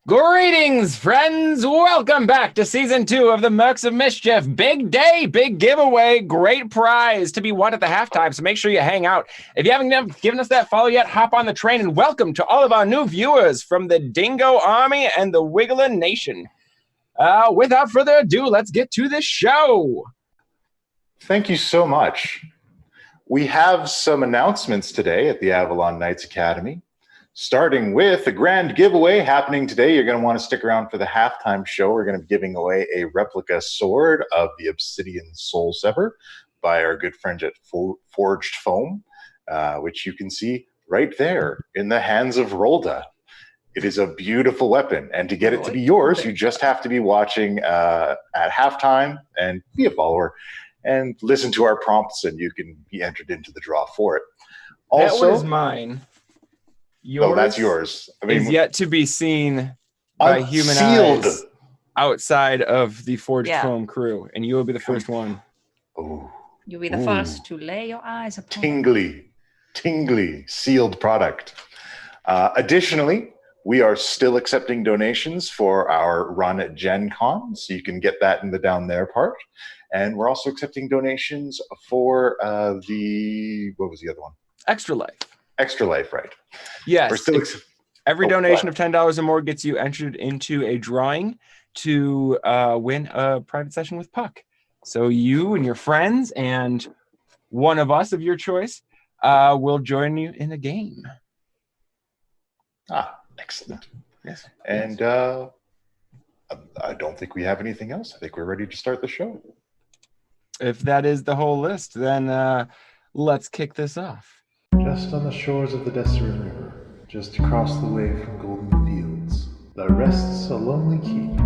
Greetings, friends! Welcome back to Season 2 of the Mercs of Mischief. Big day, big giveaway, great prize to be won at the halftime, so make sure you hang out. If you haven't given us that follow yet, hop on the train, and welcome to all of our new viewers from the Dingo Army and the Wiggler Nation. Without further ado, let's get to the show. Thank you so much. We have some announcements today at the Avalon Knights Academy. Starting with a grand giveaway happening today. You're going to want to stick around for the halftime show. We're going to be giving away a replica sword of the Obsidian Soul Sever by our good friends at Forged Foam, which you can see right there in the hands of Rolda. It is a beautiful weapon, and to get it to be yours, you just have to be watching at halftime and be a follower and listen to our prompts, and you can be entered into the draw for it. Also, that was mine. No, that's yours. I mean, is yet to be seen by human eyes outside of the Forged Foam crew, and you will be the first one. Oh, you'll be the first to lay your eyes upon. Tingly, sealed product. Additionally, we are still accepting donations for our run at Gen Con, so you can get that in the down there part. And we're also accepting donations for what was the other one? Extra Life. Extra Life, right? Yes. Every donation of $10 or more gets you entered into a drawing to win a private session with Puck. So you and your friends and one of us of your choice will join you in a game. Excellent. Yes. And I don't think we have anything else. I think we're ready to start the show. If that is the whole list, then let's kick this off. Just on the shores of the Deseret River, just across the way from Golden Fields, there rests a lonely keep.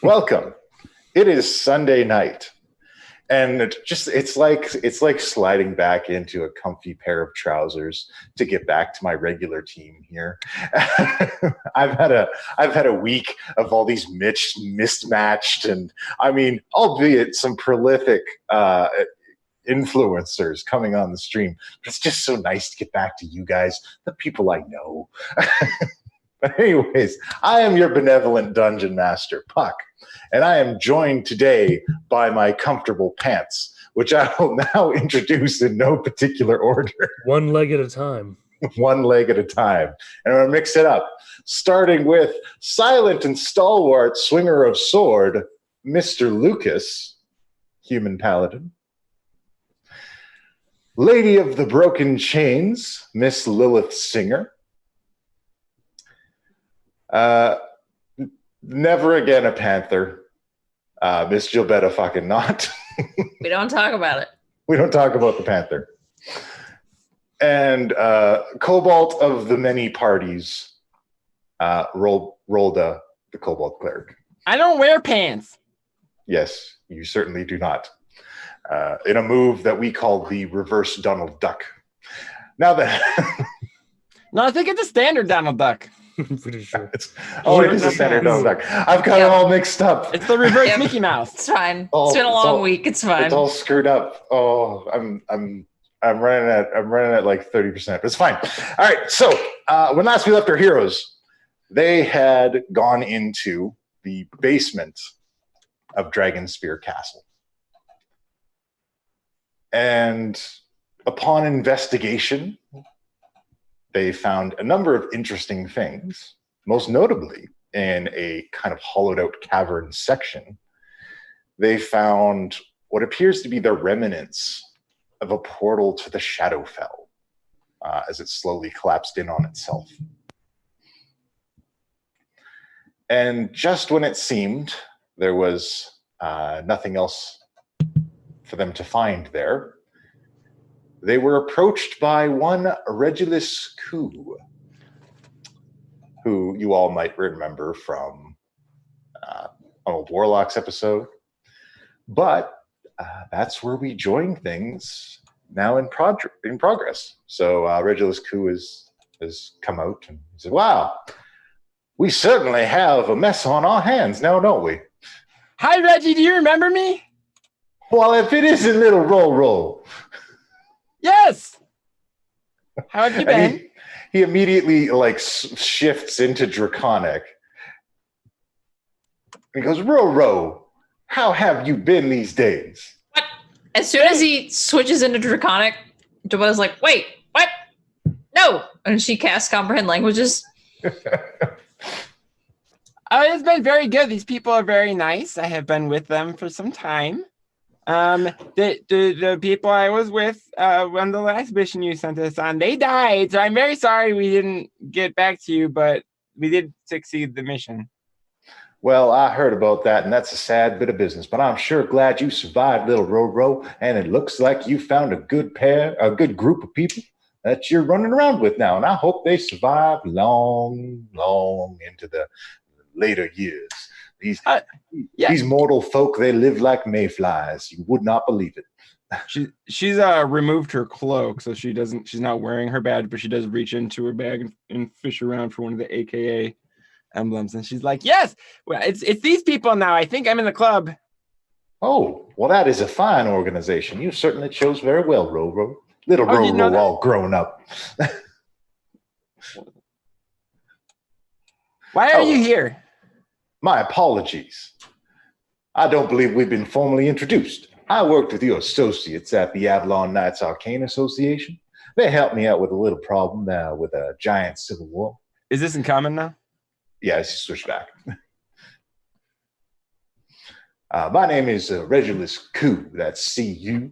Welcome. It is Sunday night, and it's like sliding back into a comfy pair of trousers to get back to my regular team here. I've had a week of all these mismatched, and I mean, albeit some prolific influencers coming on the stream. But it's just so nice to get back to you guys, the people I know. But anyways, I am your benevolent dungeon master, Puck, and I am joined today by my comfortable pants, which I will now introduce in no particular order. One leg at a time. One leg at a time. And I'm going to mix it up, starting with silent and stalwart swinger of sword, Mr. Lucas, human paladin. Lady of the broken chains, Miss Lilith Singer. Never again a panther, Miss Gilbetta fucking not. We don't talk about it. We don't talk about the panther. And Cobalt of the many parties, Rolda, the Cobalt cleric. I don't wear pants. Yes, you certainly do not. In a move that we call the reverse Donald Duck. Now then. No, I think it's a standard Donald Duck. Pretty sure. It is a standard Donald Duck. I've got it all mixed up. It's the reverse Mickey Mouse. It's fine. It's been a long week. It's fine. It's all screwed up. Oh, I'm running at like 30%, but it's fine. All right. So when last we left our heroes, they had gone into the basement of Dragonspear Castle, and upon investigation, they found a number of interesting things, most notably in a kind of hollowed out cavern section. They found what appears to be the remnants of a portal to the Shadowfell as it slowly collapsed in on itself. And just when it seemed there was nothing else for them to find there, they were approached by one Reggie Cu. who you all might remember from an old Warlocks episode. But that's where we join things now in progress. So Reggie Cu has come out and said, wow, we certainly have a mess on our hands now, don't we? Hi, Reggie. Do you remember me? Well, if it isn't little Roll. Yes. How have you been? He immediately shifts into Draconic. He goes, Ro, how have you been these days? What? As soon as he switches into Draconic, Joella's like, wait, what? No. And she casts Comprehend Languages. It's been very good. These people are very nice. I have been with them for some time. The people I was with on the last mission you sent us on, they died. So I'm very sorry we didn't get back to you, but we did succeed the mission. Well, I heard about that, and that's a sad bit of business. But I'm sure glad you survived, little Ro, and it looks like you found a good group of people that you're running around with now. And I hope they survive long, long into the later years. These mortal folk, they live like mayflies. You would not believe it. She's removed her cloak, so she's not wearing her badge, but she does reach into her bag and fish around for one of the AKA emblems, and she's like, yes, well, it's these people now. I think I'm in the club. Oh, well, that is a fine organization. You certainly chose very well, Ro. Little Ro all grown up. Why are you here? My apologies. I don't believe we've been formally introduced. I worked with your associates at the Avalon Knights Arcane Association. They helped me out with a little problem with a giant civil war. Is this in common now? Yeah, it's switched back. My name is Reggie Cu. That's CU.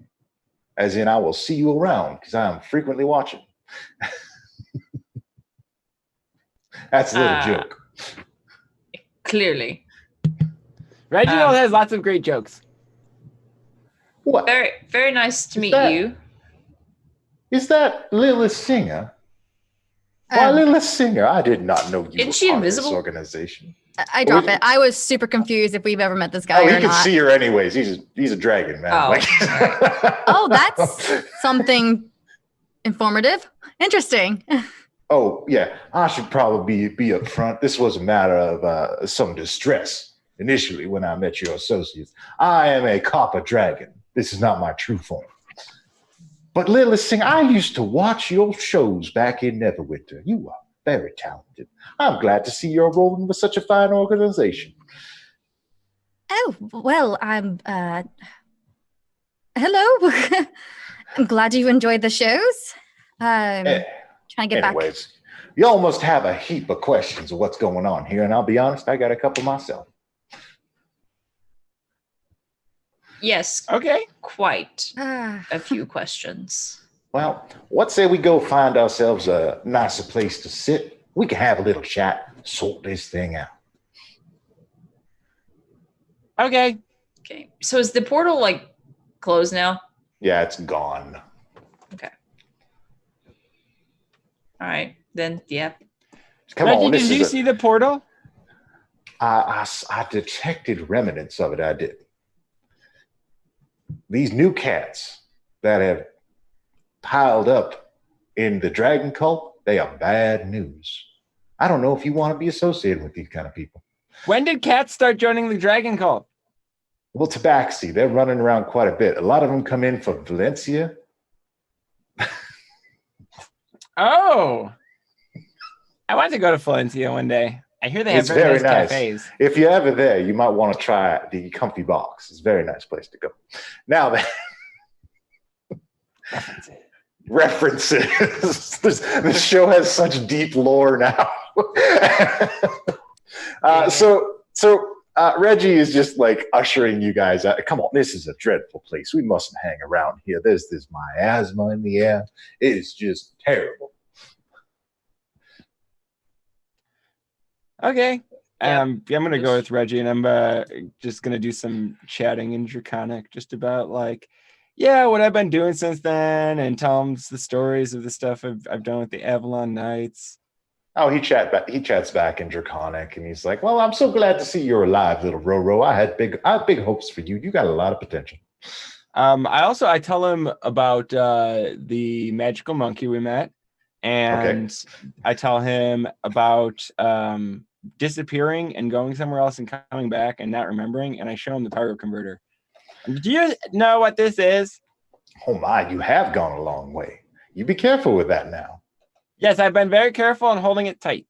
As in, I will see you around, because I am frequently watching. That's a little joke. Clearly. Reginald has lots of great jokes. What? Very, very nice to meet you. Is that Lilith Singer? Why, Lilith Singer? I did not know you were she part invisible? of this organization. I drop it. I was super confused if we've ever met this guy or you not. can see her anyways. He's a dragon, man. Oh. Oh, that's something informative. Interesting. Oh, yeah. I should probably be up front. This was a matter of some distress initially when I met your associates. I am a copper dragon. This is not my true form. But Lilith Singh, I used to watch your shows back in Neverwinter. You are very talented. I'm glad to see you're rolling with such a fine organization. Oh, well, hello. I'm glad you enjoyed the shows. Trying to get back. You almost have a heap of questions of what's going on here, and I'll be honest, I got a couple myself. Yes. Okay. Quite a few questions. Well, what say we go find ourselves a nicer place to sit? We can have a little chat, sort this thing out. Okay. Okay. So is the portal closed now? Yeah, it's gone. Okay. All right. Then, yeah. Come Reggie, on. did you see the portal? I detected remnants of it. I did. These new cats that have piled up in the dragon cult, they are bad news. I don't know if you want to be associated with these kind of people. When did cats start joining the dragon cult? Well, Tabaxi, they're running around quite a bit. A lot of them come in from Valencia. Oh. I want to go to Valencia one day. I hear they have very nice cafes. If you're ever there, you might want to try the Comfy Box. It's a very nice place to go. Now that references. This show has such deep lore now. So Reggie is just ushering you guys out. Come on, this is a dreadful place. We mustn't hang around here. There's this miasma in the air. It is just terrible. Okay. I'm going to go with Reggie, and I'm just going to do some chatting in Draconic just about what I've been doing since then, and tell him the stories of the stuff I've done with the Avalon Knights. Oh, he chats back in Draconic, and he's like, "Well, I'm so glad to see you're alive, little Roro. I had big hopes for you. You got a lot of potential." I tell him about the magical monkey we met, and I tell him about disappearing and going somewhere else and coming back and not remembering, and I show him the target converter. Do you know what this is? Oh my, you have gone a long way. You be careful with that now. Yes, I've been very careful in holding it tight.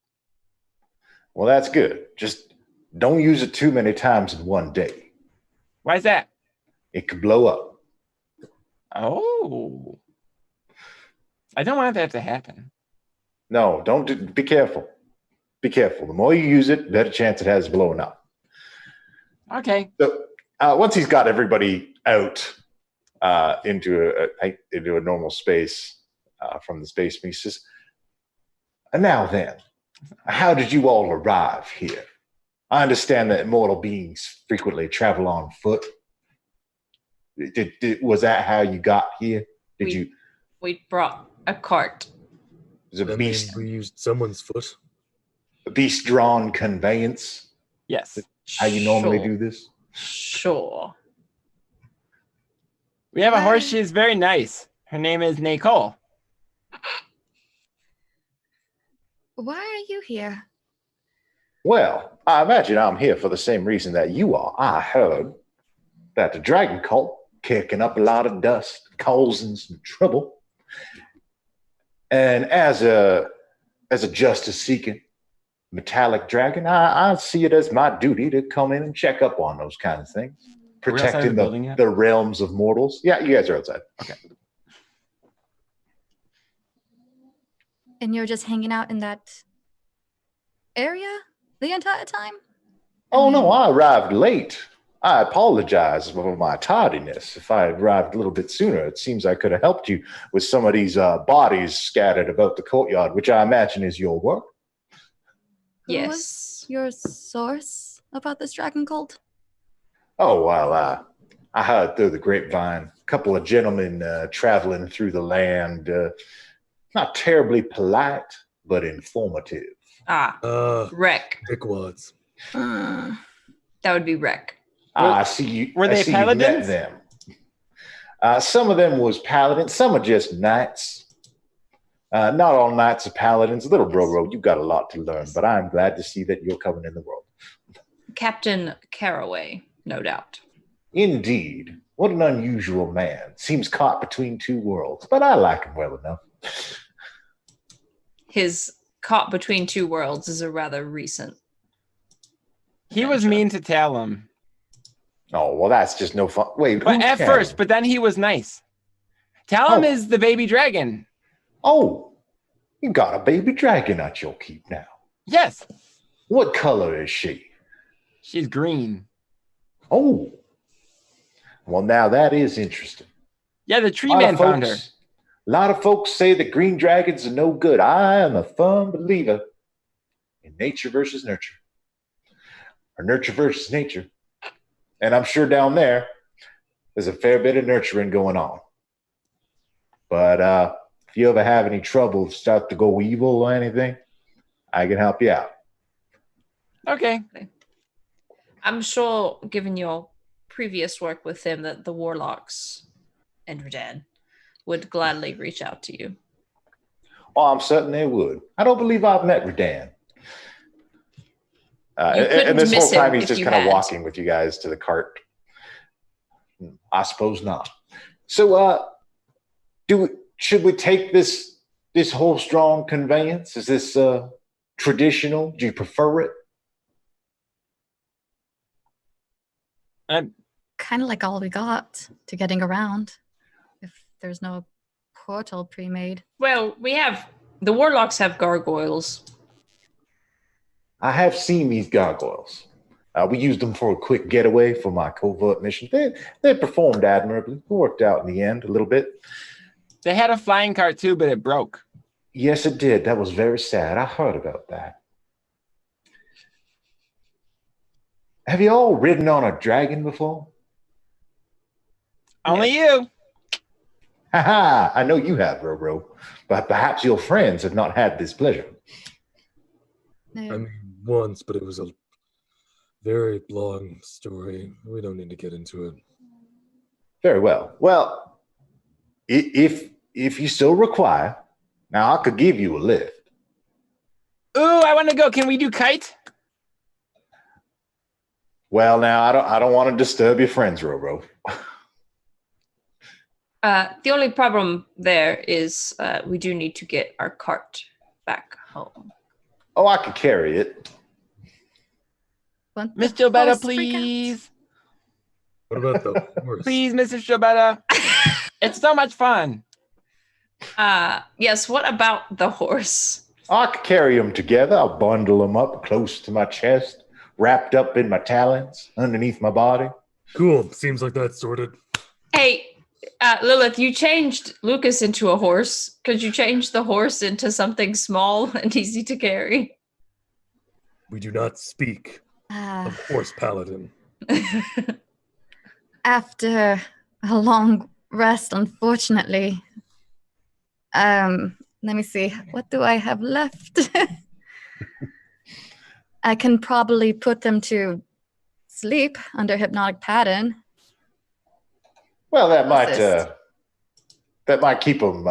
Well, that's good. Just don't use it too many times in one day. Why is that? It could blow up. Oh. I don't want that to happen. No, be careful. Be careful. The more you use it, the better chance it has of blowing up. Okay. So once he's got everybody out into a normal space from the space, he says, "And now then, how did you all arrive here? I understand that immortal beings frequently travel on foot. Was that how you got here? We brought a cart. Was a I beast? mean, we used someone's foot. A beast-drawn conveyance? Yes. How you normally do this? Sure. We have a horse. She's very nice. Her name is Nicole. Why are you here? Well, I imagine I'm here for the same reason that you are. I heard that the dragon cult kicking up a lot of dust, causing some trouble. And as a justice-seeking metallic dragon, I see it as my duty to come in and check up on those kind of things, protecting the realms of mortals. Yeah, you guys are outside. Okay. And you're just hanging out in that area the entire time? Oh, no, I arrived late. I apologize for my tardiness. If I had arrived a little bit sooner, it seems I could have helped you with some of these bodies scattered about the courtyard, which I imagine is your work. Yes. Who was your source about this dragon cult? Oh, well, I heard through the grapevine, a couple of gentlemen traveling through the land, not terribly polite, but informative. Wreck. Dickwads. That would be Wreck. I see you. Were they paladins? Met them. Some of them was paladins. Some are just knights. Not all knights are paladins. Little bro, you've got a lot to learn, but I'm glad to see that you're coming in the world. Captain Caraway, no doubt. Indeed. What an unusual man. Seems caught between two worlds, but I like him well enough. His caught between two worlds is a rather recent. He was mean to Talum. Oh, well, that's just no fun. Wait, but at first, but then he was nice. Talum is the baby dragon. Oh, you got a baby dragon at your keep now. Yes. What color is she? She's green. Oh. Well, now that is interesting. Yeah, the tree man found her. A lot of folks say that green dragons are no good. I am a firm believer in nature versus nurture. Or nurture versus nature. And I'm sure down there's a fair bit of nurturing going on. But if you ever have any trouble, start to go evil or anything, I can help you out. Okay. I'm sure, given your previous work with him, that the Warlocks and Redan would gladly reach out to you. Oh, I'm certain they would. I don't believe I've met Redan. And this whole time he's just kind of walking with you guys to the cart. I suppose not. So, should we take this whole strong conveyance? Is this traditional? Do you prefer it? Kind of like all we got to getting around. If there's no portal pre-made. Well, the Warlocks have gargoyles. I have seen these gargoyles. We used them for a quick getaway for my covert mission. They performed admirably. It worked out in the end a little bit. They had a flying cart too, but it broke. Yes, it did. That was very sad. I heard about that. Have you all ridden on a dragon before? Only you. Ha! I know you have, Roro, but perhaps your friends have not had this pleasure. No. I mean, once, but it was a very long story. We don't need to get into it. Very well. Well, if you still require, now I could give you a lift. Ooh, I want to go. Can we do kite? Well, now I don't want to disturb your friends, Robo. The only problem there is we do need to get our cart back home. Oh, I could carry it. Want the Mr. Better, horse freak out? please. What about the horse? Please, Mr. Shobetta. It's so much fun. Yes, what about the horse? I could carry them together. I'll bundle them up close to my chest, wrapped up in my talons, underneath my body. Cool. Seems like that's sorted. Hey, Lilith, you changed Lucas into a horse. Could you change the horse into something small and easy to carry? We do not speak Ah, of horse paladin. after a long rest, unfortunately. Let me see. What do I have left? I can probably put them to sleep under hypnotic pattern. Well, that Assist. might keep them,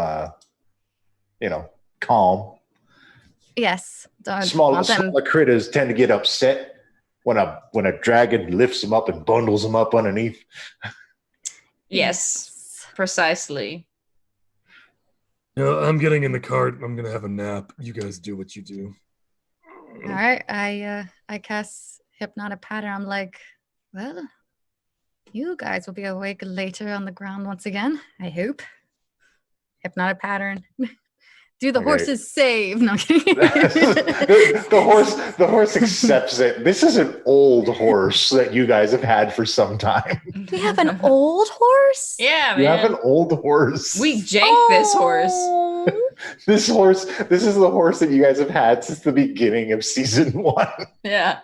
calm. Yes. Don't Smaller want them. critters tend to get upset when a dragon lifts them up and bundles them up underneath. Yes, precisely. No, I'm getting in the cart. I'm gonna have a nap. You guys do what you do. All right. I cast hypnotic pattern. I'm like, well, you guys will be awake later on the ground once again, I hope. Hypnotic pattern. Do the Okay. horses save? No I'm kidding. the horse accepts it. This is an old horse that you guys have had for some time. We have an old horse? Yeah, You man. have an old horse. We jank this horse. Oh. This is the horse that you guys have had since the beginning of season 1. Yeah.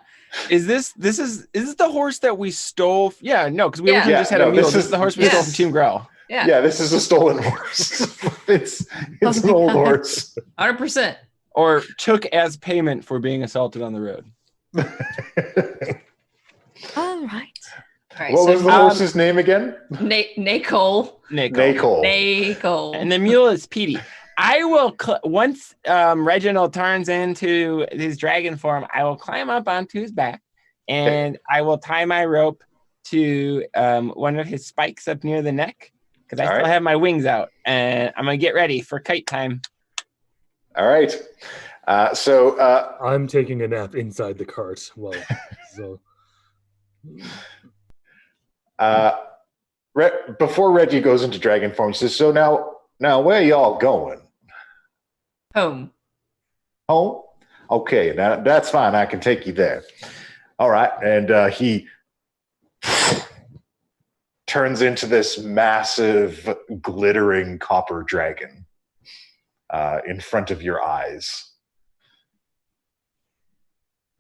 Is this the horse that we stole? Yeah, no, because we Yeah. originally just had Yeah, a no, mule. this This is- is the horse we yes. stole from Team Grell. Yeah. Yeah, this is a stolen horse. It's Oh an my old God. horse. 100%. Or took as payment for being assaulted on the road. All right. All right, What so was the horse's name again? Nacole. Nico. Nacole. Nacole. And the mule is Petey. I will, once Reginald turns into his dragon form, I will climb up onto his back and I will tie my rope to one of his spikes up near the neck because I All still right. have my wings out. And I'm going to get ready for kite time. All right. So I'm taking a nap inside the cart. Well, so before Reggie goes into dragon form, he says, "So now where y'all going? Home. Home? Okay, now that's fine. I can take you there. All right." And he turns into this massive, glittering copper dragon in front of your eyes.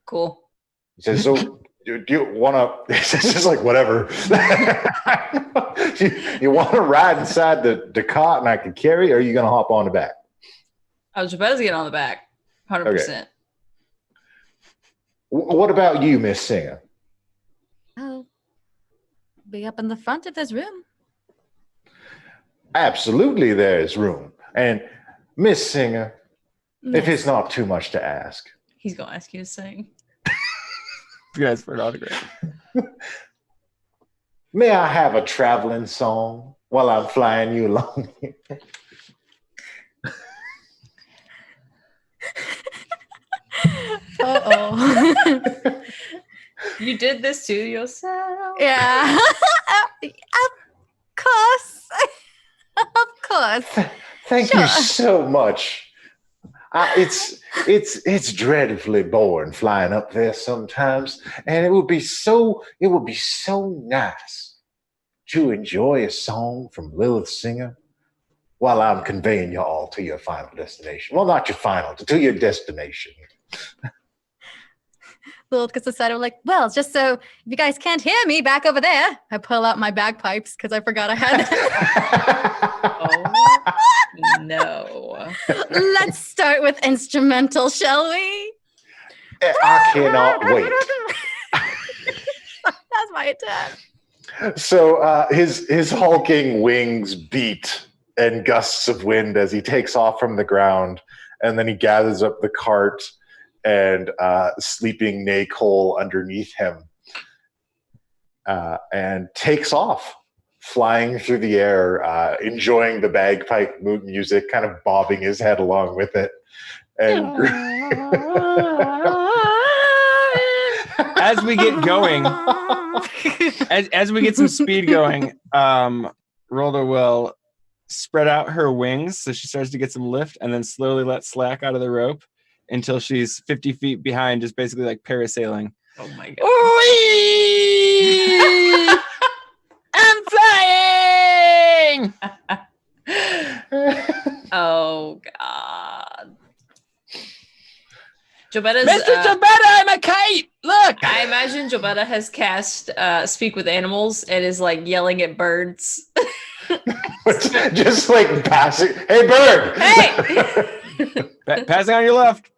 Cool. He says, "So do you want to?" It's just like whatever. you want to ride inside the cart and I can carry, or are you going to hop on the back? I was about to get on the back. 100%. What about you, Miss Singer? I'll be up in the front if there's room. Absolutely, there's room. And Miss Singer, if Yes. it's not too much to ask, He's going to ask you to sing. You guys for an autograph. may I have a traveling song while I'm flying you along? Uh-oh. You did this to yourself. Yeah. Of course. Of course. Thank Sure. you so much. It's dreadfully boring flying up there sometimes, and it would be so nice to enjoy a song from Lilith Singer while I'm conveying you all to your final destination. Well, not your final, to your destination. Lilith gets decided, like, well, just so if you guys can't hear me back over there, I pull out my bagpipes because I forgot I had. Oh, no. Let's start with instrumental, shall we? I cannot wait. That's my attack. So his hulking wings beat and gusts of wind as he takes off from the ground, and then he gathers up the cart and sleeping Cole underneath him, and takes off, flying through the air, enjoying the bagpipe music, kind of bobbing his head along with it. And as we get going, as we get some speed going, Rolda will spread out her wings so she starts to get some lift, and then slowly let slack out of the rope until she's 50 feet behind, just basically like parasailing. Oh my god. I'm flying! Oh god. Jobetta's, Mr. Jobetta, I'm a kite! Look! I imagine Jobetta has cast Speak with Animals and is like yelling at birds. just like passing. Hey, bird! Hey! Passing on your left.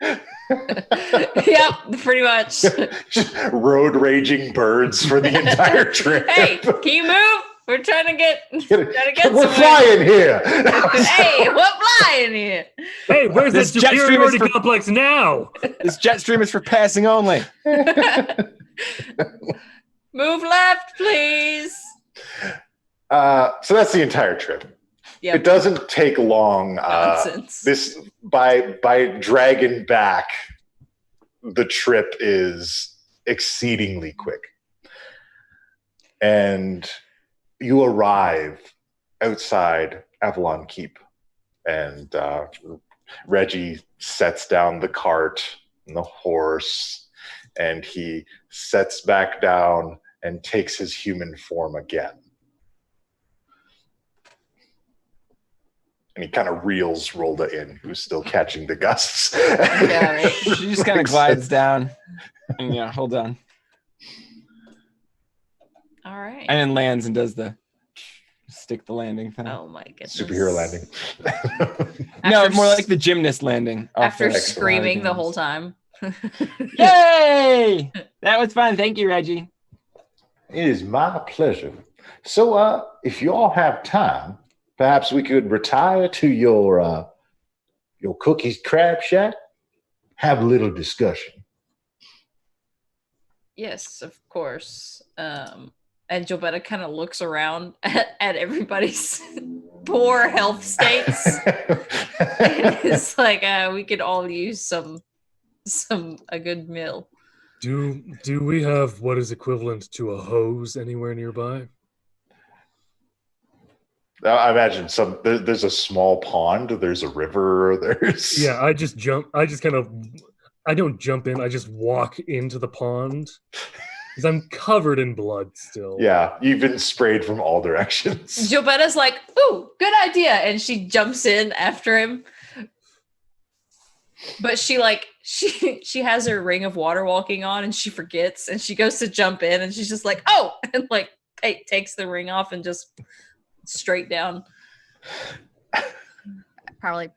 Yep, pretty much. Just road raging birds for the entire trip. Hey, can you move? We're trying to get We're somewhere. flying here. Hey, we're flying here. Hey, where's This this jet stream is superiority for- complex now? This jet stream is for passing only. Move left, please. So that's the entire trip. Yep. It doesn't take long. Nonsense. This by dragging back, the trip is exceedingly quick, and you arrive outside Avalon Keep, and Reggie sets down the cart and the horse, and he sets back down and takes his human form again. And he kind of reels Rolda in, who's still catching the gusts. Yeah, right. She just kind of glides down. And yeah, hold on. All right. And then lands and does the stick the landing thing. Oh my goodness. Superhero landing. No, After more like the gymnast landing. after Off the- screaming the whole time. Yay! That was fun. Thank you, Reggie. It is my pleasure. So, if you all have time, perhaps we could retire to your Cookies Crab Shack, have a little discussion. Yes, of course. And Jobetta kind of looks around at everybody's poor health states. And it's like, we could all use a good meal. Do we have what is equivalent to a hose anywhere nearby? I imagine there's a small pond, there's a river, there's... Yeah, I don't jump in, I just walk into the pond. Because I'm covered in blood still. Yeah, you've been sprayed from all directions. Jobetta's like, ooh, good idea. And she jumps in after him. But she has her ring of water walking on and she forgets and she goes to jump in and she's just like, oh, and like takes the ring off and just straight down. Probably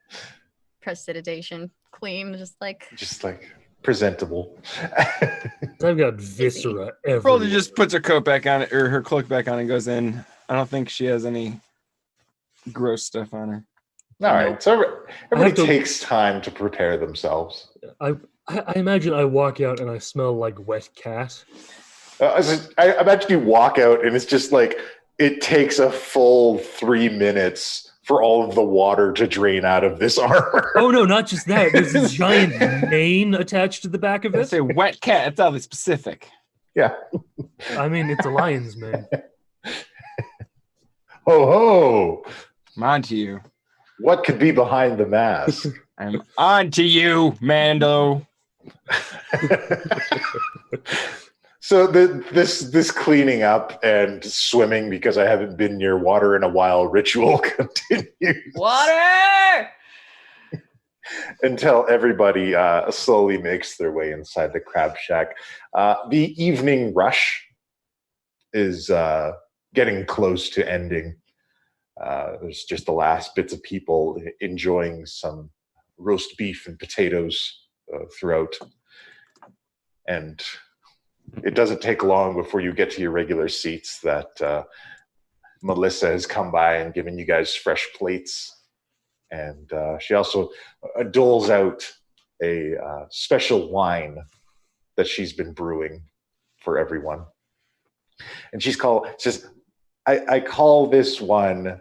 prestidigitation, clean, just like presentable. I've got viscera everywhere. Rolda just puts her coat back on, or her cloak back on, and goes in. I don't think she has any gross stuff on her. All right, so everybody to- takes time to prepare themselves. I imagine I walk out and I smell like wet cat. I imagine you walk out and it's just like it takes a full 3 minutes for all of the water to drain out of this armor. Oh no, not just that. There's a giant mane attached to the back of I it. say wet cat. That's oddly specific. Yeah. I mean, it's a lion's mane. Ho ho! I'm on to you. What could be behind the mask? I'm on to you, Mando. So this cleaning up and swimming because I haven't been near water in a while ritual continues. Water! Until everybody slowly makes their way inside the crab shack. The evening rush is getting close to ending. There's just the last bits of people enjoying some roast beef and potatoes throughout. And it doesn't take long before you get to your regular seats that Melissa has come by and given you guys fresh plates. And she also doles out a special wine that she's been brewing for everyone. And says, I call this one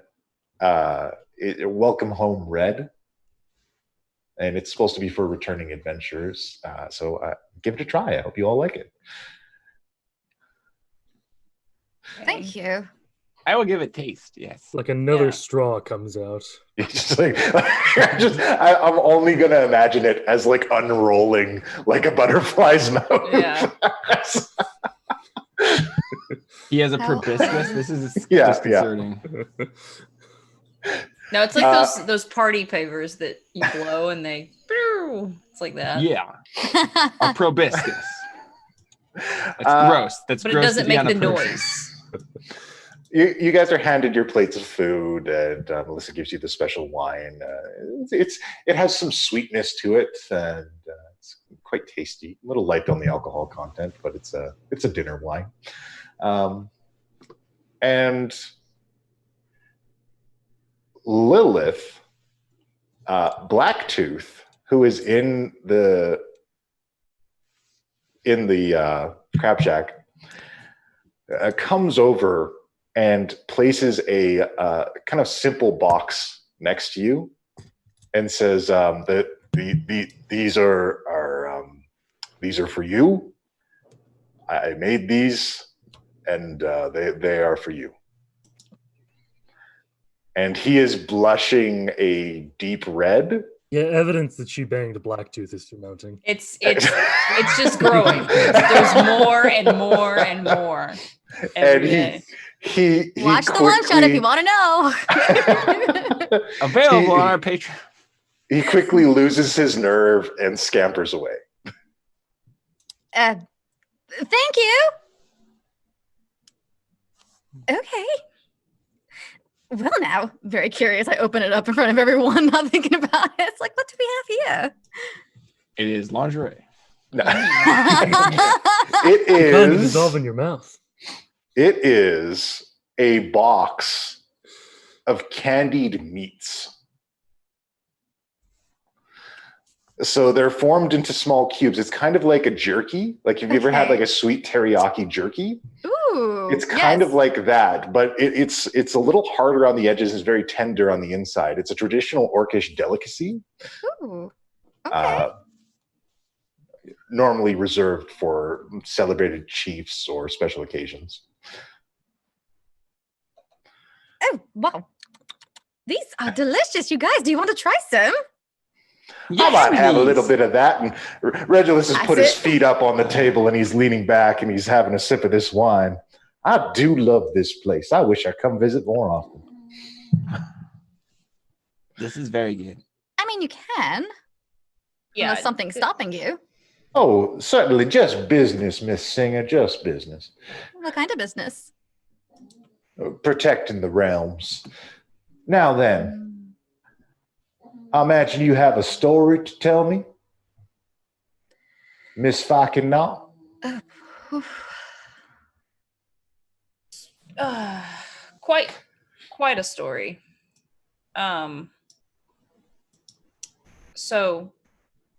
Welcome Home Red. And it's supposed to be for returning adventurers. So give it a try. I hope you all like it. Thank you. I will give it taste. Yes. Like another Yeah. straw comes out. It's just like I'm only gonna imagine it as like unrolling like a butterfly's mouth. Yeah. He has a How- proboscis. This is Yeah, disconcerting. No, it's like those party pavers that you blow and they. It's like that. Yeah, a proboscis. That's gross. That's But it gross. doesn't to be make on the a person. noise. You guys are handed your plates of food, and Melissa gives you the special wine. It has some sweetness to it, and it's quite tasty. A little light on the alcohol content, but it's a dinner wine. And Lilith, Blacktooth, who is in the crab shack, comes over and places a kind of simple box next to you and says that these are for you. I made these, and they are for you. And he is blushing a deep red. Yeah, evidence that she banged a Blacktooth is surmounting. It's just growing. There's more and more and more every day. He Watch the one shot if you want to know. Available on our Patreon. He quickly loses his nerve and scampers away. Thank you. Okay. Well, now, very curious. I open it up in front of everyone, not thinking about it. It's like, what do we have here? It is lingerie. No. It It kind of is. dissolve in your mouth. It is a box of candied meats. So they're formed into small cubes. It's kind of like a jerky. Like, have you ever had Okay. like a sweet teriyaki jerky? Ooh. It's kind yes. of like that, but it's a little harder on the edges. It's very tender on the inside. It's a traditional Orcish delicacy, Ooh. Okay. normally reserved for celebrated chiefs or special occasions. Oh, wow. These are delicious, you guys. Do you want to try some? I might have a little bit of that. And Regulus has That's put his it. feet up on the table and he's leaning back and he's having a sip of this wine. I do love this place. I wish I'd come visit more often. This is very good. I mean, you can. Yeah. Unless something's stopping you. Oh, certainly. Just business, Miss Singer. Just business. What kind of business? Protecting the realms. Now then, I imagine you have a story to tell me, Miss Fakenau. Quite a story. So,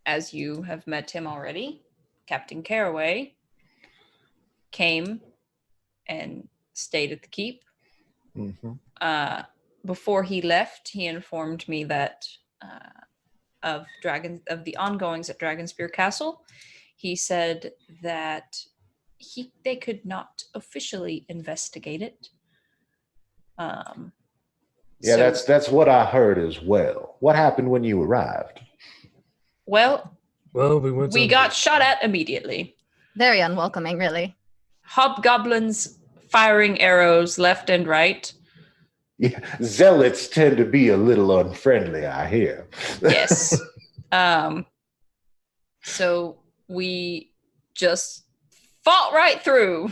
as you have met him already, Captain Caraway came and stayed at the keep. Mm-hmm. Before he left, he informed me that of the ongoings at Dragonspear Castle. He said that they could not officially investigate it. Yeah, So- that's what I heard as well. What happened when you arrived? Well, Well, we got shot at immediately. Very unwelcoming, really. Hobgoblins firing arrows left and right. Yeah, zealots tend to be a little unfriendly, I hear. Yes. So we just fought right through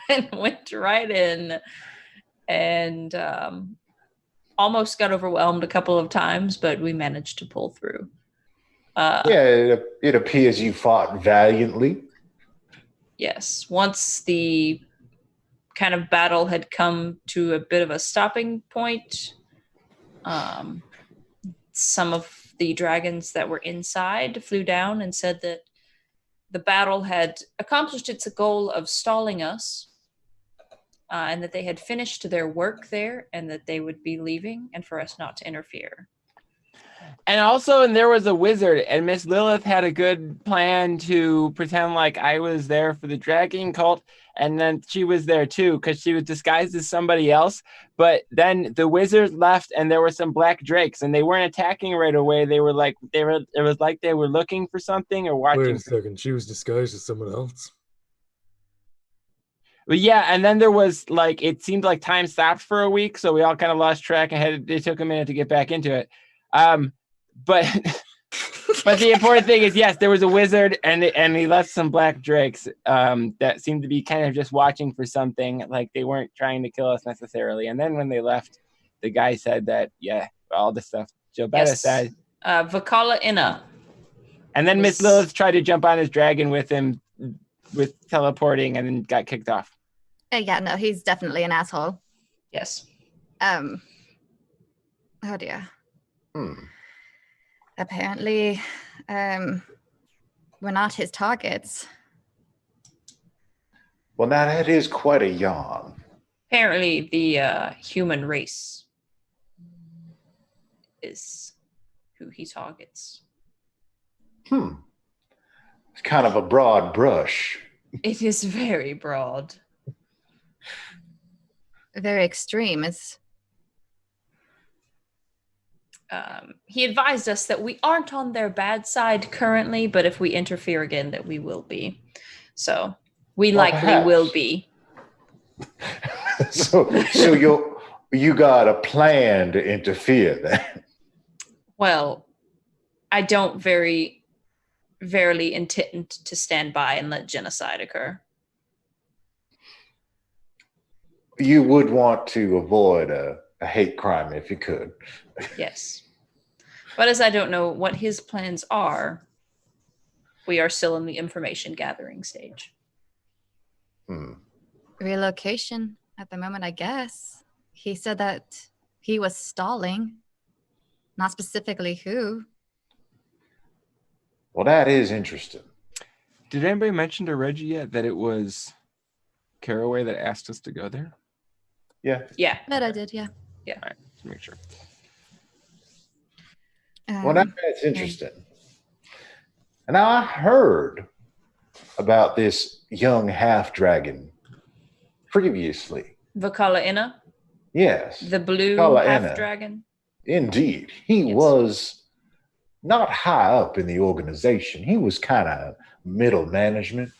and went right in and almost got overwhelmed a couple of times, but we managed to pull through. Yeah, it appears you fought valiantly. Yes. Once the kind of battle had come to a bit of a stopping point, some of the dragons that were inside flew down and said that the battle had accomplished its goal of stalling us, and that they had finished their work there and that they would be leaving and for us not to interfere. And also, and there was a wizard, and Miss Lilith had a good plan to pretend like I was there for the dragon cult, and then she was there too, because she was disguised as somebody else. But then the wizard left, and there were some black drakes, and they weren't attacking right away. They were like, it was like they were looking for something or watching. Wait a second. She was disguised as someone else? But yeah, and then there was like, it seemed like time stopped for a week, so we all kind of lost track and it took a minute to get back into it. But but the important thing is, yes, there was a wizard, and he left some black drakes that seemed to be kind of just watching for something, like they weren't trying to kill us necessarily. And then when they left, the guy said that, yeah, all the stuff Jobetta said. Vakala Inna. And then Miss Lilith tried to jump on his dragon with him, with teleporting, and then got kicked off. Yeah, no, he's definitely an asshole. Yes. Oh dear. Apparently, we're not his targets. Well, now that is quite a yawn. Apparently, the human race is who he targets. It's kind of a broad brush. It is very broad. Very extreme. He advised us that we aren't on their bad side currently, but if we interfere again, that we will be. So we likely perhaps. will be. so you got a plan to interfere then? Well, I don't verily intend to stand by and let genocide occur. You would want to avoid a hate crime if you could. Yes. But as I don't know what his plans are, we are still in the information gathering stage. Relocation at the moment, I guess. He said that he was stalling, not specifically who. Well, that is interesting. Did anybody mention to Reggie yet that it was Caraway that asked us to go there? Yeah. But I did, yeah. All right, to make sure. Well, now that's interesting. And now I heard about this young half-dragon previously. Vakala Inna? Yes. The blue Vakala Inna. half-dragon? Indeed. He was not high up in the organization. He was kind of middle management,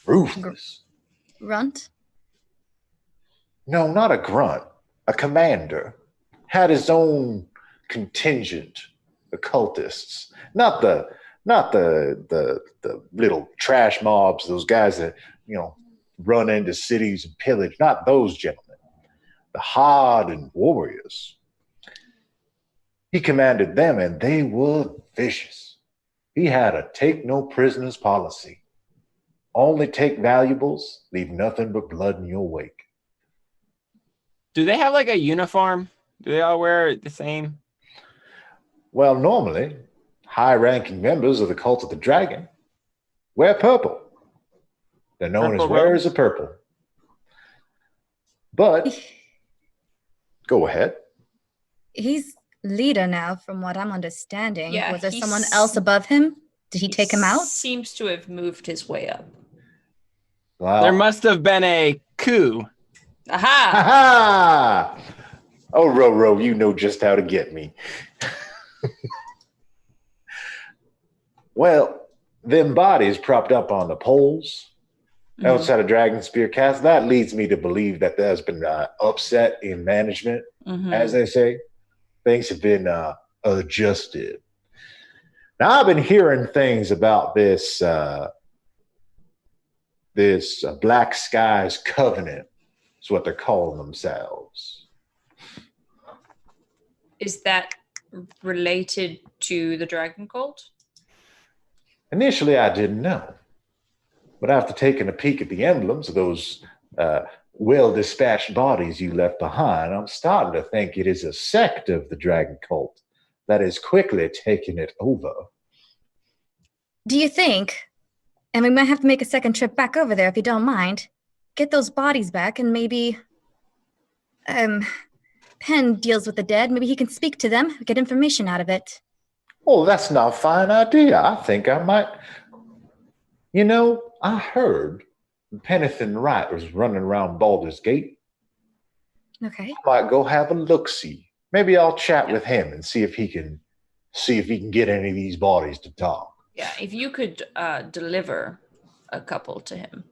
ruthless. Runt? No, not a grunt. A commander. Had his own contingent occultists. Not the little trash mobs, those guys that, run into cities and pillage. Not those gentlemen. The hardened warriors. He commanded them, and they were vicious. He had a take no prisoners policy. Only take valuables, leave nothing but blood in your wake. Do they have like a uniform? Do they all wear the same? Well, normally, high-ranking members of the Cult of the Dragon wear purple. They're known Purple as wearers robes? of purple. But, go ahead. He's leader now, from what I'm understanding. Yeah, Was there someone else above him? Did he take him out? Seems to have moved his way up. Well, There must have been a coup. Aha! ha! Oh, Ro, you know just how to get me. Well, them bodies propped up on the poles outside of Dragon Spear Cast, that leads me to believe that there's been upset in management, as they say. Things have been adjusted. Now, I've been hearing things about this Black Skies Covenant. Is what they're calling themselves. Is that related to the Dragon Cult? Initially, I didn't know. But after taking a peek at the emblems of those well-dispatched bodies you left behind, I'm starting to think it is a sect of the dragon cult that is quickly taking it over. Do you think? And we might have to make a second trip back over there if you don't mind. Get those bodies back and maybe Penn deals with the dead. Maybe he can speak to them, get information out of it. Oh, that's not a fine idea. I think I might. You know, I heard Pennington Wright was running around Baldur's Gate. Okay. I might go have a look-see. Maybe I'll chat with him and see if he can get any of these bodies to talk. Yeah, if you could deliver a couple to him,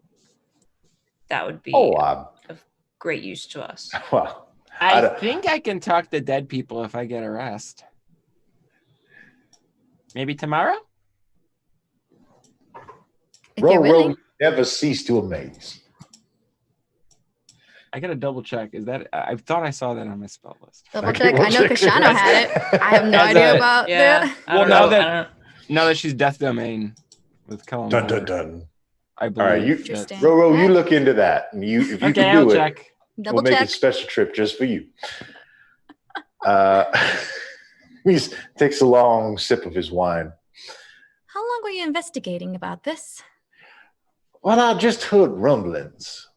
that would be of great use to us. Well, I think I can talk to dead people if I get a rest. Maybe tomorrow? If you're willing. Never cease to amaze. I gotta double check. Is that I thought I saw that on my spell list. Double check. I know Kashano had it. I have no idea about that. Well, now that she's Death Domain with Cullen. Dun dun dun. I believe. All right, Interesting. Roro, you look into that, and if you can do I'll it, check. Double we'll make check. a special trip just for you. He takes a long sip of his wine. How long were you investigating about this? Well, I just heard rumblings.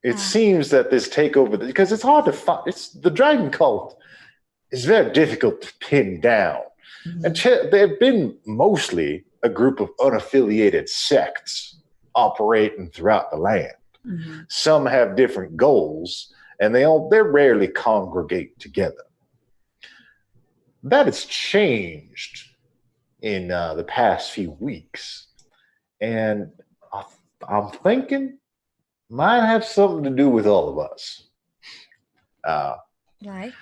It seems that this takeover, because it's hard to find. It's the dragon cult is very difficult to pin down, and they've been mostly a group of unaffiliated sects operating throughout the land. Mm-hmm. Some have different goals, and they rarely congregate together. That has changed in the past few weeks, and I'm thinking might have something to do with all of us. Why?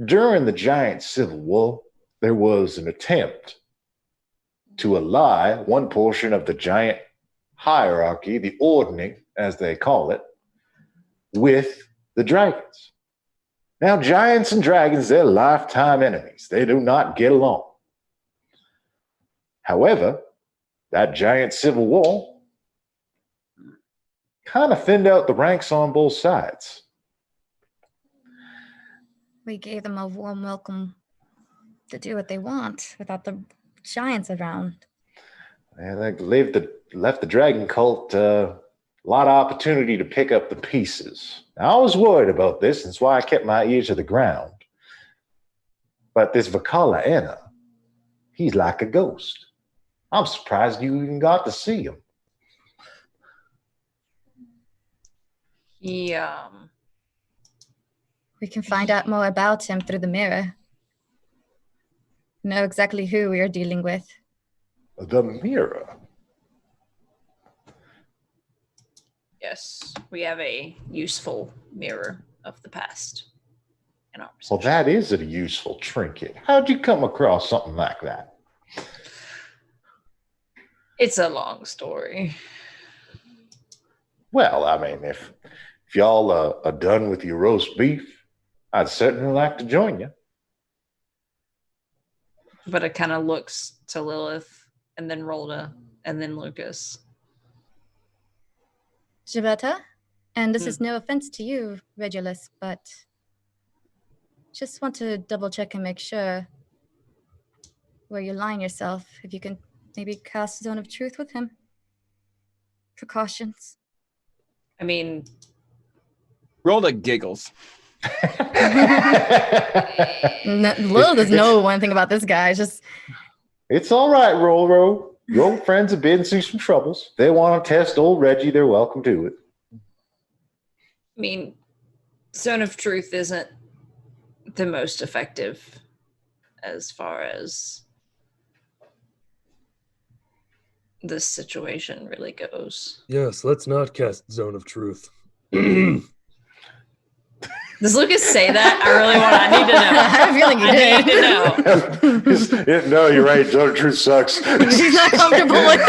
During the Giant Civil War, there was an attempt to ally one portion of the giant hierarchy, the ordning, as they call it, with the dragons. Now, giants and dragons, they're lifetime enemies. They do not get along. However, that giant civil war kind of thinned out the ranks on both sides. We gave them a warm welcome to do what they want without the giants around. And they left the dragon cult a lot of opportunity to pick up the pieces. Now, I was worried about this, and that's why I kept my ear to the ground. But this Vakala Enna, he's like a ghost. I'm surprised you even got to see him. He We can find out more about him through the mirror. Know exactly who we are dealing with. The mirror. Yes, we have a useful mirror of the past in our Well, possession. that is a useful trinket. How'd you come across something like that? It's a long story. Well, I mean, if y'all are done with your roast beef, I'd certainly like to join you. But it kind of looks to Lilith and then Rolda and then Lucas. Gibetta, and this is no offense to you, Regulus, but just want to double check and make sure where you're lying yourself. If you can maybe cast Zone of Truth with him. Precautions. I mean, Rolda giggles. Lil doesn't know one thing about this guy. It's just It's all right, Roro. Your old friends have been through some troubles. They want to test old Reggie. They're welcome to it. I mean, Zone of Truth isn't the most effective as far as this situation really goes. Yes, let's not cast Zone of Truth. Does Lucas say that? I really want. I need to know. I have a feeling you did. I need to know. No, you're right. Zone of Truth sucks. He's not comfortable with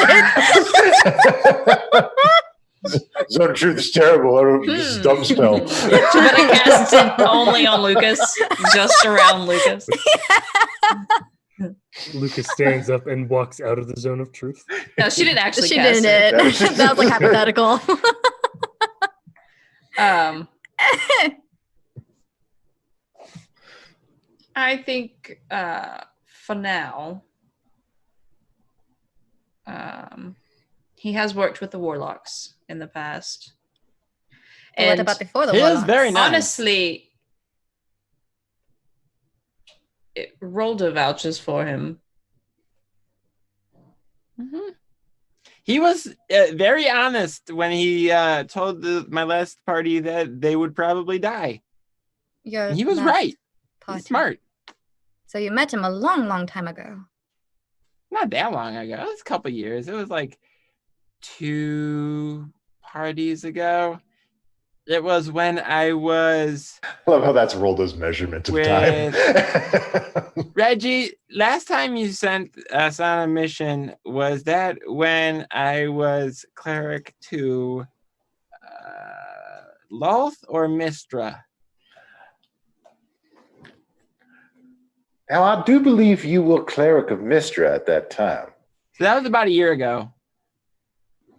it. Zone of Truth is terrible. I don't This is a dumb spell. But I cast it only on Lucas, just around Lucas. Lucas stands up and walks out of the zone of truth. No, she didn't actually She cast didn't. it. That was like hypothetical. I think for now, he has worked with the Warlocks in the past. But what about before the He is Warlocks? very nice. Honestly, Rolda vouches for him. Mm-hmm. He was very honest when he told my last party that they would probably die. Your And he was last right. party. He's smart. So you met him a long, long time ago. Not that long ago. It was a couple years. It was like 2 parties ago. It was when I was I love how that's Rolda's measurement of time. Reggie, last time you sent us on a mission, was that when I was cleric to Loth or Mistra? Now, I do believe you were cleric of Mistra at that time. So that was about a year ago.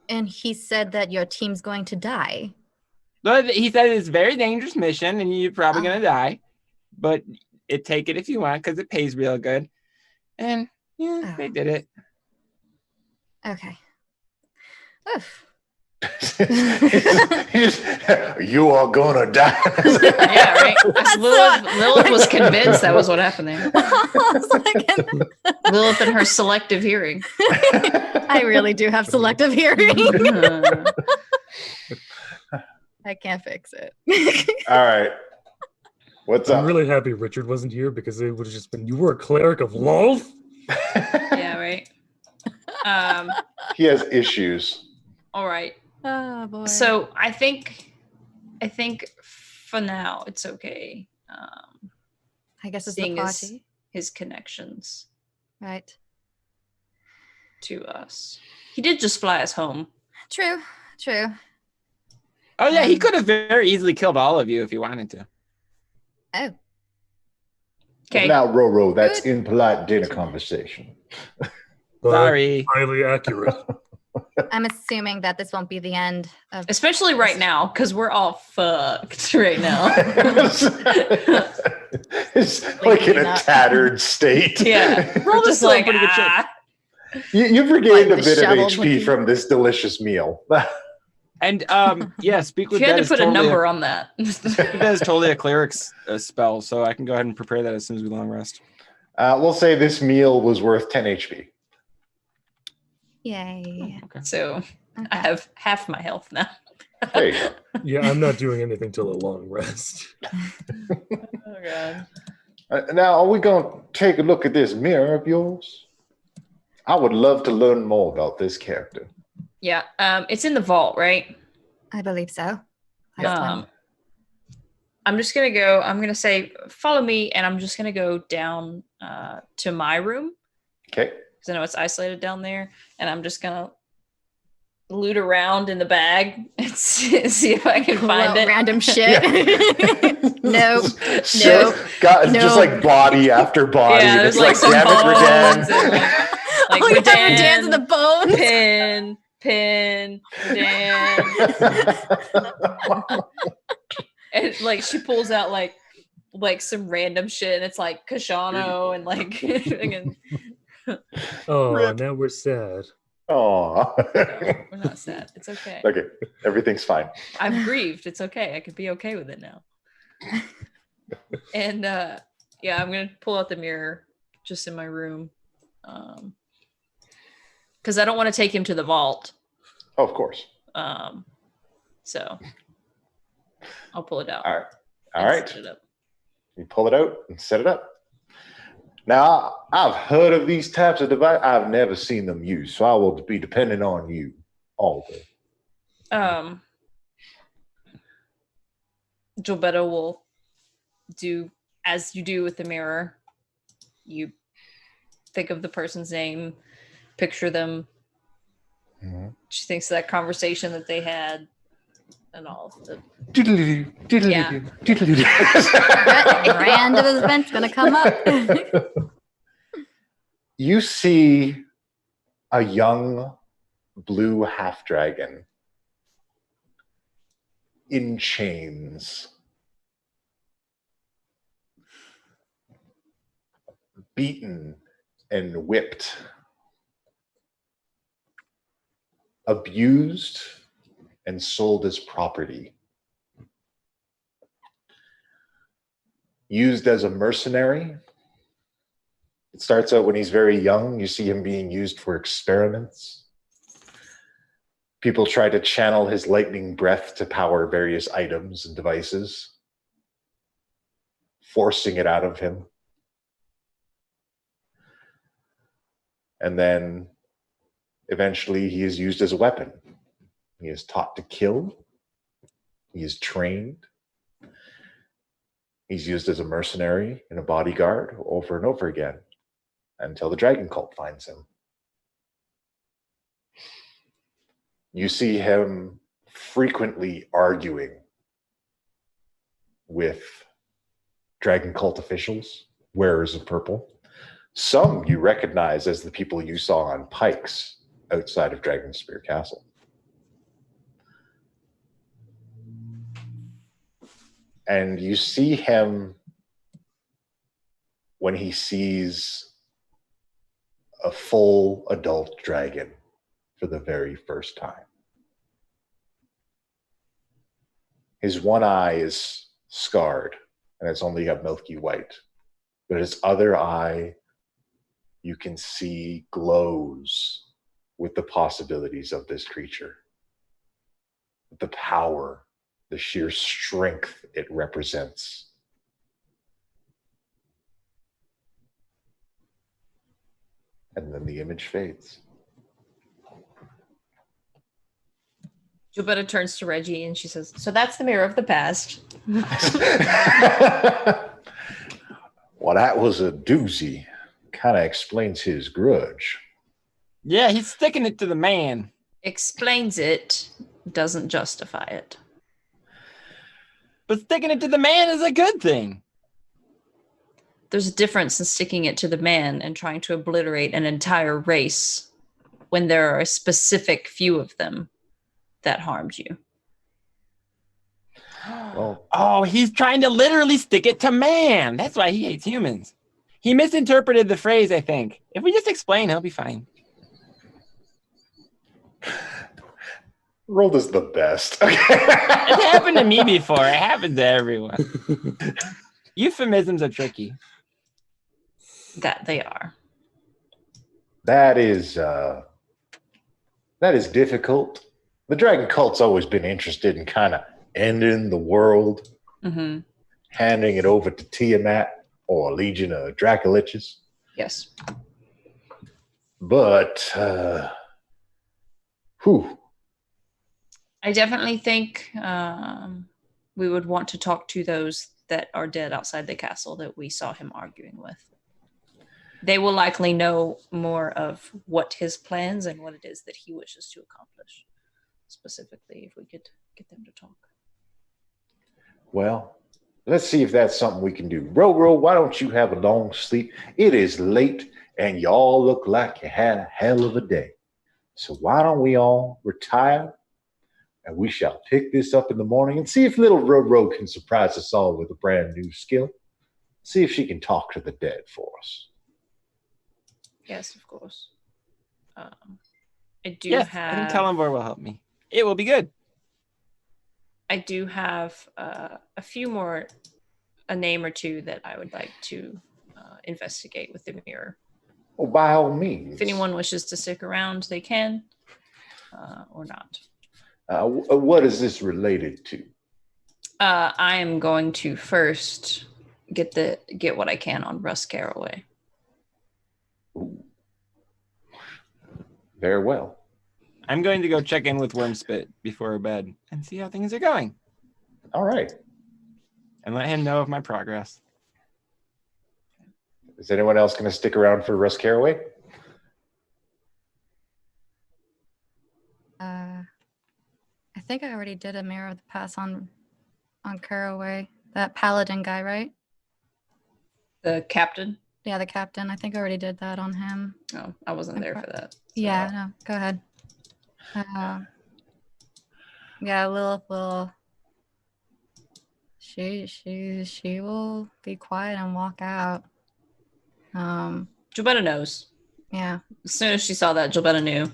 And he said that your team's going to die. But he said it's a very dangerous mission and you're probably going to die. But take it if you want because it pays real good. And yeah, they did it. Okay. Oof. You are gonna die. Yeah, right. Lilith was convinced that was what happened there. Lilith and her selective hearing. I really do have selective hearing. I can't fix it. All right. What's up? I'm really happy Richard wasn't here because it would have just been, you were a cleric of Loth? Yeah, right. He has issues. All right. Oh boy. So I think for now it's okay. I guess it's the seeing party. his connections Right. to us. He did just fly us home. True. True. Oh, yeah, he could have very easily killed all of you if he wanted to. Oh. Okay. Now, Roro, that's impolite dinner conversation. But Sorry. highly accurate. I'm assuming that this won't be the end of Especially right now, because we're all fucked right now. It's like in a tattered state. Yeah. We're just like, pretty good shape. You've regained Like a bit of disheveled HP looking. from this delicious meal. And yeah, speak with If you had that to is put a totally number on that. that is totally a cleric's spell, so I can go ahead and prepare that as soon as we long rest. We'll say this meal was worth 10 HP. Yay. Okay. So I have half my health now. There you go. Yeah, I'm not doing anything till a long rest. Oh god. Now, are we going to take a look at this mirror of yours? I would love to learn more about this character. Yeah. It's in the vault, right? I believe so. Last time. I'm just gonna go. I'm gonna say, follow me, and I'm just gonna go down to my room Okay. because I know it's isolated down there, and I'm just gonna loot around in the bag and see if I can find it. Random shit. Nope. So, Nope. God, No. just like body after body. Yeah, and there's it's like some damn it, bones Redan. and like Oh, yeah, Redan, Redan's in the bones. pin, Redan. And like she pulls out like some random shit, and it's like Kashano and like again. Oh, Rip. now we're sad. Aw. We're not sad. It's okay. Okay, everything's fine. I'm grieved. It's okay. I could be okay with it now. And yeah, I'm gonna pull out the mirror just in my room. Because I don't want to take him to the vault. Oh, of course. So I'll pull it out. All right. All and right. set it up. You pull it out and set it up. Now, I've heard of these types of devices. I've never seen them used, so I will be depending on you all day. Gilberto will do as you do with the mirror. You think of the person's name, picture them. Mm-hmm. She thinks of that conversation that they had and all of the Random event's gonna come up. You see a young blue half dragon in chains, beaten and whipped, abused and sold as property, used as a mercenary. It starts out when he's very young. You see him being used for experiments. People try to channel his lightning breath to power various items and devices, forcing it out of him. And then eventually he is used as a weapon. He is taught to kill. He is trained. He's used as a mercenary and a bodyguard over and over again until the dragon cult finds him. You see him frequently arguing with dragon cult officials, wearers of purple. Some you recognize as the people you saw on pikes outside of Dragonspear Castle. And you see him when he sees a full adult dragon for the very first time. His one eye is scarred, and it's only got milky white. But his other eye, you can see, glows with the possibilities of this creature. The power, the sheer strength it represents. And then the image fades. Jobetta turns to Reggie and she says, "So that's the mirror of the past." Well, that was a doozy. Kind of explains his grudge. Yeah, he's sticking it to the man. Explains it, doesn't justify it. But sticking it to the man is a good thing. There's a difference in sticking it to the man and trying to obliterate an entire race when there are a specific few of them that harmed you. Well, Oh, he's trying to literally stick it to man. That's why he hates humans. He misinterpreted the phrase, I think. If we just explain, he'll be fine. Rolda's the best. It's happened to me before. It happened to everyone. Euphemisms are tricky. That they are. That is difficult. The dragon cult's always been interested in kind of ending the world, handing it over to Tiamat or a legion of Dracoliches. Yes. But, I definitely think we would want to talk to those that are dead outside the castle that we saw him arguing with. They will likely know more of what his plans and what it is that he wishes to accomplish. Specifically, if we could get them to talk. Well, let's see if that's something we can do. Ro, why don't you have a long sleep? It is late, and you all look like you had a hell of a day. So why don't we all retire, and we shall pick this up in the morning and see if little Ro can surprise us all with a brand new skill. See if she can talk to the dead for us. Yes, of course. I do I have. think Talonvor will help me. It will be good. I do have a few more, a name or two that I would like to investigate with the mirror. Well, by all means. If anyone wishes to stick around, they can, or not. What is this related to? I am going to first get what I can on Russ Caraway. Ooh. Very well. I'm going to go check in with Wormspit before bed and see how things are going. All right. And let him know of my progress. Is anyone else going to stick around for Russ Caraway? I think I already did a mirror of the past on Caraway. That paladin guy, right? The captain? Yeah, the captain. I think I already did that on him. Oh, I wasn't there for that. Yeah, no, go ahead. Yeah, Lilith will. She will be quiet and walk out. Jobetta knows. Yeah. As soon as she saw that, Jobetta knew.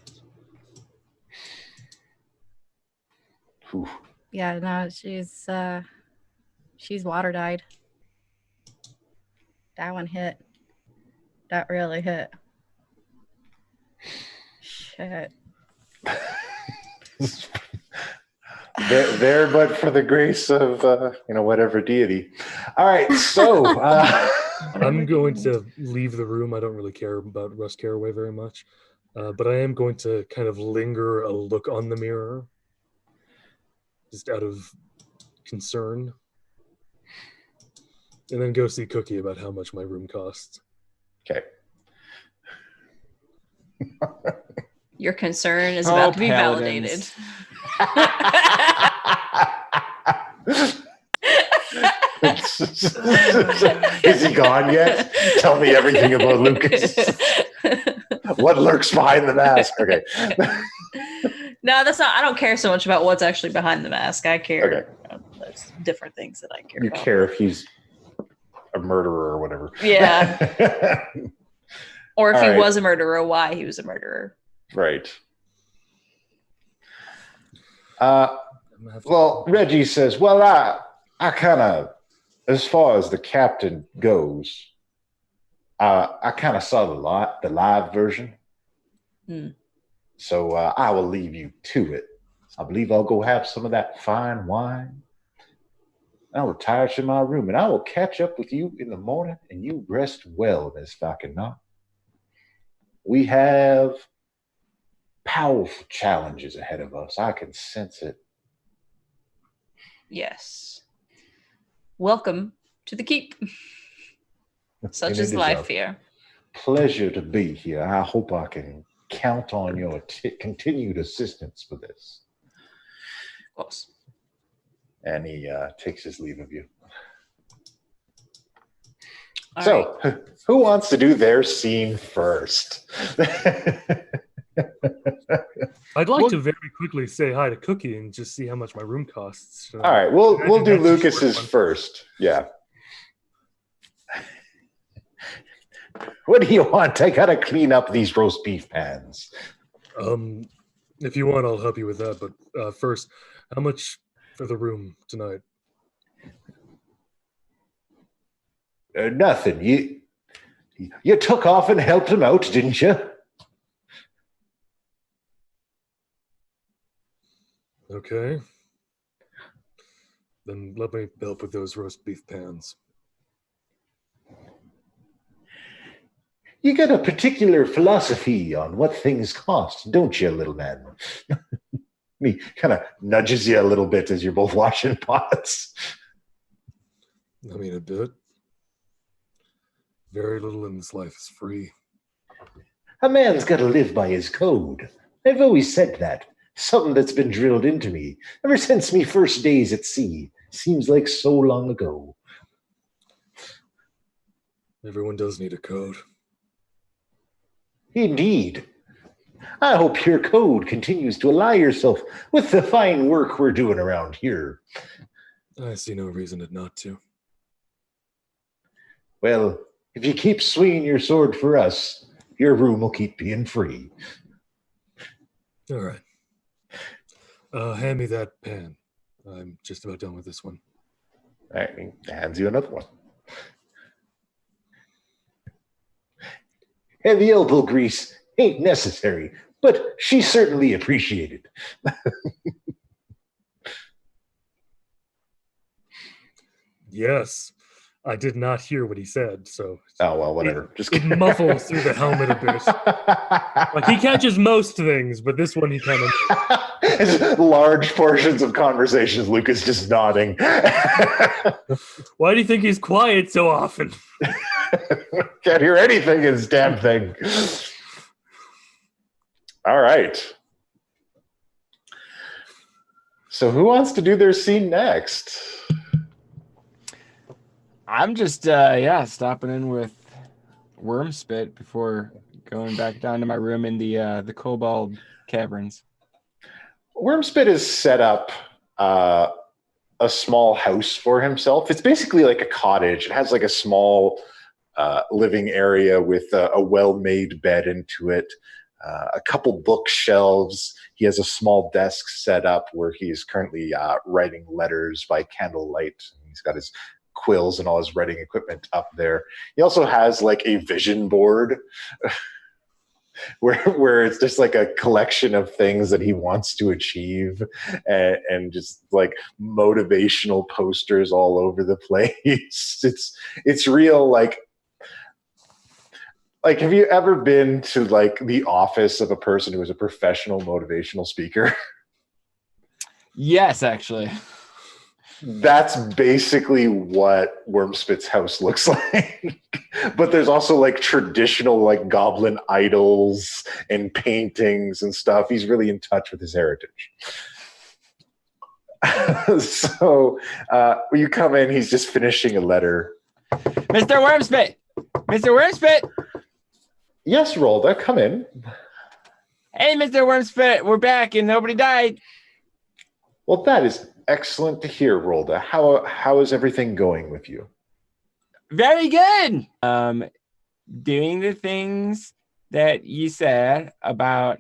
Whew. Yeah, no, she's water died. That one hit. That really hit. Shit. there, but for the grace of whatever deity. All right, so I'm going to leave the room. I don't really care about Russ Caraway very much, but I am going to kind of linger a look on the mirror, just out of concern, and then go see Cookie about how much my room costs. okay. Your concern is about to be paladins. validated. Is he gone yet? Tell me everything about Lucas. What lurks behind the mask? Okay. No, that's not. I don't care so much about what's actually behind the mask. I care. Okay. There's different things that I care You about. care if he's a murderer or whatever. Yeah. Or if All he right. was a murderer, why he was a murderer. Right. Well, Reggie says, well, I kind of, as far as the captain goes, I kind of saw the live version. Hmm. So I will leave you to it. I believe I'll go have some of that fine wine. I'll retire to my room, and I will catch up with you in the morning, and you rest well, Miss Falconer. We have powerful challenges ahead of us. I can sense it. Yes. Welcome to the keep. Such And is it is life a here. pleasure to be here. I hope I can count on your continued assistance for this. Of course. And he takes his leave of you. All So, right. who wants to do their scene first? I'd like to very quickly say hi to Cookie and just see how much my room costs. All right, we'll do that's a short Lucas's one. first. Yeah. What do you want? I gotta clean up these roast beef pans. If you want, I'll help you with that. But first, how much for the room tonight? Nothing. You took off and helped him out, didn't you? Okay. Then let me help with those roast beef pans. You got a particular philosophy on what things cost, don't you, little man? He kind of nudges you a little bit as you're both washing pots. I mean, a bit. Very little in this life is free. A man's got to live by his code. I've always said that. Something that's been drilled into me ever since me first days at sea. Seems like so long ago. Everyone does need a code. Indeed. I hope your code continues to ally yourself with the fine work we're doing around here. I see no reason it not to. Well, if you keep swinging your sword for us, your room will keep being free. All right. Hand me that pan. I'm just about done with this one. All right, he hands you another one. Heavy elbow grease ain't necessary, but she's certainly appreciated. Yes. I did not hear what he said, so Oh, well, whatever. Just it muffles through the helmet a bit. Like, he catches most things, but this one he kind of... Large portions of conversations, Lucas just nodding. Why do you think he's quiet so often? Can't hear anything in this damn thing. All right. So who wants to do their scene next? I'm just stopping in with worm spit before going back down to my room in the Cobalt Caverns. Wormspit has set up a small house for himself. It's basically like a cottage. It has like a small living area with a well-made bed into it, a couple bookshelves. He has a small desk set up where he's currently writing letters by candlelight. He's got his quills and all his writing equipment up there. He also has like a vision board where it's just like a collection of things that he wants to achieve, and just like motivational posters all over the place. It's real like have you ever been to like the office of a person who is a professional motivational speaker? Yes, actually. That's basically what Wormspit's house looks like. But there's also like traditional like goblin idols and paintings and stuff. He's really in touch with his heritage. So when you come in, he's just finishing a letter. Mr. Wormspit! Mr. Wormspit! Yes, Rolda, come in. Hey, Mr. Wormspit, we're back and nobody died. Well, that is excellent to hear, Rolda. How is everything going with you? Very good. Doing the things that you said about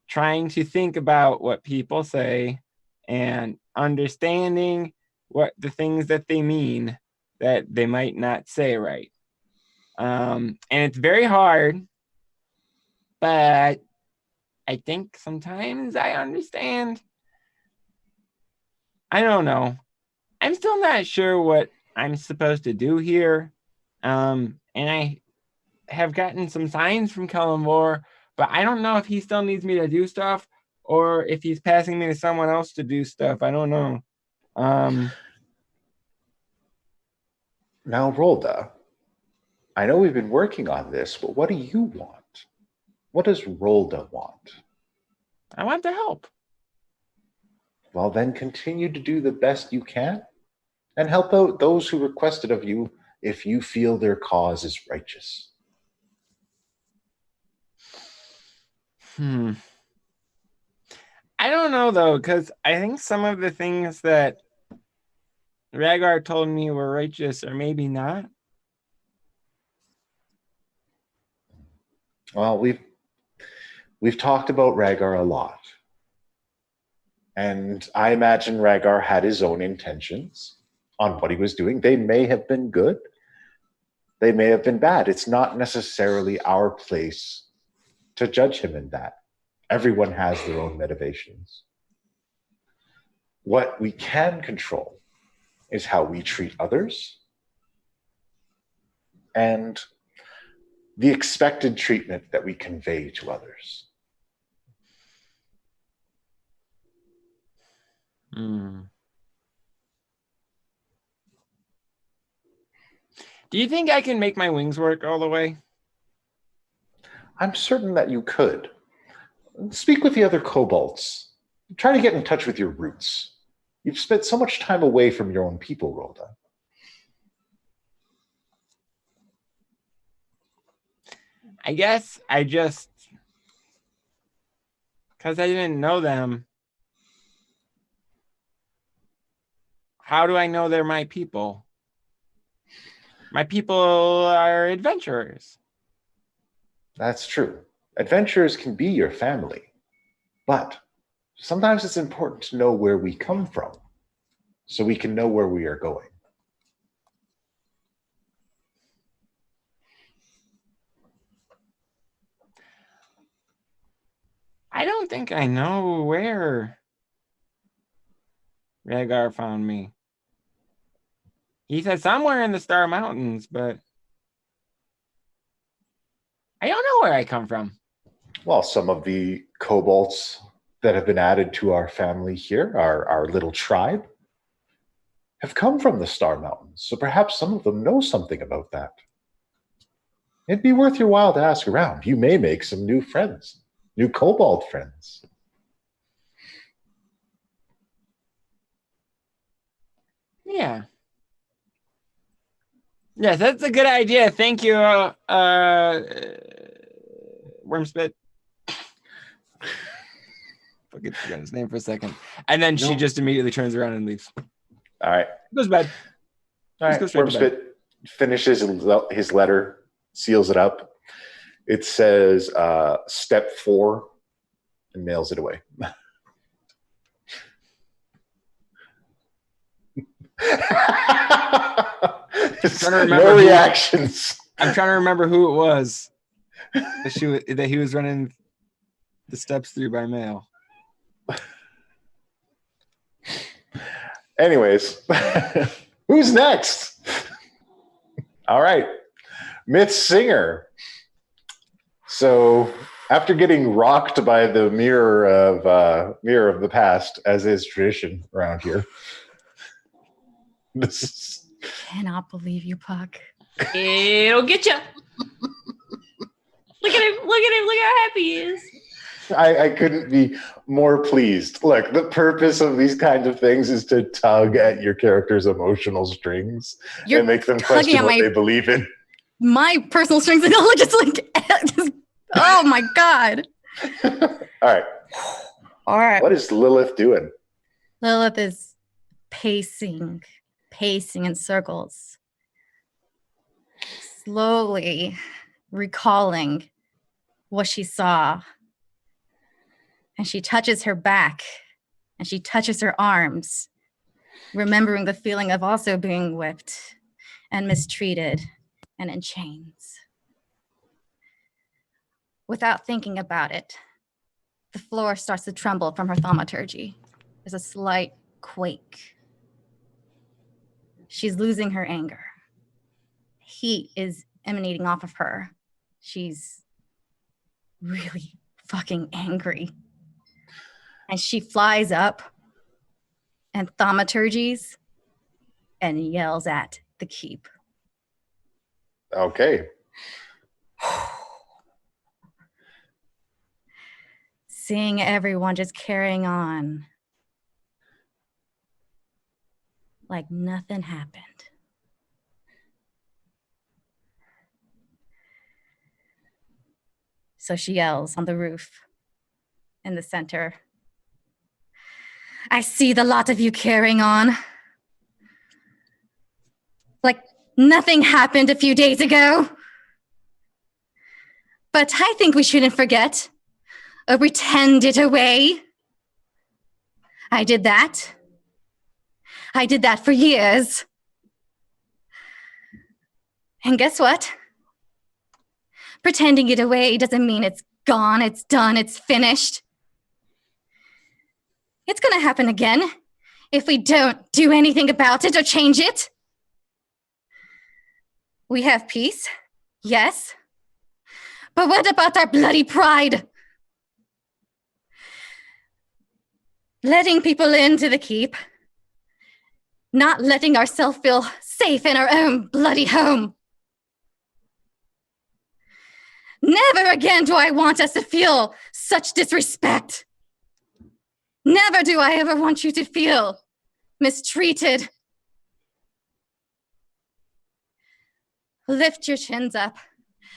trying to think about what people say and understanding what the things that they mean that they might not say right. And it's very hard, but I think sometimes I understand. I don't know. I'm still not sure what I'm supposed to do here. And I have gotten some signs from Kellamore, but I don't know if he still needs me to do stuff or if he's passing me to someone else to do stuff. I don't know. Now, Rolda, I know we've been working on this, but what do you want? What does Rolda want? I want to help. Well, then continue to do the best you can and help out those who requested of you if you feel their cause is righteous. I don't know, though, because I think some of the things that Rhaegar told me were righteous or maybe not. Well, we've talked about Rhaegar a lot. And I imagine Rhaegar had his own intentions on what he was doing. They may have been good. They may have been bad. It's not necessarily our place to judge him in that. Everyone has their own motivations. What we can control is how we treat others and the expected treatment that we convey to others. Do you think I can make my wings work all the way? I'm certain that you could. Speak with the other kobolds. Try to get in touch with your roots. You've spent so much time away from your own people, Rolda. I guess I just, because I didn't know them, how do I know they're my people? My people are adventurers. That's true. Adventurers can be your family. But sometimes it's important to know where we come from so we can know where we are going. I don't think I know where Rhaegar found me. He said somewhere in the Star Mountains, but I don't know where I come from. Well, some of the kobolds that have been added to our family here, our little tribe, have come from the Star Mountains. So perhaps some of them know something about that. It'd be worth your while to ask around. You may make some new friends, new kobold friends. Yeah. Yes, that's a good idea. Thank you, Wormspit. Forget his name for a second. And then she just immediately turns around and leaves. All right. Goes to bed. All right. Just go straight to bed. Wormspit finishes his letter, seals it up. It says step 4 and mails it away. No reactions. I'm trying to remember who it was that he was running the steps through by mail. Anyways, who's next? All right, Myth Singer. So after getting rocked by the mirror of the past, as is tradition around here, this is... Cannot believe you, Puck. It'll get you. Look at him! Look at him! Look how happy he is. I couldn't be more pleased. Look, the purpose of these kinds of things is to tug at your character's emotional strings and make them question what they believe in. My personal strings and all just like, oh my God. All right. What is Lilith doing? Lilith is pacing in circles, slowly recalling what she saw. And she touches her back and she touches her arms, remembering the feeling of also being whipped and mistreated and in chains. Without thinking about it, the floor starts to tremble from her thaumaturgy. There's a slight quake. She's losing her anger. Heat is emanating off of her. She's really fucking angry. And she flies up and thaumaturgies and yells at the keep. Okay. Seeing everyone just carrying on like nothing happened. So she yells on the roof in the center. I see the lot of you carrying on. Like nothing happened a few days ago. But I think we shouldn't forget or pretend it away. I did that. I did that for years. And guess what? Pretending it away doesn't mean it's gone, it's done, it's finished. It's gonna happen again if we don't do anything about it or change it. We have peace, yes. But what about our bloody pride? Letting people into the keep, not letting ourselves feel safe in our own bloody home. Never again do I want us to feel such disrespect. Never do I ever want you to feel mistreated. Lift your chins up.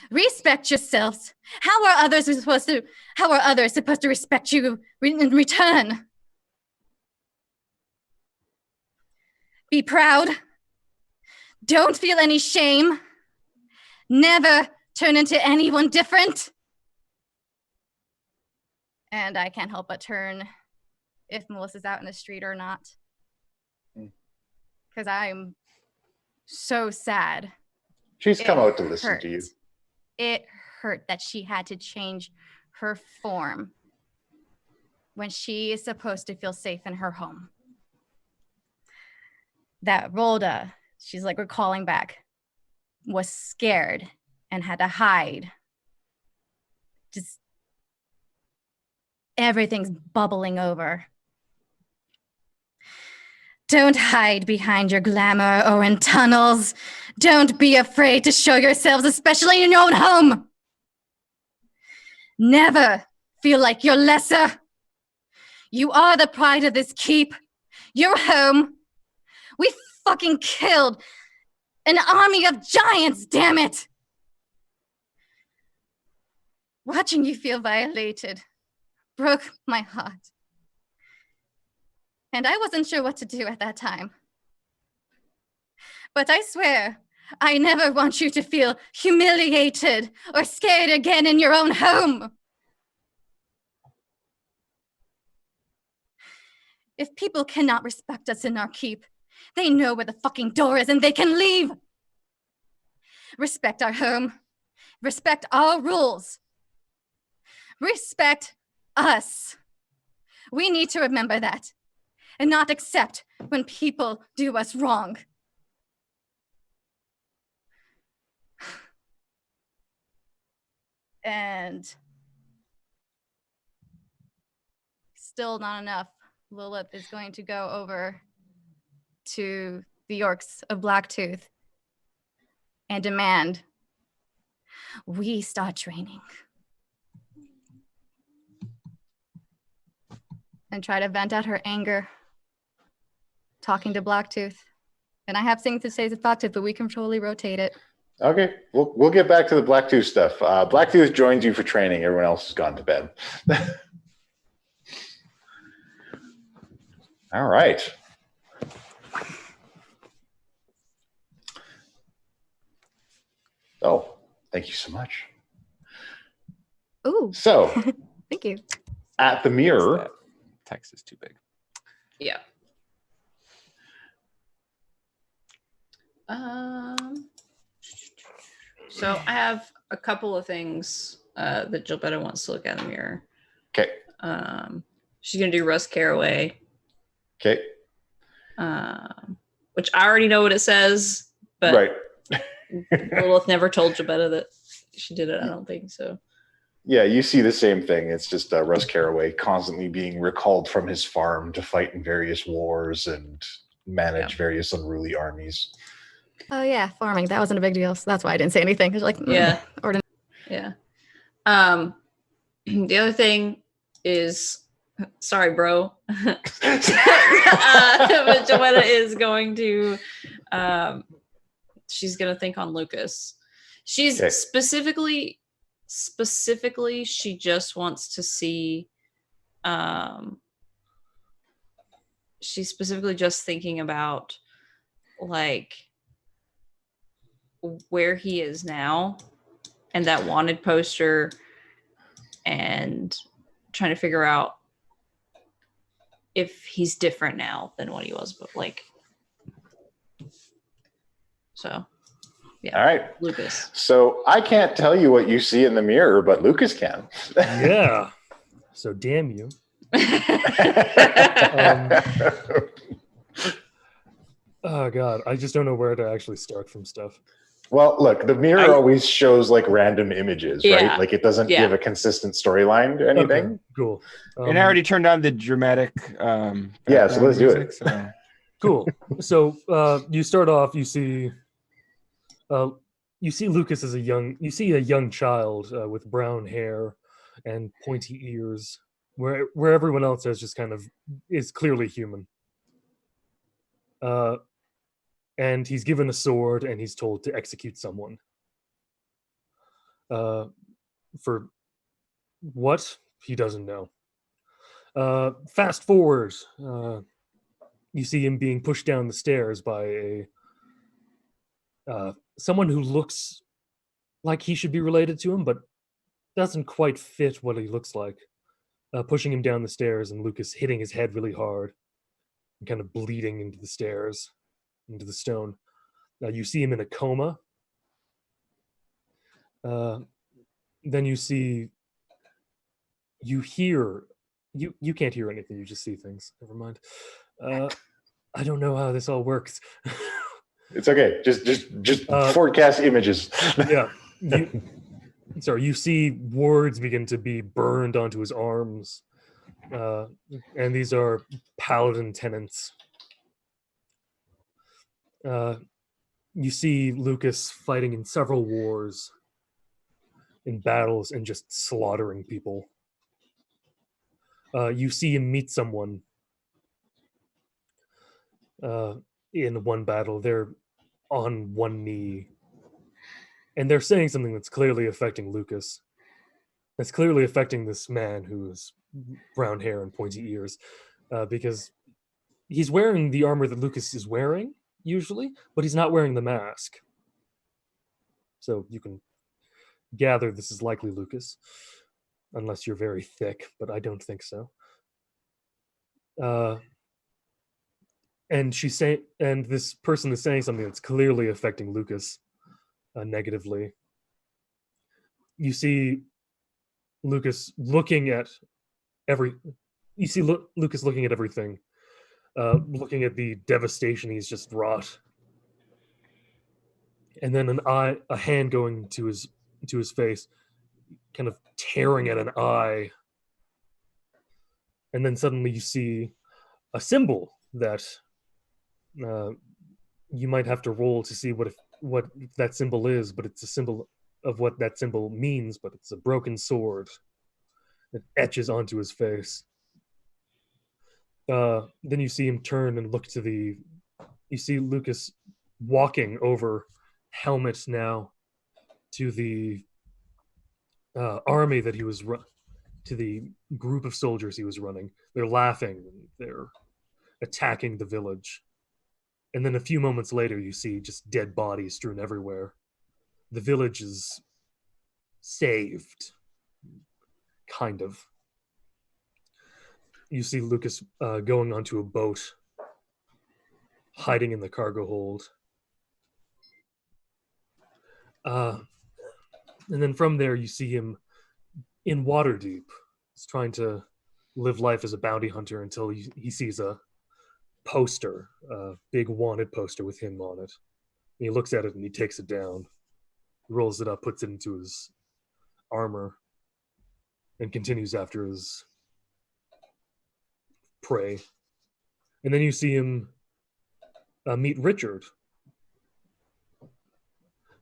Respect yourselves. How are others supposed to respect you in return? Be proud. Don't feel any shame. Never turn into anyone different. And I can't help but turn if Melissa's out in the street or not. Because I'm so sad. She's come out to listen to you. It hurt that she had to change her form when she is supposed to feel safe in her home. That Rolda, she's like recalling back, was scared and had to hide. Just everything's bubbling over. Don't hide behind your glamour or in tunnels. Don't be afraid to show yourselves, especially in your own home. Never feel like you're lesser. You are the pride of this keep. Your home. We fucking killed An army of giants, damn it! Watching you feel violated broke my heart. And I wasn't sure what to do at that time. But I swear, I never want you to feel humiliated or scared again in your own home. If people cannot respect us in our keep, they know where the fucking door is and they can leave. Respect our home. Respect our rules. Respect us. We need to remember that and not accept when people do us wrong. And still not enough. Lilith is going to go over to the Orcs of Blacktooth and demand we start training. And try to vent out her anger, talking to Blacktooth. And I have things to say to Blacktooth, but we can totally rotate it. Okay, we'll get back to the Blacktooth stuff. Blacktooth joins you for training. Everyone else has gone to bed. All right. Oh, thank you so much. Ooh. So, thank you. At the mirror. Text is too big. Yeah. So I have a couple of things that Gilberta wants to look at in the mirror. Okay. She's gonna do Russ Caraway. Okay. Which I already know what it says, but right. Lilith never told Gilberta that she did it. I don't think so. Yeah, you see the same thing. It's just Russ Caraway constantly being recalled from his farm to fight in various wars and manage various unruly armies. Oh yeah, farming. That wasn't a big deal. So that's why I didn't say anything. It's like, yeah. Ordinary. Yeah. The other thing is, sorry, bro. But Joanna is going to, she's going to think on Lucas. She's specifically, she just wants to see, she's specifically just thinking about, like, where he is now and that wanted poster and trying to figure out if he's different now than what he was, but like, so yeah. All right, Lucas. So I can't tell you what you see in the mirror, but Lucas can. Yeah. So damn you. Oh God, I just don't know where to actually start from stuff. Well, look, the mirror always shows like random images, right? Like it doesn't give a consistent storyline to anything. Okay, cool. And I already turned on the dramatic. Yeah, so let's do it. So. Cool. So you start off. You see Lucas as a young child with brown hair and pointy ears, where everyone else has just kind of is clearly human. And he's given a sword and he's told to execute someone. For what? He doesn't know. Fast forward. You see him being pushed down the stairs by someone who looks like he should be related to him, but doesn't quite fit what he looks like. Pushing him down the stairs and Lucas hitting his head really hard and kind of bleeding into the stairs. Into the stone. You see him in a coma. Then you hear, you can't hear anything, you just see things. Never mind. I don't know how this all works. It's okay. Just forecast images. Yeah. You see wards begin to be burned onto his arms. And these are paladin tenants. You see Lucas fighting in several wars, in battles, and just slaughtering people. You see him meet someone in one battle. They're on one knee. And they're saying something that's clearly affecting Lucas. That's clearly affecting this man who has brown hair and pointy ears, because he's wearing the armor that Lucas is wearing, usually, but he's not wearing the mask. So you can gather this is likely Lucas, unless you're very thick, but I don't think so. And this person is saying something that's clearly affecting Lucas negatively. You see Lucas looking at Lucas looking at everything, looking at the devastation he's just wrought, and then a hand going to his face, kind of tearing at an eye, and then suddenly you see a symbol that you might have to roll to see what that symbol is, but it's a symbol of what that symbol means, but it's a broken sword that etches onto his face. Then you see him turn and look you see Lucas walking over, helmet now, to the army that he was to the group of soldiers he was running. They're laughing, they're attacking the village. And then a few moments later, you see just dead bodies strewn everywhere. The village is saved, kind of. You see Lucas going onto a boat, hiding in the cargo hold. And then from there, you see him in Waterdeep. He's trying to live life as a bounty hunter until he sees a poster, a big wanted poster with him on it. And he looks at it and he takes it down, rolls it up, puts it into his armor, and continues after his prey. And then you see him meet Richard,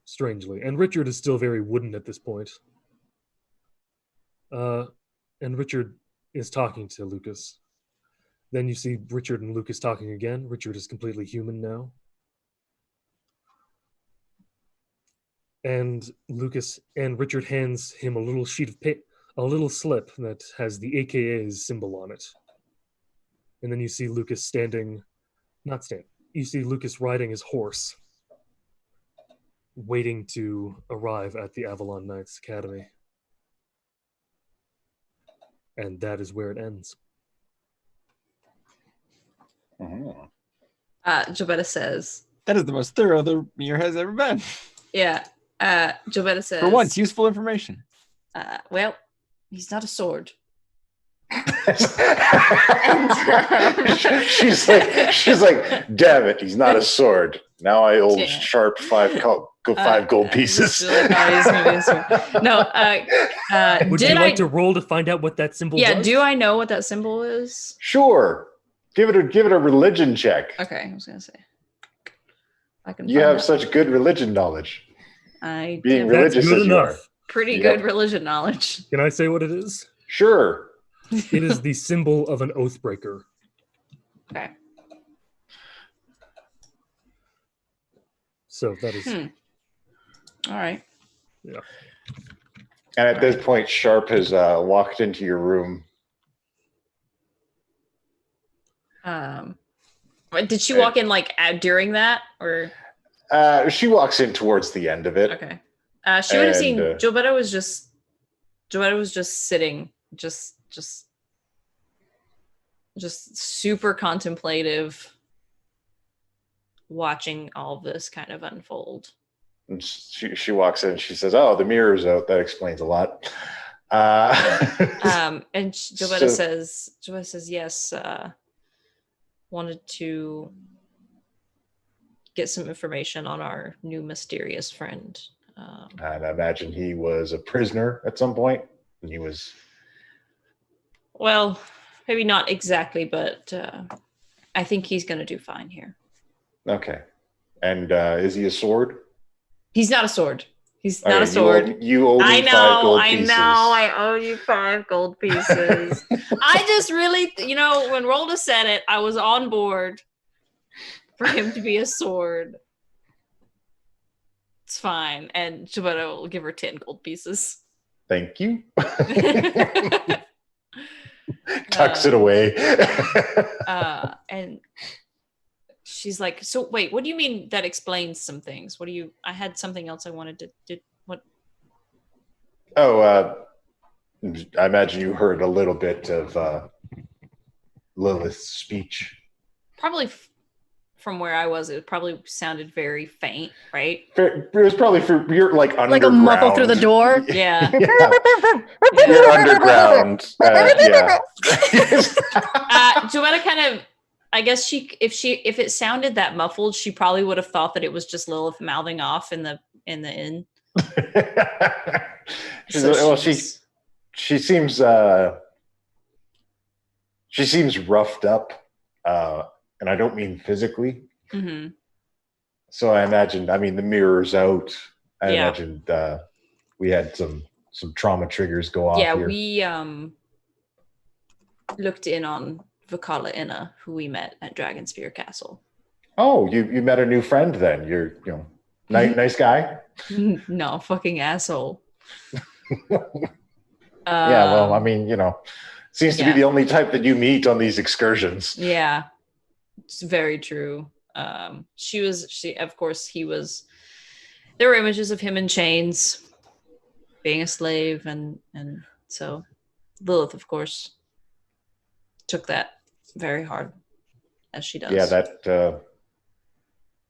strangely. And Richard is still very wooden at this point. And Richard is talking to Lucas. Then you see Richard and Lucas talking again. Richard is completely human now. And Richard hands him a little sheet of paper, a little slip that has the AKA's symbol on it. And then you see Lucas you see Lucas riding his horse, waiting to arrive at the Avalon Knights Academy. And that is where it ends. Jobetta says, That is the most thorough the year has ever been. yeah. Jobetta says, For once, useful information. Well, he's not a sword. she's like, damn it, he's not a sword. Now I hold sharp five gold pieces. No, would you like to roll to find out what that symbol was? Yeah, do I know what that symbol is? Sure. Give it a religion check. Okay, I was gonna say. You have such good religion knowledge. I being religious as you are. Pretty good religion knowledge. Can I say what it is? Sure. It is the symbol of an oathbreaker. Okay. So that is. All right. Yeah. And at this point, Sharp has walked into your room. Did she walk in like during that, or? She walks in towards the end of it. Okay. She would have seen Jobetta was just sitting, just super contemplative, watching all of this kind of unfold. And she walks in and she says, "Oh, the mirror's out. That explains a lot." And Jobetta says, "Yes, wanted to get some information on our new mysterious friend." And I imagine he was a prisoner at some point. And he was. Well, maybe not exactly, but I think he's going to do fine here. Okay. And is he a sword? He's not a sword. He's not a sword. You owe me 5 gold pieces. I owe you 5 gold pieces. I just really, when Rolda said it, I was on board for him to be a sword. It's fine. And Jabetta will give her 10 gold pieces. Thank you. Tucks it away. And she's like, so wait, what do you mean that explains some things? I had something else I wanted to, what? Oh, I imagine you heard a little bit of Lilith's speech. Probably from where I was, it probably sounded very faint, right? It was probably for you're like underground. Like a muffle through the door. Yeah. You're underground. Yeah. Joanna kind of, I guess if it sounded that muffled, she probably would have thought that it was just Lilith mouthing off in the inn. She seems roughed up, and I don't mean physically. Mm-hmm. So I imagined, the mirror's out. I Yeah. imagined we had some trauma triggers go off. Yeah, here. we looked in on Vakala Inna, who we met at Dragonspear Castle. Oh, you met a new friend then. You're nice guy. No, fucking asshole. Yeah, well, seems to be Yeah. the only type that you meet on these excursions. Yeah, it's very true. Of course, there were images of him in chains, being a slave, and so Lilith, of course, took that very hard, as she does. Yeah,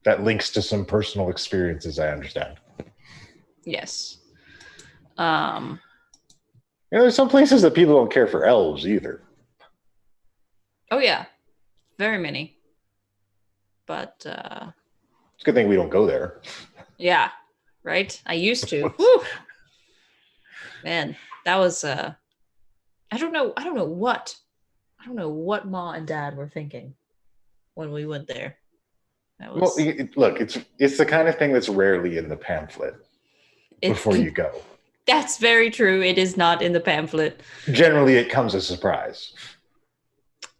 that links to some personal experiences, I understand. Yes. There's some places that people don't care for elves either. Oh yeah, very many. But It's a good thing we don't go there. yeah, right. I used to. Whew. Man, that was I don't know what Ma and Dad were thinking when we went there. That was, Well, look, it's the kind of thing that's rarely in the pamphlet before you go. That's very true. It is not in the pamphlet. Generally, it comes as a surprise.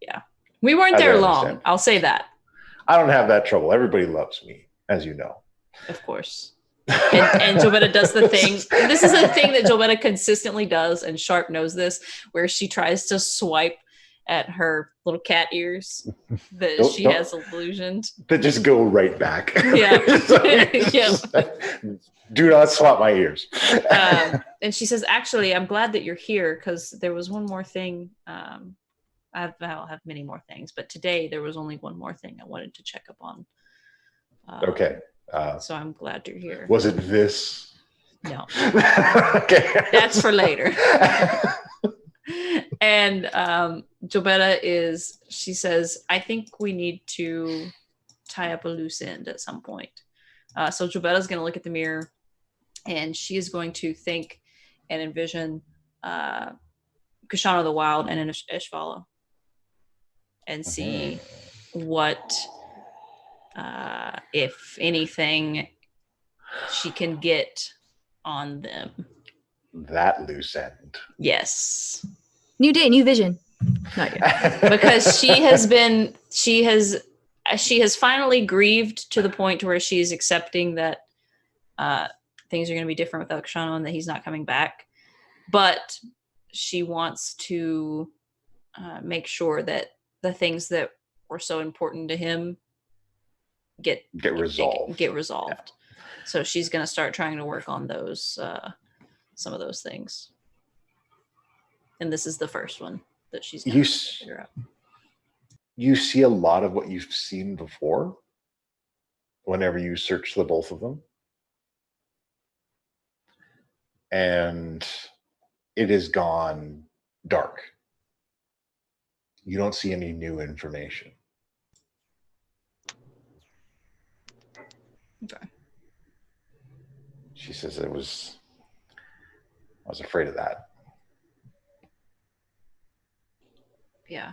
Yeah. We weren't there long. I'll say that. I don't have that trouble. Everybody loves me, as you know. Of course. And Jovetta does the thing. This is a thing that Jovetta consistently does, and Sharp knows this, where she tries to swipe at her little cat ears that she has illusioned. That just go right back. Yeah. Yeah. Do not swap my ears. And she says, actually, I'm glad that you're here because there was one more thing. I'll have many more things, but today there was only one more thing I wanted to check up on. Okay. So I'm glad you're here. Was it this? No. Okay. That's for later. And Jobetta she says, I think we need to tie up a loose end at some point. So Jobetta's going to look at the mirror and she is going to think and envision Kashana the Wild and an Ishvala and see what, if anything, she can get on them. That loose end. Yes. New day, new vision. Not yet. Because she has finally grieved to the point to where she's accepting that things are going to be different without Kashano and that he's not coming back. But she wants to make sure that the things that were so important to him get resolved. Yeah. So she's going to start trying to work on those, some of those things. And this is the first one that she's going to figure out. You see a lot of what you've seen before whenever you search the both of them. And it has gone dark. You don't see any new information. Okay. She says I was afraid of that. Yeah.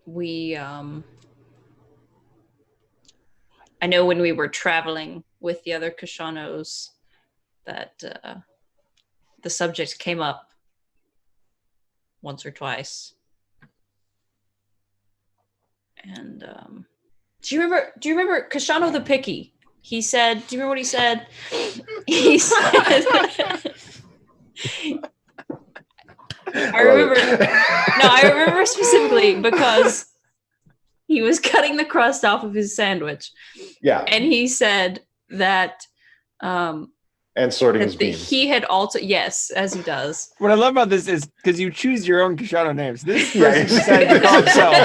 We I know when we were traveling with the other Kashanos that the subject came up once or twice. And Do you remember Kashano the Picky? He said, do you remember what he said? He said, I remember specifically because he was cutting the crust off of his sandwich. Yeah. And he said that and sorting his beans. He had also, yes, as he does. What I love about this is because you choose your own Kashano names. This person decided to call himself.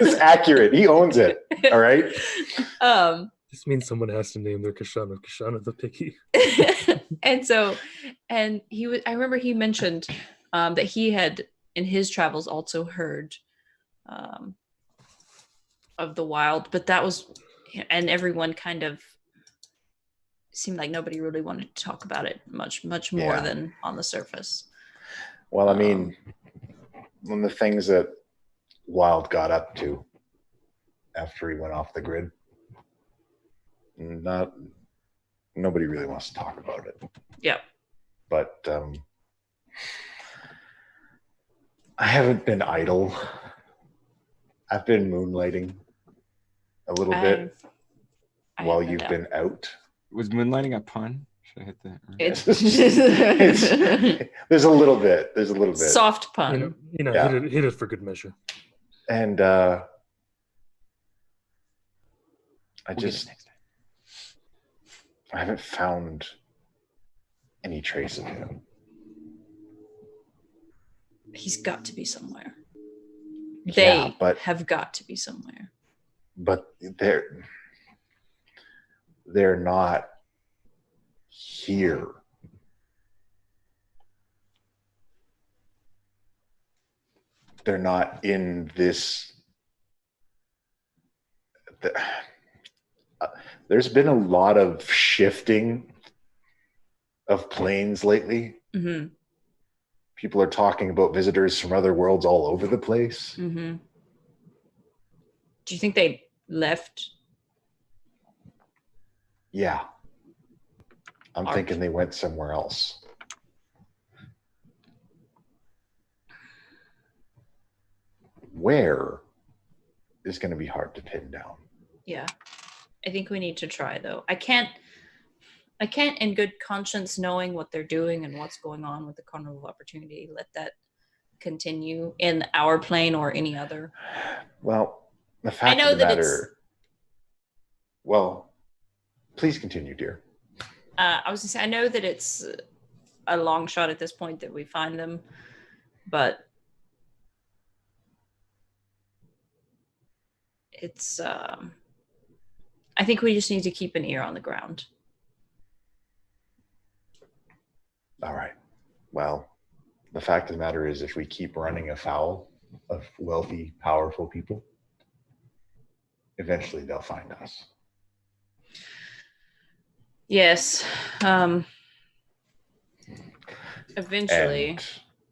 It's accurate. He owns it. All right. This means someone has to name their Kashano the Picky. and he was. I remember he mentioned that he had in his travels also heard of the wild, but that was, and everyone kind of seemed like nobody really wanted to talk about it much more than on the surface. Well, I mean, one of the things that Wild got up to after he went off the grid, nobody really wants to talk about it. Yeah. But I haven't been idle. I've been moonlighting a little bit while you've been out. Was moonlighting a pun? Should I hit that? There's a little bit. There's a little bit. Soft pun. Yeah. hit it for good measure. And we'll I haven't found any trace of him. He's got to be somewhere. They have got to be somewhere. But they're not here. They're not in this. There's been a lot of shifting of planes lately. Mm-hmm. People are talking about visitors from other worlds all over the place. Mm-hmm. Do you think they left? Yeah. I'm thinking they went somewhere else. Where is going to be hard to pin down. Yeah. I think we need to try, though. I can't in good conscience, knowing what they're doing and what's going on with the Carnival of Opportunity, let that continue in our plane or any other. Well, the fact of the matter... Well, please continue, dear. I was going to say, I know that it's a long shot at this point that we find them, but it's... I think we just need to keep an ear on the ground. All right. Well, the fact of the matter is, if we keep running afoul of wealthy, powerful people, eventually they'll find us. Yes. Eventually, and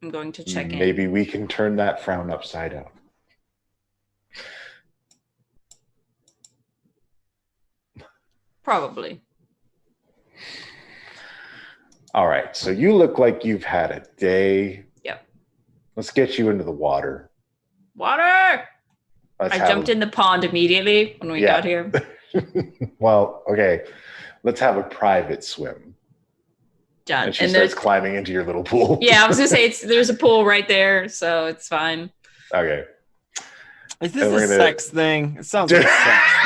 I'm going to check in. Maybe we can turn that frown upside down. Probably. All right. So you look like you've had a day. Yep. Let's get you into the water. Water! I jumped in the pond immediately when we got here. Well, okay. Let's have a private swim. Done. And she starts climbing into your little pool. Yeah, I was going to say, there's a pool right there, so it's fine. Okay. Is this a sex thing? It sounds like a sex thing.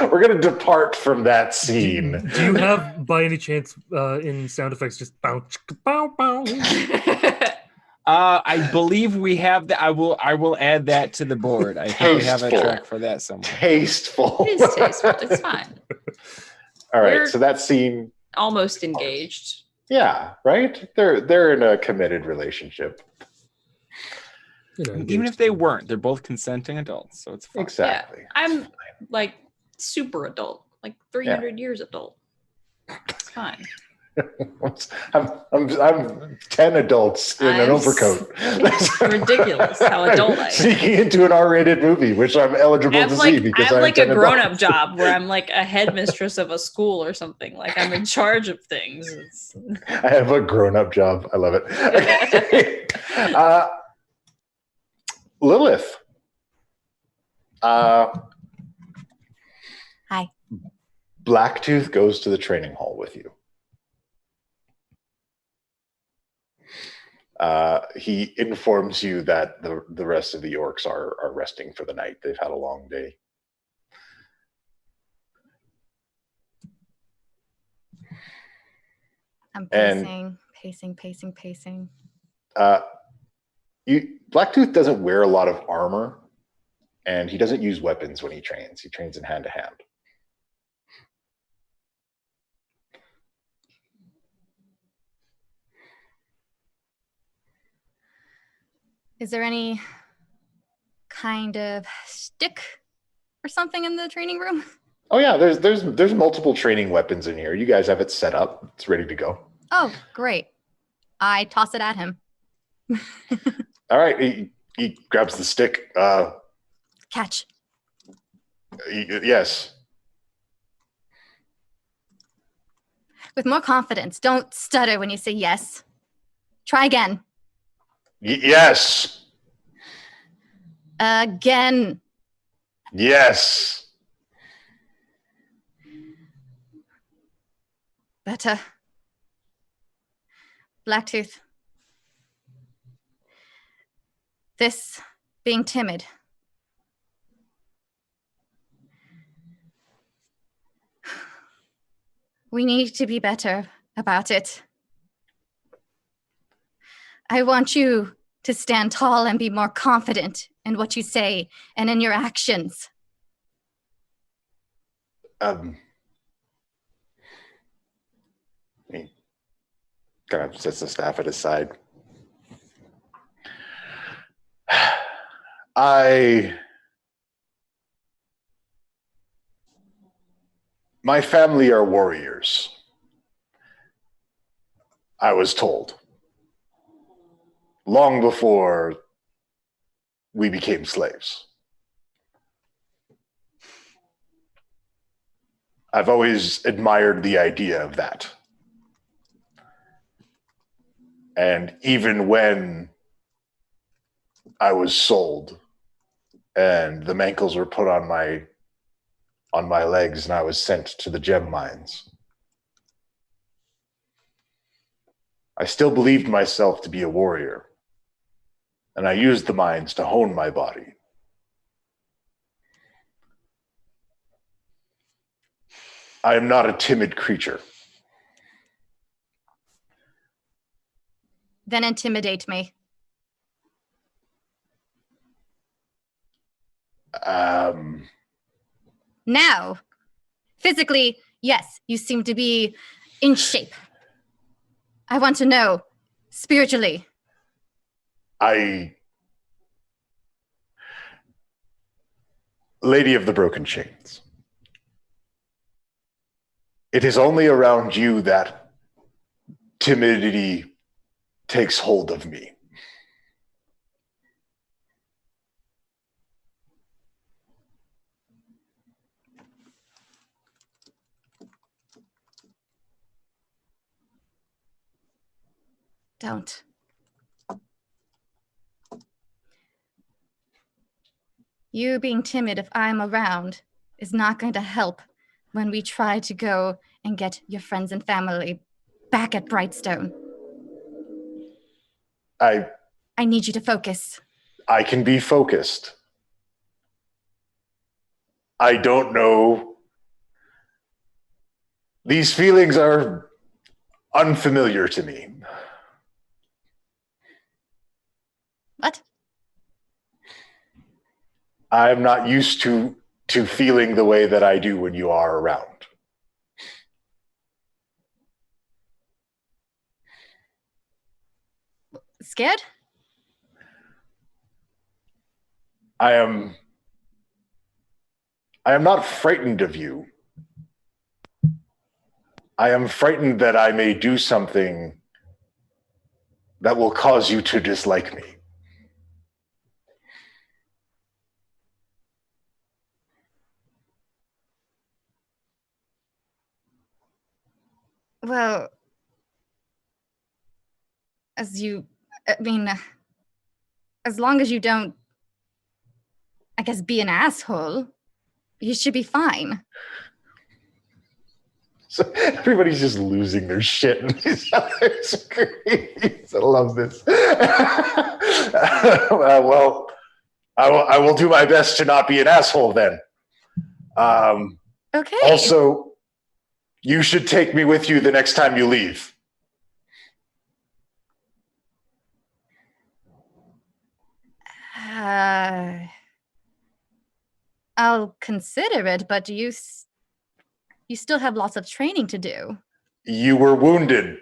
We're going to depart from that scene. Do you have, by any chance, in sound effects, just bow, bow, bow? I believe we have that. I will add that to the board. I think we have a track for that somewhere. Tasteful. It is tasteful. It's fine. All right. So that scene. Almost engaged. Yeah. Right. They're in a committed relationship. Even if they weren't, they're both consenting adults, so it's fine. Exactly. Yeah. I'm like super adult, like 300 years adult. It's fine. I'm 10 adults in an overcoat. It's ridiculous how adult I am. Sneaking into an R-rated movie, which I'm eligible to see because I have like a grown-up adults. job where I'm like a headmistress of a school or something. Like I'm in charge of things. I have a grown-up job. I love it. Lilith. Hi. Blacktooth goes to the training hall with you. He informs you that the rest of the orcs are resting for the night. They've had a long day. I'm And- pacing. Blacktooth doesn't wear a lot of armor, and he doesn't use weapons when he trains. He trains in hand to hand. Is there any kind of stick or something in the training room? Oh yeah, there's multiple training weapons in here. You guys have it set up. It's ready to go. Oh, great. I toss it at him. All right, he grabs the stick. Catch. Yes. With more confidence. Don't stutter when you say yes. Try again. Yes. Again. Yes. Better. Blacktooth. This being timid. We need to be better about it. I want you to stand tall and be more confident in what you say and in your actions. He kind of sets the staff at his side. My family are warriors. I was told. Long before we became slaves. I've always admired the idea of that. And even when I was sold and the mankles were put on my legs and I was sent to the gem mines, I still believed myself to be a warrior. And I used the mines to hone my body. I am not a timid creature. Then intimidate me. Now, physically, yes, you seem to be in shape. I want to know, spiritually. Lady of the Broken Chains. It is only around you that timidity takes hold of me. Don't. You being timid if I'm around is not going to help when we try to go and get your friends and family back at Brightstone. I need you to focus. I can be focused. I don't know. These feelings are unfamiliar to me. What? I'm not used to feeling the way that I do when you are around. Scared? I am not frightened of you. I am frightened that I may do something that will cause you to dislike me. Well, as long as you don't I guess, be an asshole, you should be fine. So everybody's just losing their shit in these other screens. I love this. Well, I will do my best to not be an asshole then. Okay. Also, you should take me with you the next time you leave. I'll consider it, but you still have lots of training to do. You were wounded.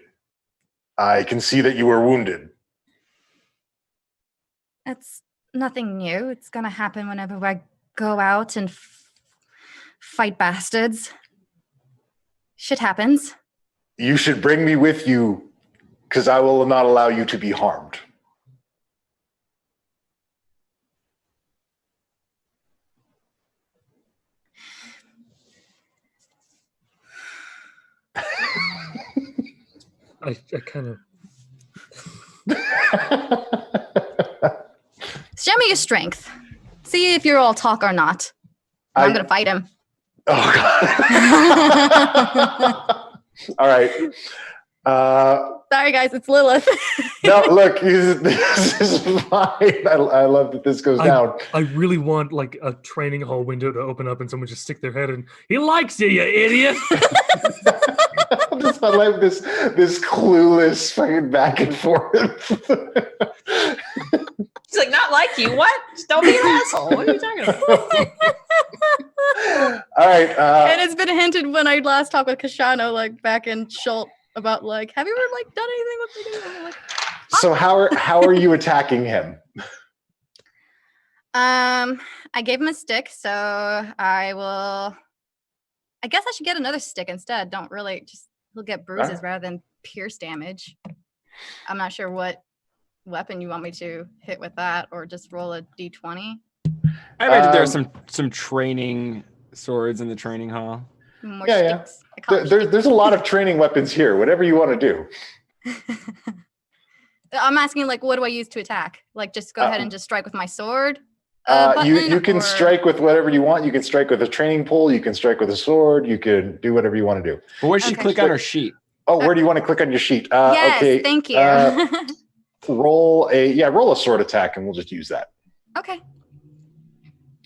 I can see that you were wounded. That's nothing new. It's gonna happen whenever I go out and fight bastards. Shit happens. You should bring me with you because I will not allow you to be harmed. I kind of. Show me your strength. See if you're all talk or not. I'm gonna fight him. Oh God! All right. Sorry, guys. It's Lilith. No, look, this is fine. I love that this goes down. I really want like a training hall window to open up and someone just stick their head in. He likes you idiot. I like this clueless fucking back and forth. He's like, not like you. What? Just don't be an asshole. What are you talking about? All right. And it's been hinted when I last talked with Kashano, like back in Schult, about like, have you ever like done anything with me? Like, so how are you attacking him? I gave him a stick, so I guess I should get another stick instead. Don't really he'll get bruises rather than pierce damage. I'm not sure what weapon you want me to hit with that, or just roll a d20. I imagine there are some training swords in the training hall. More Yeah. sticks. There's a lot of training weapons here. Whatever you want to do. I'm asking, like, what do I use to attack? Like, just go ahead and just strike with my sword? You can strike with whatever you want. You can strike with a training pole. You can strike with a sword. You can do whatever you want to do. But where should she click on her sheet? Oh, where do you want to click on your sheet? Yes, okay. thank you. Roll a sword attack, and we'll just use that. Okay.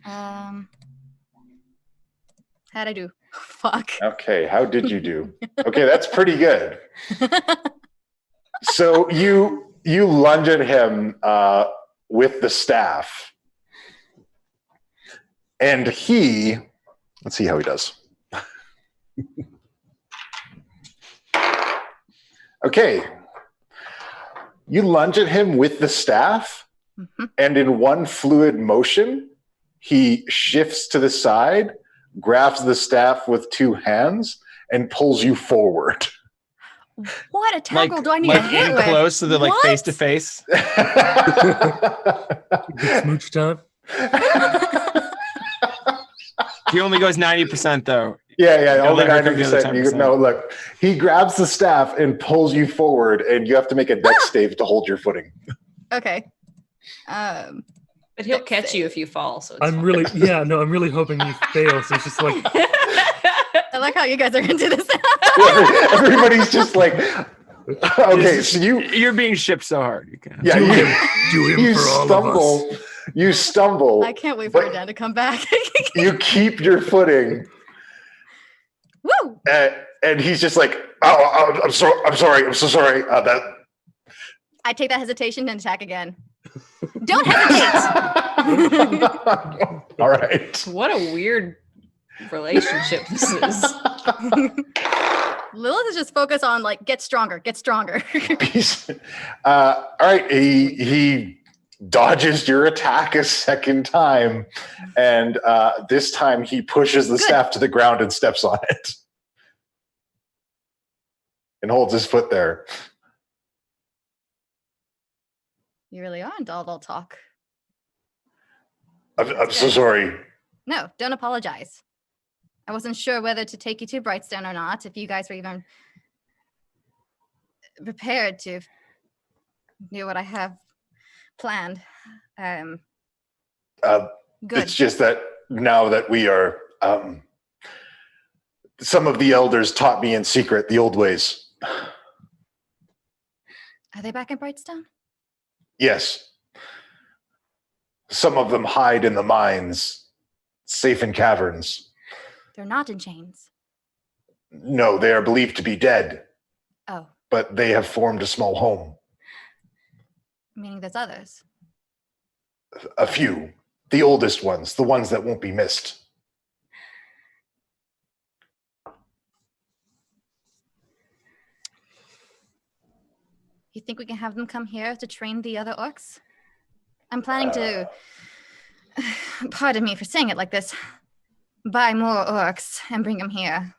How'd I do? Fuck. Okay, how did you do? Okay, that's pretty good. So you lunge at him with the staff, and let's see how he does. Okay, you lunge at him with the staff, and in one fluid motion, he shifts to the side, grabs the staff with two hands, and pulls you forward. What a tackle do I need to hit in with? close, so they're like face to face. Smooch time. He only goes 90% though. Yeah, Don't only let her come to the 90%. 10%. No, look, he grabs the staff and pulls you forward, and you have to make a dex save to hold your footing. Okay. But he'll catch you if you fall. So it's I'm really hoping you fail. So it's just like I like how you guys are into this. Everybody's just like, okay, so you're being shipped so hard. You can't. Yeah, do him you for all stumble. of us. You stumble. I can't wait for her dad to come back. You keep your footing. Woo! And he's just like, oh, I'm so sorry. That. I take that hesitation and attack again. Don't hesitate. All right. What a weird relationship this is. Lilith is just focused on like get stronger. All right. He dodges your attack a second time, and this time he pushes the staff to the ground and steps on it, and holds his foot there. You really are in doll talk. I'm so sorry. No, don't apologize. I wasn't sure whether to take you to Brightstone or not, if you guys were even prepared to know what I have planned. Good. It's just that now that we are, some of the elders taught me in secret the old ways. Are they back in Brightstone? Yes. Some of them hide in the mines, safe in caverns. They're not in chains. No, they are believed to be dead, Oh, but they have formed a small home. meaning there's others. A few. The oldest ones, the ones that won't be missed. You think we can have them come here to train the other orcs? I'm planning to, pardon me for saying it like this, buy more orcs and bring them here.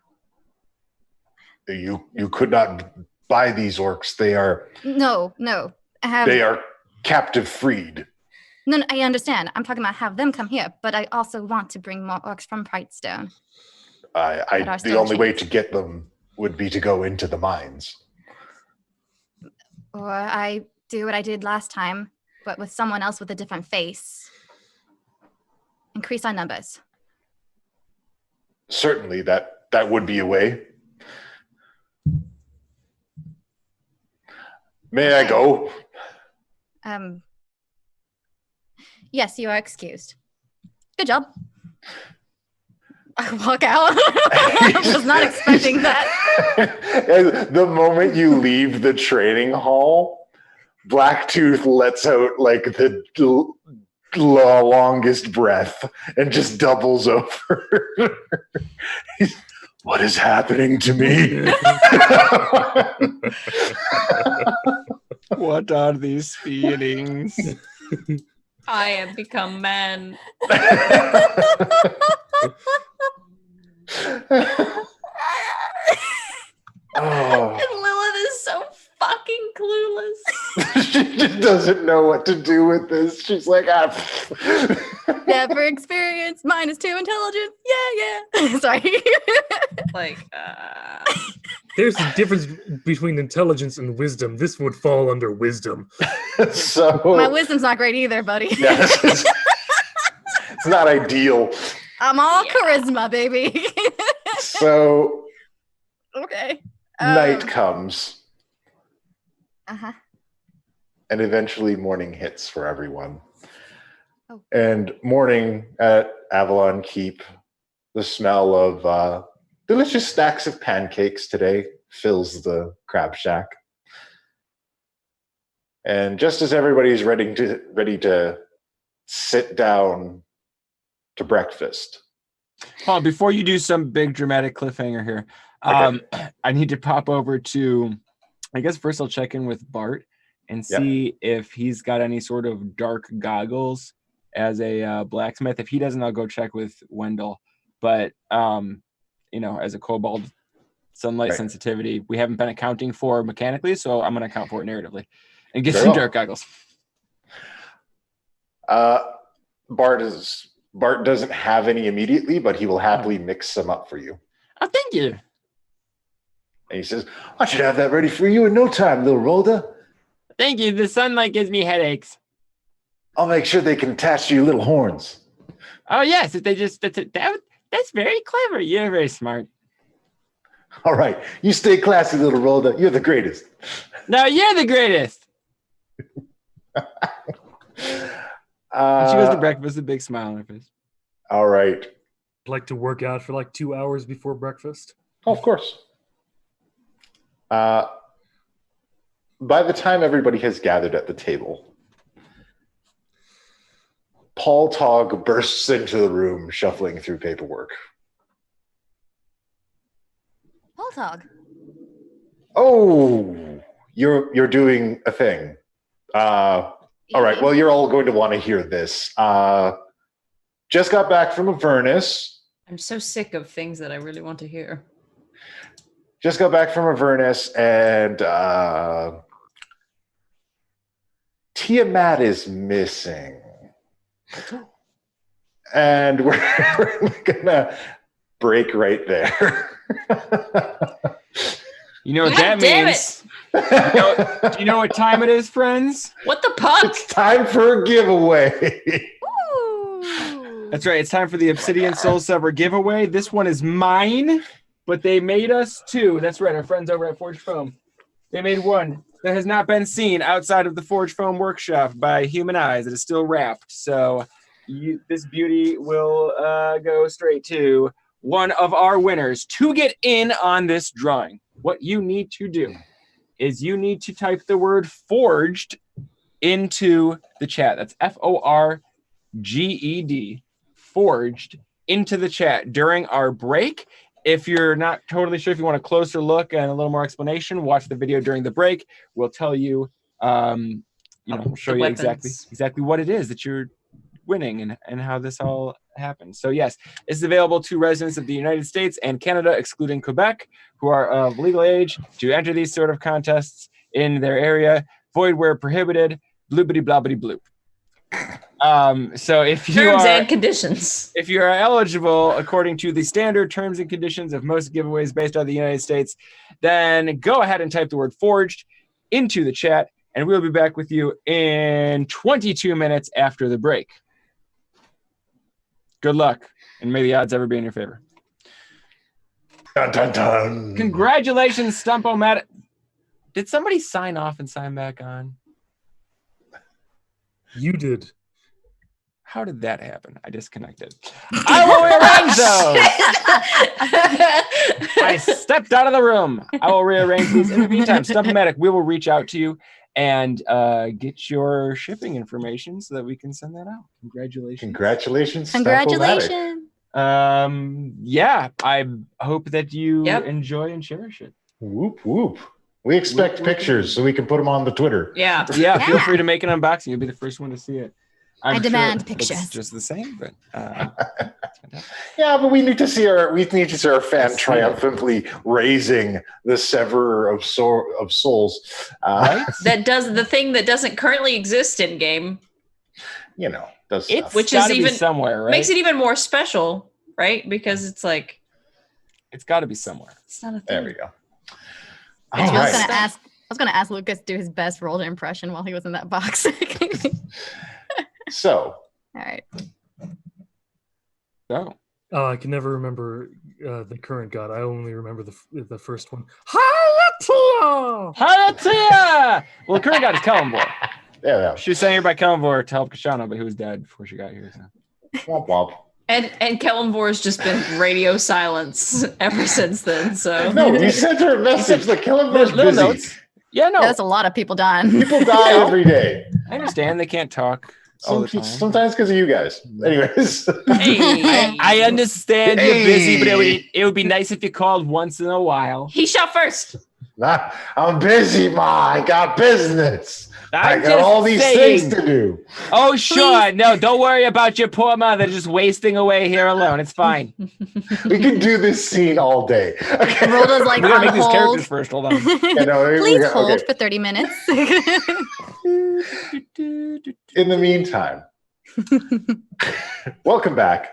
You could not buy these orcs. They are No. they are captive freed. No, I understand. I'm talking about have them come here, but I also want to bring more orcs from Brightstone. The only way to get them would be to go into the mines. Or I do what I did last time, but with someone else with a different face. Increase our numbers. Certainly, that would be a way. May I go? Yes, you are excused. Good job. I walk out. I was not expecting that. The moment you leave the training hall, Blacktooth lets out like the longest breath and just doubles over. What is happening to me? What are these feelings? I have become man. Oh. And Lilith is so fucking clueless. She just doesn't know what to do with this. She's like, Never experienced. -2 intelligence. Yeah. Sorry. Like, There's a difference between intelligence and wisdom. This would fall under wisdom. So My wisdom's not great either, buddy. yeah, it's not ideal. I'm all charisma, baby. So Okay. night comes, Uh-huh. and eventually morning hits for everyone. Oh. And morning at Avalon Keep, the smell of delicious stacks of pancakes today fills the crab shack. And just as everybody's ready to sit down to breakfast. Well, before you do some big dramatic cliffhanger here, Okay. I need to pop over to, I guess first I'll check in with Bart and see if he's got any sort of dark goggles as a blacksmith. If he doesn't, I'll go check with Wendell. But, as a kobold, sunlight sensitivity, we haven't been accounting for mechanically, so I'm going to account for it narratively and get some dark goggles. Bart doesn't have any immediately, but he will happily mix some up for you. Oh, thank you. And he says, I should have that ready for you in no time, little Rolda. Thank you. The sunlight gives me headaches. I'll make sure they can attach to your little horns. Oh, yes. If they just, that's very clever. You're very smart. All right. You stay classy, little Rolda. You're the greatest. No, you're the greatest. And she goes to breakfast with a big smile on her face. All right. Like to work out for like 2 hours before breakfast? Oh, of course. By the time everybody has gathered at the table, Paul Togg bursts into the room, shuffling through paperwork. Poltog. Oh, you're doing a thing. All right. Well, you're all going to want to hear this. Just got back from Avernus. I'm so sick of things that I really want to hear. Just got back from Avernus, and Tiamat is missing. And we're gonna break right there. You know what God that damn means? Do you know what time it is, friends? What the puck? It's time for a giveaway. Ooh. That's right. It's time for the Obsidian Soul Sever giveaway. This one is mine, but they made us two. That's right. Our friends over at Forge Foam. They made one that has not been seen outside of the Forge Foam workshop by human eyes. It is still wrapped. So this beauty will go straight to one of our winners. To get in on this drawing, what you need to do is you need to type the word forged into the chat. That's FORGED, forged, into the chat during our break. If you're not totally sure, if you want a closer look and a little more explanation, watch the video during the break. We'll tell you, we'll show you exactly what it is that you're winning and how this all happens. So yes, this is available to residents of the United States and Canada, excluding Quebec, who are of legal age to enter these sort of contests in their area. Void where prohibited. Bloopity blobbity bloop. So if you terms are and conditions, if you are eligible according to the standard terms and conditions of most giveaways based out of the United States, then go ahead and type the word forged into the chat, and we'll be back with you in 22 minutes after the break. Good luck, and may the odds ever be in your favor. Dun, dun, dun. Congratulations, Stump-O-Mat. Did somebody sign off and sign back on? You did. How did that happen? I disconnected. I will rearrange those. I stepped out of the room. I will rearrange these. In the meantime, Stump-O-Matic, we will reach out to you and get your shipping information so that we can send that out. Congratulations. Congratulations. Congratulations. Yeah, I hope that you enjoy and cherish it. Whoop, whoop. We expect pictures so we can put them on the Twitter. Yeah. Feel free to make an unboxing. You'll be the first one to see it. I demand sure pictures. It's just the same, but yeah, but we need to see our fan triumphantly raising the severer of souls. Right? That does the thing that doesn't currently exist in game. Does stuff. Which is even somewhere, right? Makes it even more special, right? Because it's like it's got to be somewhere. It's not a thing. There we go. I was gonna ask Lucas to do his best Rolda impression while he was in that box. So. All right. So. I can never remember the current god. I only remember the first one. Hayatia! Hayatia! Well, the current god is Kalimvor. Yeah. She was sent here by Kalimvor to help Kashana, but he was dead before she got here. So. Womp womp. And Kalimvor has just been radio silence ever since then. So no, we sent her a message. The Kalimvor's busy. Notes. Yeah, no. That's a lot of people dying. People die every day. I understand they can't talk all the time. Sometimes because of you guys. Anyways. Hey. I understand you're busy, but it would be nice if you called once in a while. He shot first. I'm busy, Ma. I got business. I got all these things to do. Oh, sure. No, don't worry about your poor mother just wasting away here alone. It's fine. We can do this scene all day. Okay. Rolda's like, we gotta make hold. these characters first. Hold on. Please hold for 30 minutes. In the meantime, welcome back.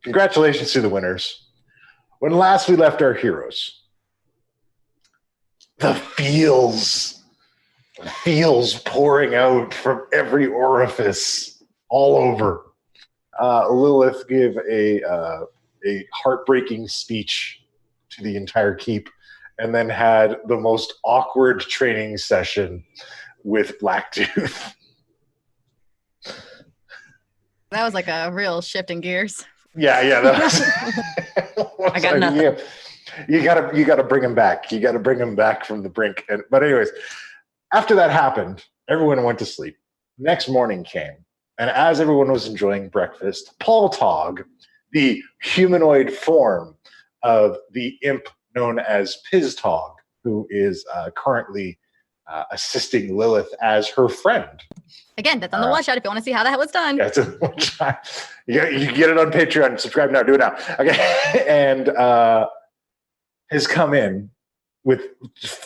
Congratulations to the winners. When last we left our heroes, the feels pouring out from every orifice all over. Lilith gave a heartbreaking speech to the entire keep and then had the most awkward training session with Blacktooth. That was like a real shift in gears. Yeah. That was, I got nothing. Yeah. You gotta bring him back. You gotta bring him back from the brink. But anyways, after that happened, everyone went to sleep. Next morning came, and as everyone was enjoying breakfast, Paul Tog, the humanoid form of the imp known as Piztog, who is currently assisting Lilith as her friend. Again, that's on the watch out if you want to see how that was done. That's a watch out. You can get it on Patreon. Subscribe now. Do it now. Okay, and has come in with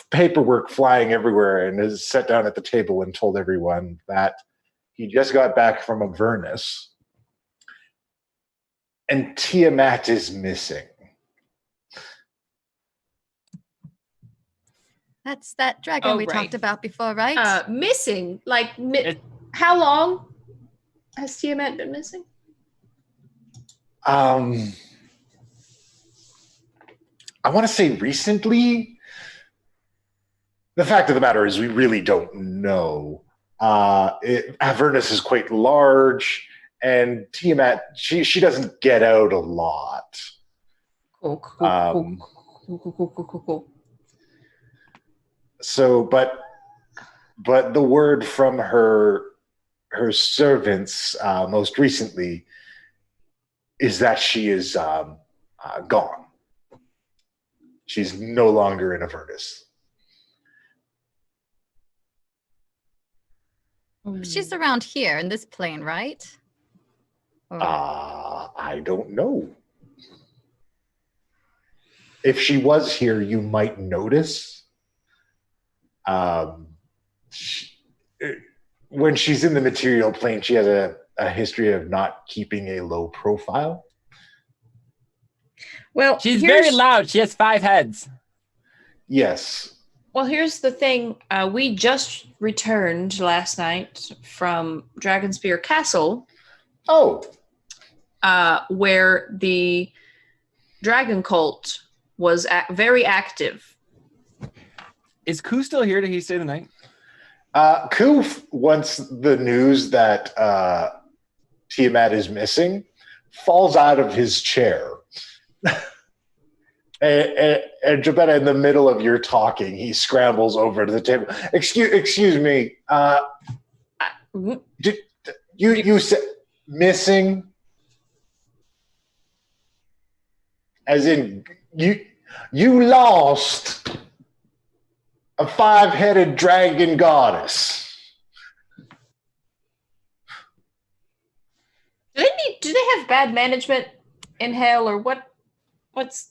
paperwork flying everywhere and has sat down at the table and told everyone that he just got back from Avernus and Tiamat is missing. That's that dragon we talked about before, right? Missing? Like, how long has Tiamat been missing? I want to say recently. The fact of the matter is, we really don't know. Avernus is quite large, and Tiamat, she doesn't get out a lot. Cool. So, but the word from her servants most recently is that she is gone. She's no longer in Avernus. She's around here in this plane, right? Or- I don't know. If she was here, you might notice. When she's in the material plane, she has a history of not keeping a low profile. Well, She's very loud. She has 5 heads. Yes. Well, here's the thing. We just returned last night from Dragonspear Castle. Oh. Where the dragon cult was very active. Is Ku still here? Did he stay the night? Ku, once the news that Tiamat is missing, falls out of his chair. And Jabetta, in the middle of your talking, he scrambles over to the table. Excuse me. You said missing, as in you lost a 5-headed dragon goddess. Do they have bad management in hell, or what's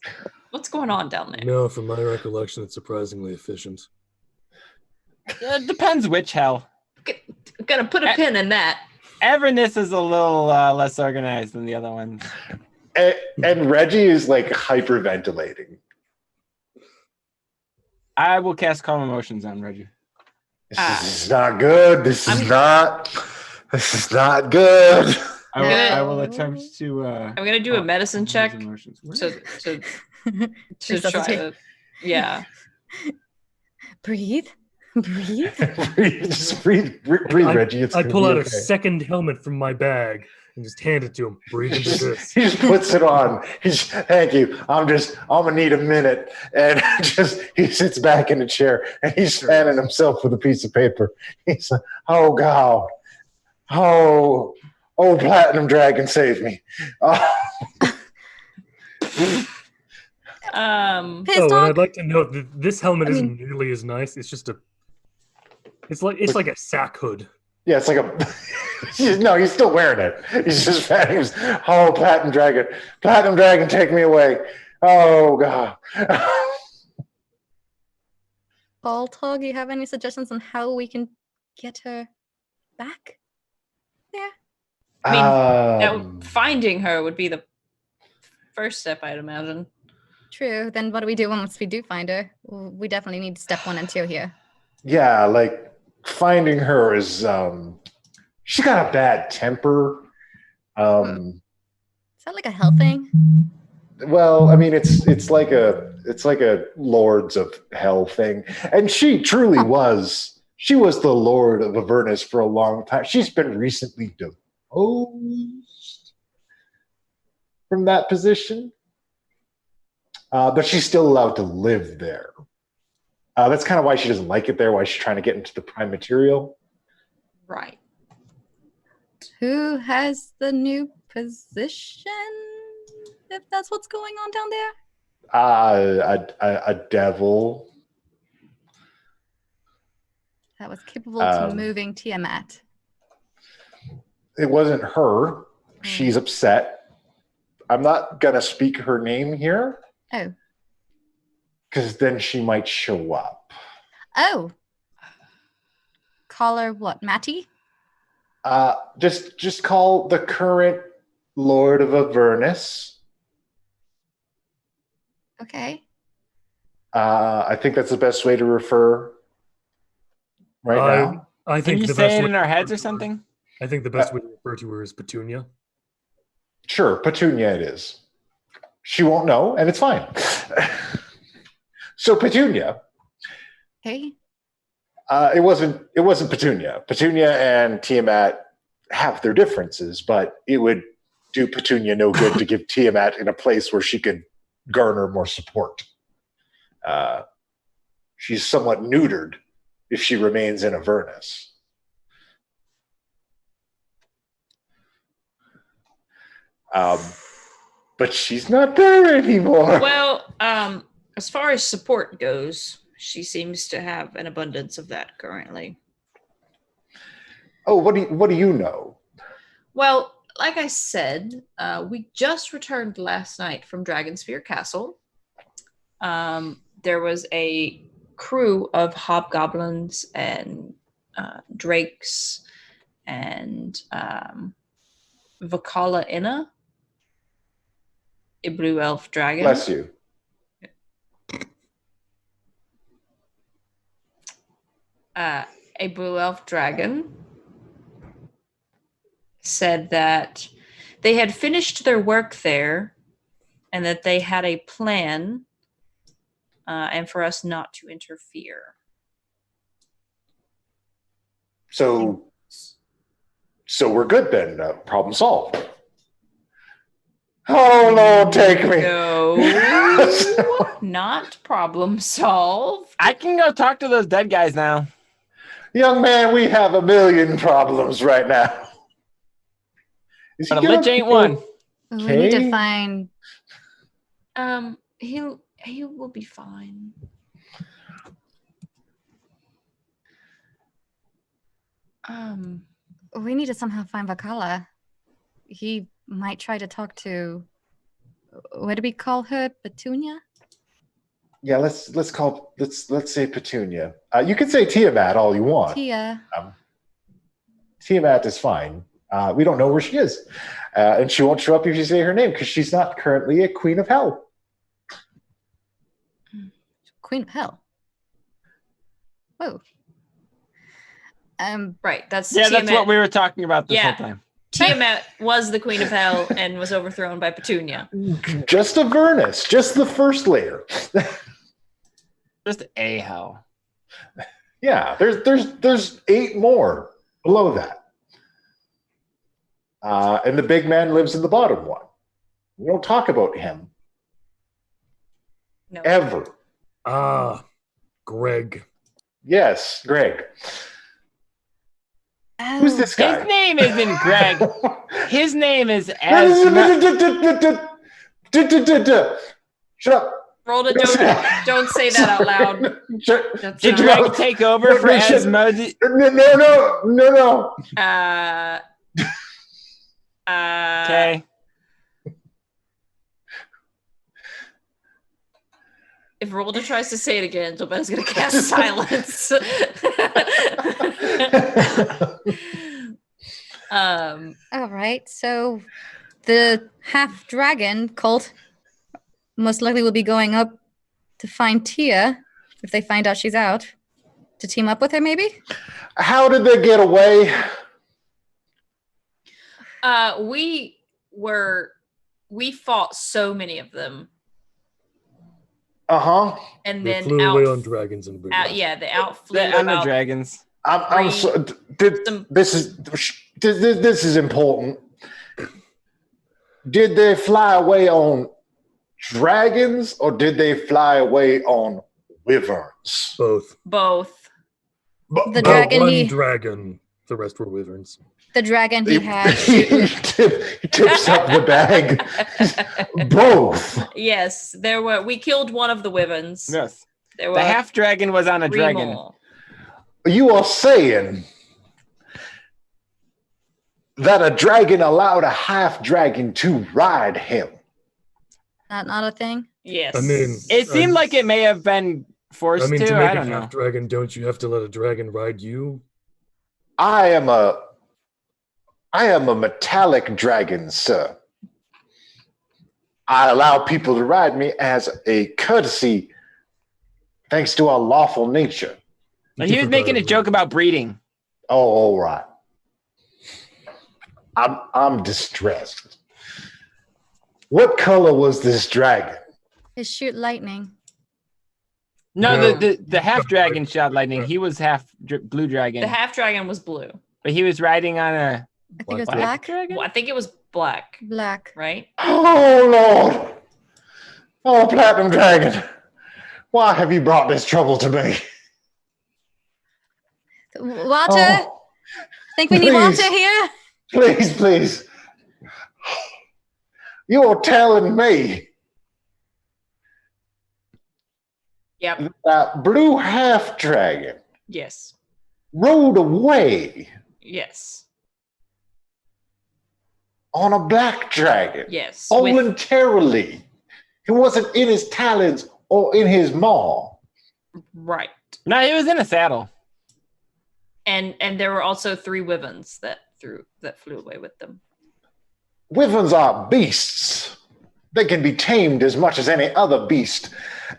going on down there? No, from my recollection, it's surprisingly efficient. It depends which hell. Gonna put a pin in that. Avernus is a little less organized than the other ones. And Reggie is like hyperventilating. I will cast Calm Emotions on Reggie. This is not good. This is not good. I will attempt to. I'm gonna do a medicine check to try to. Yeah. Breathe. Just breathe, Reggie. I pull out a second helmet from my bag and just hand it to him. Breathe into this. He just puts it on. Thank you. I'm gonna need a minute. And he sits back in the chair and he's fanning himself with a piece of paper. He's like, oh God. Oh, Platinum Dragon, save me. And I'd like to note that this helmet isn't nearly as nice. It's just it's like a sack hood. Yeah, it's like no, he's still wearing it. He's just fanning his, oh, Platinum Dragon, take me away. Oh God. Baltog, you have any suggestions on how we can get her back there? I mean, finding her would be the first step, I'd imagine. True. Then what do we do once we do find her? We definitely need step 1 and 2 here. Yeah, like finding her is she got a bad temper. Is that like a hell thing? Well, I mean, it's like a Lords of Hell thing, and she truly was. She was the Lord of Avernus for a long time. She's been recently deposed from that position, but she's still allowed to live there. That's kind of why she doesn't like it there. Why she's trying to get into the prime material. Right. Who has the new position? If that's what's going on down there? A devil. That was capable to moving Tiamat. It wasn't her. She's upset. I'm not going to speak her name here. Oh. Because then she might show up. Oh. Call her what, Matty? Just call the current Lord of Avernus. Okay. I think that's the best way to refer now. I think Can you the say best it way in our heads or something? I think the best way to refer to her is Petunia. Sure, Petunia it is. She won't know, and it's fine. So Petunia, Hey, it wasn't Petunia. Petunia and Tiamat have their differences, but it would do Petunia no good to give Tiamat in a place where she could garner more support. She's somewhat neutered if she remains in Avernus. But she's not there anymore. Well, as far as support goes, she seems to have an abundance of that currently. Oh, what do you know? Well, like I said, we just returned last night from Dragonsphere Castle. There was a crew of hobgoblins and drakes and Vakala Inna, a blue elf dragon. Bless you. A blue elf dragon said that they had finished their work there and that they had a plan and for us not to interfere. So we're good then. Problem solved. Oh, Lord, take me. No, not problem solved. I can go talk to those dead guys now. Young man, we have a million problems right now. Is he But a gonna lich ain't go- one. we need to Okay. find. He will be fine. We need to somehow find Vakala. He might try to talk to. What do we call her? Petunia? Yeah, let's say Petunia. You can say Tiamat all you want. Tia. Tiamat is fine. We don't know where she is, and she won't show up if you say her name because she's not currently a queen of hell. Queen of Hell. Whoa. Right, that's Yeah, Tiamat. that's what we were talking about this Yeah. whole time. Tiamat was the queen of hell and was overthrown by Petunia. Just Avernus, just the first layer. Just a hell. Yeah, there's 8 more below that, and the big man lives in the bottom one. We don't talk about him No. ever. Greg. Yes, Greg. Oh, Who's this guy? His name isn't Greg. His name is Shut up. Rolda, don't say that out loud. That's Did not- Greg take over for Asmodee? No. Okay. If Rolda tries to say it again, Jobetta's gonna cast silence. all right. So the half dragon cult most likely will be going up to find Tia if they find out she's out. To team up with her, maybe? How did they get away? We fought so many of them, Uh-huh. and They then flew away on dragons and big ones. they outflew The Ender about Dragons. I'm so, this is important. Did they fly away on dragons or did they fly away on wyverns? Both. both. The dragon one he- dragon. The rest were wyverns. The dragon he had. he tips up the bag. Both. Yes, we killed one of the wyverns. Yes. There The were half dragon was on a 3 dragon. more. You are saying that a dragon allowed a half dragon to ride him? Not a thing. Yes. I mean, It seemed like it may have been forced to to. make I a don't know. half dragon, don't you have to let a dragon ride you? I am a metallic dragon, sir. I allow people to ride me as a courtesy, thanks to our lawful nature. But he was making a joke about breeding. Oh, all right. I'm distressed. What color was this dragon? They shoot lightning. No, No. the half dragon shot lightning. He was half blue dragon, The half dragon was blue. but he was riding on a I think it was Black black. dragon. Well, I think it was black, Black. right? Oh, Lord. Oh, Platinum Dragon. Why have you brought this trouble to me? Water? Oh, Think we need please. water here? please, please. You're telling me Yep. that blue half dragon Yes. rode away Yes. on a black dragon Yes. With, voluntarily. It wasn't in his talons or in his maw. right. No, he was in a saddle. And there were also 3 wyverns that flew away with them. Wyverns are beasts. They can be tamed as much as any other beast.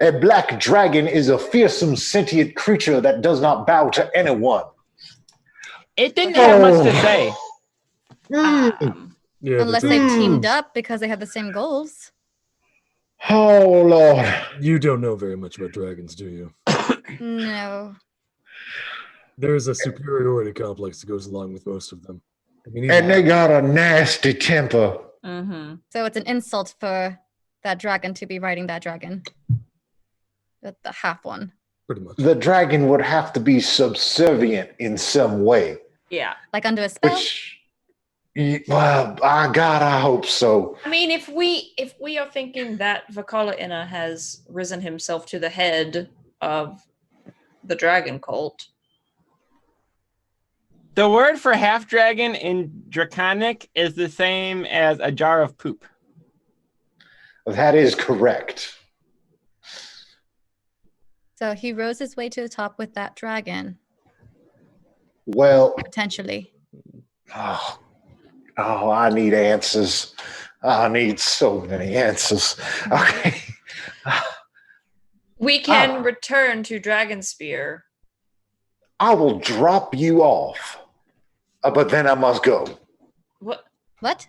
A black dragon is a fearsome sentient creature that does not bow to anyone. It didn't have much to say. Yeah, Unless they teamed up because they have the same goals. Oh, Lord. you don't know very much about dragons, do you? No. There's a superiority complex that goes along with most of them. I mean, And they got a nasty temper. Mm-hmm. So it's an insult for that dragon to be riding that dragon. The half one. pretty much. The dragon would have to be subservient in some way. Yeah. Like under a spell? Which, well, I hope so. I mean, if we are thinking that Vakala has risen himself to the head of the dragon cult. The word for half dragon in Draconic is the same as a jar of poop. That is correct. So he rose his way to the top with that dragon, Well, potentially. oh, I need answers. I need so many answers. Okay. We can return to Dragonspear. I will drop you off, but then I must go. What? What?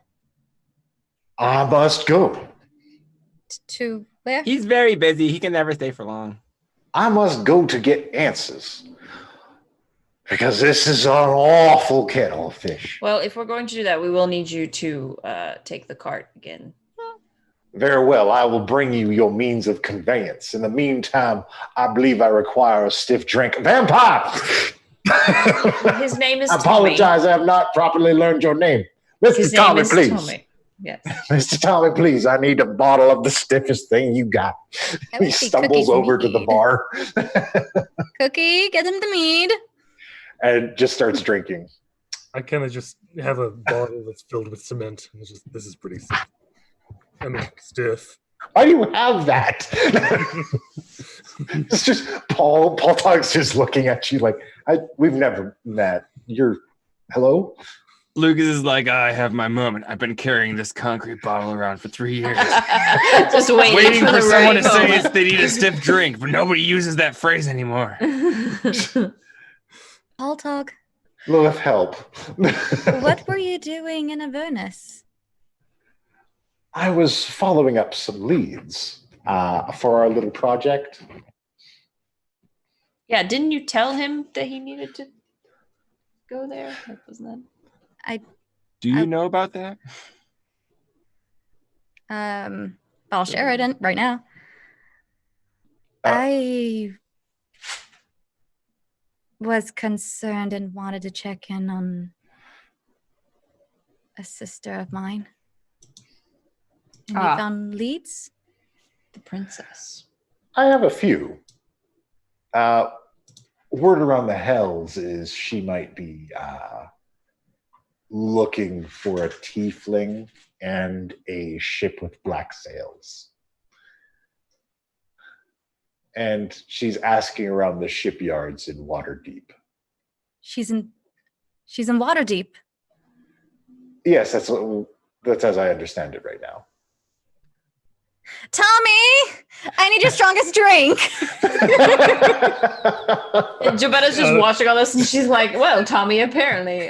I must go. To where? He's very busy. He can never stay for long. I must go to get answers. Because this is an awful kettle of fish. Well, if we're going to do that, we will need you to take the cart again. Very well, I will bring you your means of conveyance. In the meantime, I believe I require a stiff drink. Vampire! His name is I apologize, I have not properly learned your name. Mr. His Tommy, name is please. Tommy. Yes. Mr. Tommy, please, I need a bottle of the stiffest thing you got. That would He be stumbles Cookie's over to the mead. bar Cookie, get him the mead. and just starts drinking. I kind of just have a bottle that's filled with cement. And it's just, this is pretty stiff. I mean, stiff. Why do you have that? It's just Paul Tug's just looking at you like, we've never met. Hello? Lucas is like, I have my moment. I've been carrying this concrete bottle around for 3 years. Just waiting for the someone to right say moment. they need a stiff drink, but nobody uses that phrase anymore. Paul Tog, Lilith, help. what were you doing in Avernus? I was following up some leads for our little project. Yeah, didn't you tell him that he needed to go there? Like, wasn't that? Do you know about that? I'll share it right now. I was concerned and wanted to check in on a sister of mine. And you found leads? The princess. I have a few. Word around the hells is she might be looking for a tiefling and a ship with black sails. And she's asking around the shipyards in Waterdeep. She's in Waterdeep. Yes, that's as I understand it right now. Tommy, I need your strongest drink. And Jobetta's just watching all this, and she's like, "Well, Tommy, apparently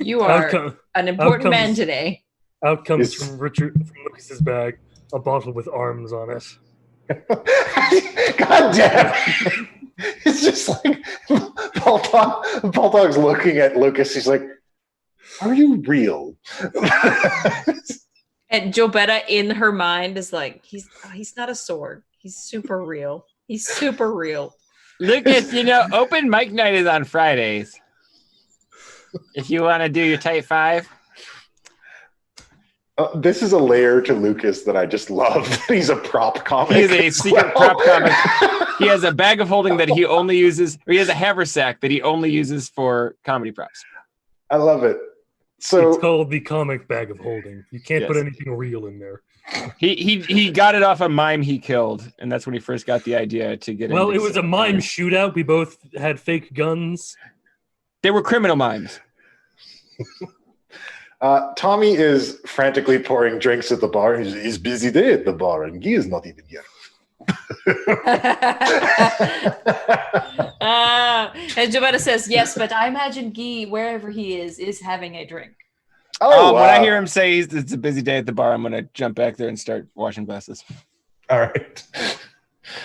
you are an important man today." Out comes It's- from Lucas's bag a bottle with arms on it. God damn it. It's just like Paul Dog's looking at Lucas. He's like, "Are you real?" And Jobetta in her mind is like, he's not a sword. He's super real. He's super real. Lucas, open mic night is on Fridays. If you want to do your type 5. This is a layer to Lucas that I just love. He's a prop comic. He is a secret prop comic. He has a bag of holding that he only uses, or he has a haversack that he only uses for comedy props. I love it. So It's called the comic bag of holding. You can't put Yes. anything real in there. He got it off a mime he killed, and that's when he first got the idea to get Well, into it was a mime shootout. We both had fake guns. They were criminal mimes. Tommy is frantically pouring drinks at the bar. He's busy day at the bar, and he is not even here. And Jobetta says, yes, but I imagine Guy, wherever he is having a drink. Oh, When I hear him say it's a busy day at the bar, I'm going to jump back there and start washing glasses. all right.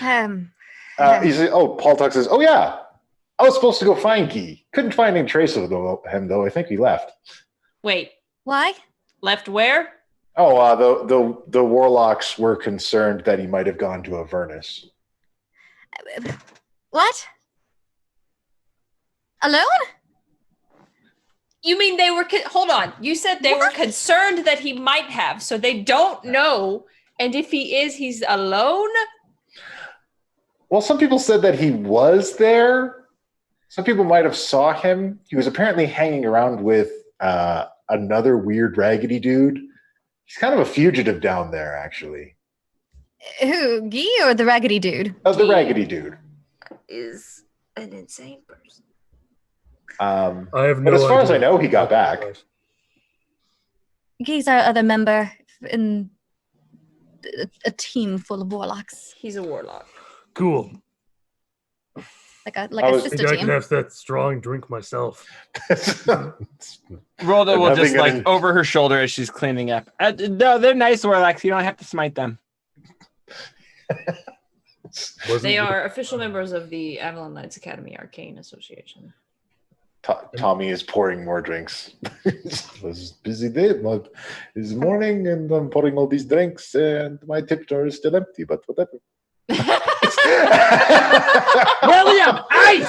Yeah. He says, Paul Tuck says, "Oh yeah, I was supposed to go find Guy. Couldn't find any trace of him though. I think he left." Wait, Why? left where? The warlocks were concerned that he might have gone to Avernus. What? Alone? You mean they were, hold on. You said they were concerned that he might have, so they don't know. And if he is, he's alone? Well, some people said that he was there. Some people might have saw him. He was apparently hanging around with another weird raggedy dude. He's kind of a fugitive down there, actually. Who, Guy or the raggedy dude? Oh, the raggedy dude. Is an insane person. I have But no as far as I idea. know, he got back. Guy's our other member in a team full of warlocks. He's a warlock. Cool. Like a I was- sister Maybe I can team. have that strong drink myself. Rolda will just Nothing in- over her shoulder as she's cleaning up. No, they're nice warlocks. You don't have to smite them. They are official members of the Avalon Knights Academy Arcane Association. Tommy is pouring more drinks. It was a busy day. It's morning, and I'm pouring all these drinks, and my tip jar is still empty, but whatever. William, ice!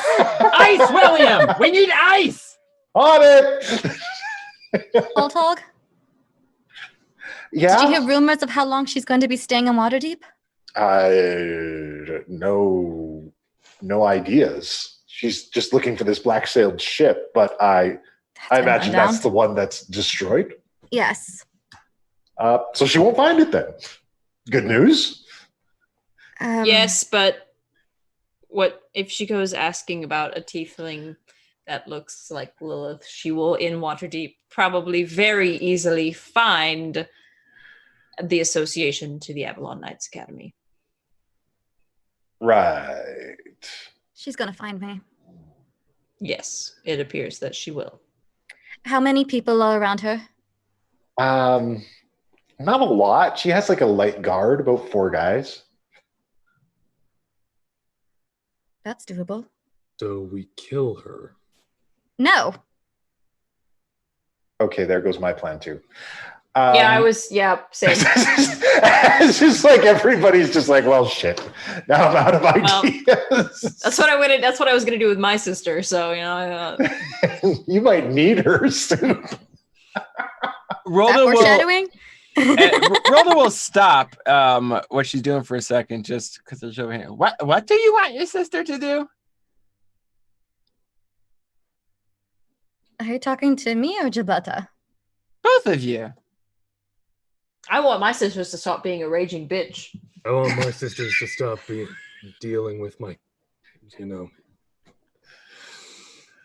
Ice, William! We need ice! On it! Old Hog, Yeah? did you hear rumors of how long she's going to be staying in Waterdeep? No ideas. She's just looking for this black-sailed ship, but I That's imagine been run that's the one that's destroyed. Yes. So she won't find it then. Good news. Yes, but what if she goes asking about a tiefling that looks like Lilith? She will, in Waterdeep, probably very easily find the association to the Avalon Knights Academy. Right. She's going to find me. Yes, it appears that she will. How many people are around her? Not a lot. She has like a light guard, about 4 guys. That's doable. So we kill her. No. Okay, there goes my plan too. Same. It's just like everybody's just like, well, shit. Now I'm out of ideas. That's what I was gonna do with my sister. So You might need her soon. Rolda will, Foreshadowing? Rolda will stop what she's doing for a second, just because there's over here. What do you want your sister to do? Are you talking to me or Jabata? Both of you. I want my sisters to stop being a raging bitch. I want my sisters to stop dealing with my, Oh,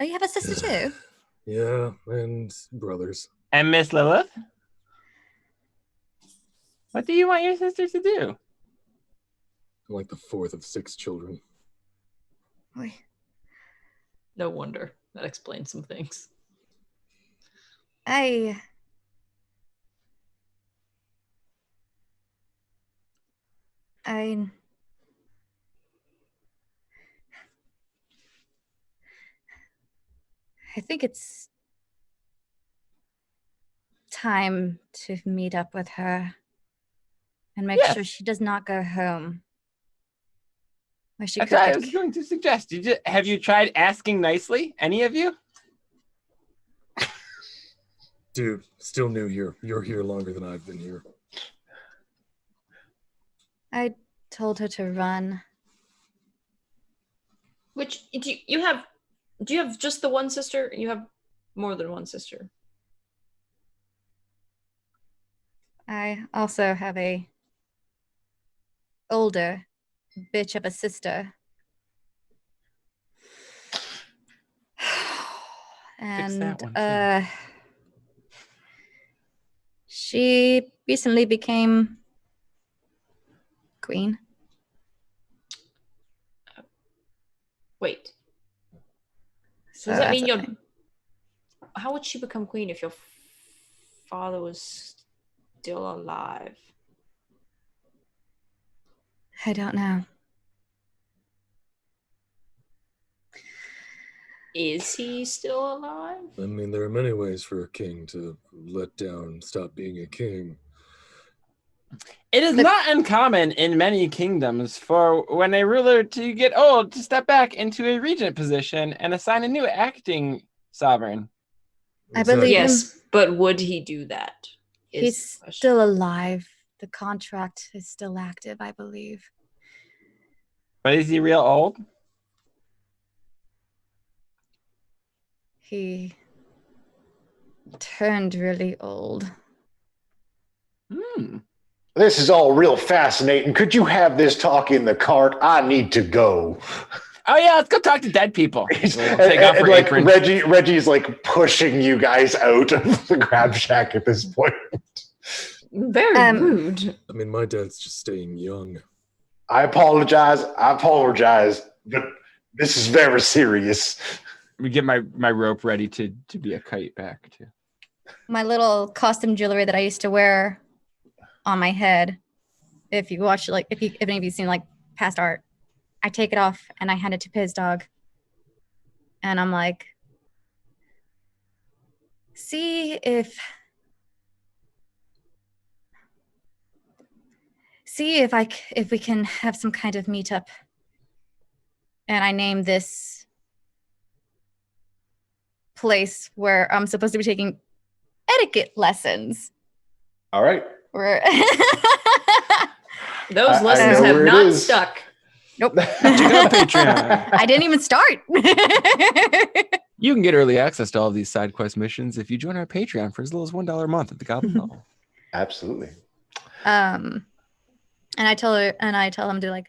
you have a sister too? Yeah, and brothers. And Miss Lilith? What do you want your sister to do? I'm like the 4th of 6 children. Boy. No wonder. That explains some things. I think it's time to meet up with her and make Yes. sure she does not go home. Where she That's could what I get was going to suggest. Have you tried asking nicely? Any of you? Dude, still new here. You're here longer than I've been here. I told her to run. Which do you have? Do you have just the one sister? You have more than one sister. I also have a older bitch of a sister. Fix that And one, too. she recently became queen. Wait. So Does that that's mean a your? thing. How would she become queen if your father was still alive? I don't know. Is he still alive? I mean, there are many ways for a king to let down, stop being a king. It is not uncommon in many kingdoms for when a ruler to get old to step back into a regent position and assign a new acting sovereign. I believe him. Yes, but would he do that? He's still alive. The contract is still active, I believe. But is he real old? He turned really old. This is all real fascinating. Could you have this talk in the cart? I need to go. Oh yeah, let's go talk to dead people. We'll take and off her like apron. Reggie's like pushing you guys out of the grab shack at this point. Very rude. I mean, my dad's just staying young. I apologize, but this is very serious. We get my rope ready to be a kite back too. My little costume jewelry that I used to wear on my head. If you watch, like, if any of you seen like past art, I take it off and I hand it to Piz Dog, and I'm like, see if we can have some kind of meetup. And I name this place where I'm supposed to be taking etiquette lessons. All right. Those lessons have not stuck. Nope. Check out Patreon. I didn't even start. You can get early access to all of these side quest missions if you join our Patreon for as little as $1 a month at the Goblin level. Absolutely. And I tell him to like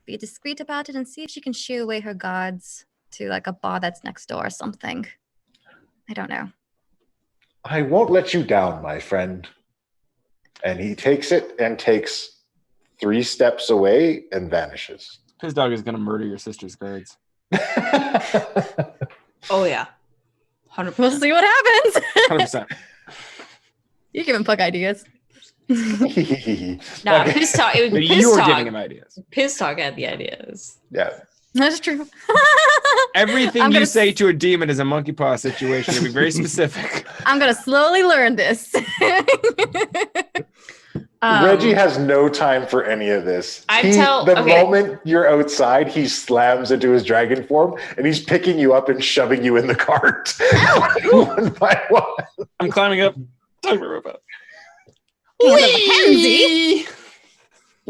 be discreet about it and see if she can shoo away her guards to like a bar that's next door or something. I don't know. I won't let you down, my friend. And he takes it and takes 3 steps away and vanishes. Piz Dog is going to murder your sister's guards. Oh yeah, 100%. We'll see what happens. 100%. You give him Puck ideas. Nah, Piz Talk. It was Piz You were Talk. giving him ideas. Piz Talk had the ideas. Yeah. That's true. Everything you say to a demon is a monkey paw situation. To be very specific. I'm gonna slowly learn this. Reggie has no time for any of this. The moment you're outside, he slams into his dragon form and he's picking you up and shoving you in the cart. One by one. I'm climbing up. Time to rope up. Whee!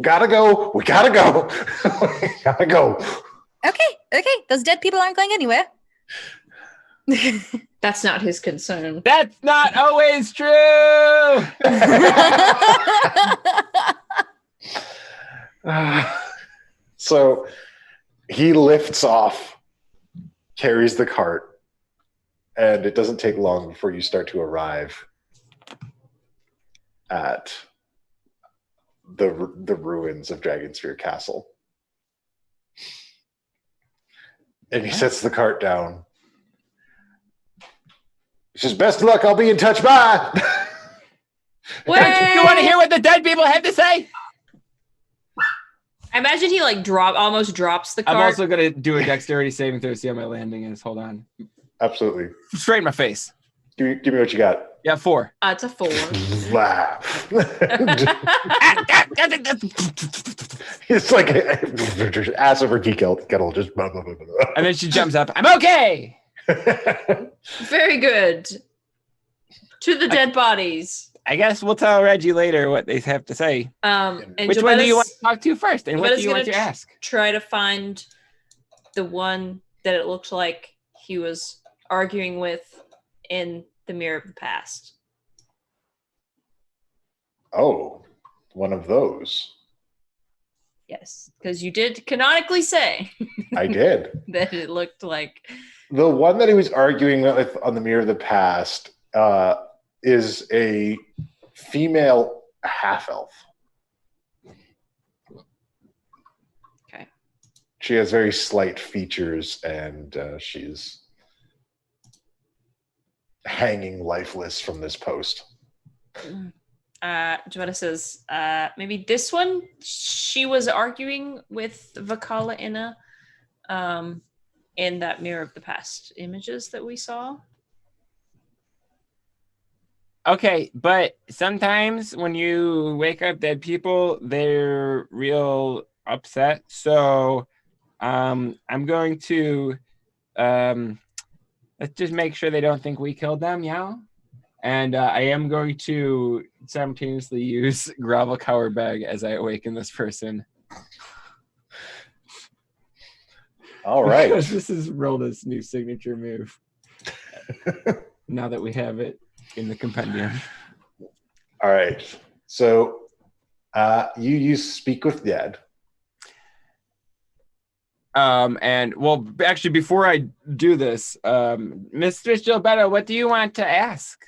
Gotta go. We gotta go. We gotta go. Okay. Those dead people aren't going anywhere. That's not his concern. That's not always true. So he lifts off, carries the cart, and it doesn't take long before you start to arrive at the ruins of Dragonsphere Castle. And he sets the cart down. He says, "Best of luck, I'll be in touch, bye." You want to hear what the dead people have to say? I imagine he like almost drops the cart. I'm also gonna do a dexterity saving throw to see how my landing is. Hold on. Absolutely. Straight in my face. Give me what you got. Yeah, 4. It's a 4. Laugh. It's like ass over tea kettle. Just blah, blah, blah, blah. And then she jumps up. I'm okay. Very good. To the dead bodies. I guess we'll tell Reggie later what they have to say. And Which one do you want to talk to first? And what do you want to ask? Try to find the one that it looked like he was arguing with in the Mirror of the Past. Oh, one of those. Yes, because you did canonically say I did. that it looked like The one that he was arguing with on the Mirror of the Past is a female half-elf. Okay. She has very slight features, and she's hanging lifeless from this post. Joetta says, maybe this one. She was arguing with Vakala Inna in that Mirror of the Past images that we saw. Okay, but sometimes when you wake up dead people, they're real upset. So I'm going to let's just make sure they don't think we killed them, yeah? And I am going to simultaneously use Gravel Cower Bag as I awaken this person. All right. Because this is Rolda's new signature move. Now that we have it in the compendium. All right. So you use Speak with Dead. And well, actually, before I do this, Mistress Gilberto, what do you want to ask?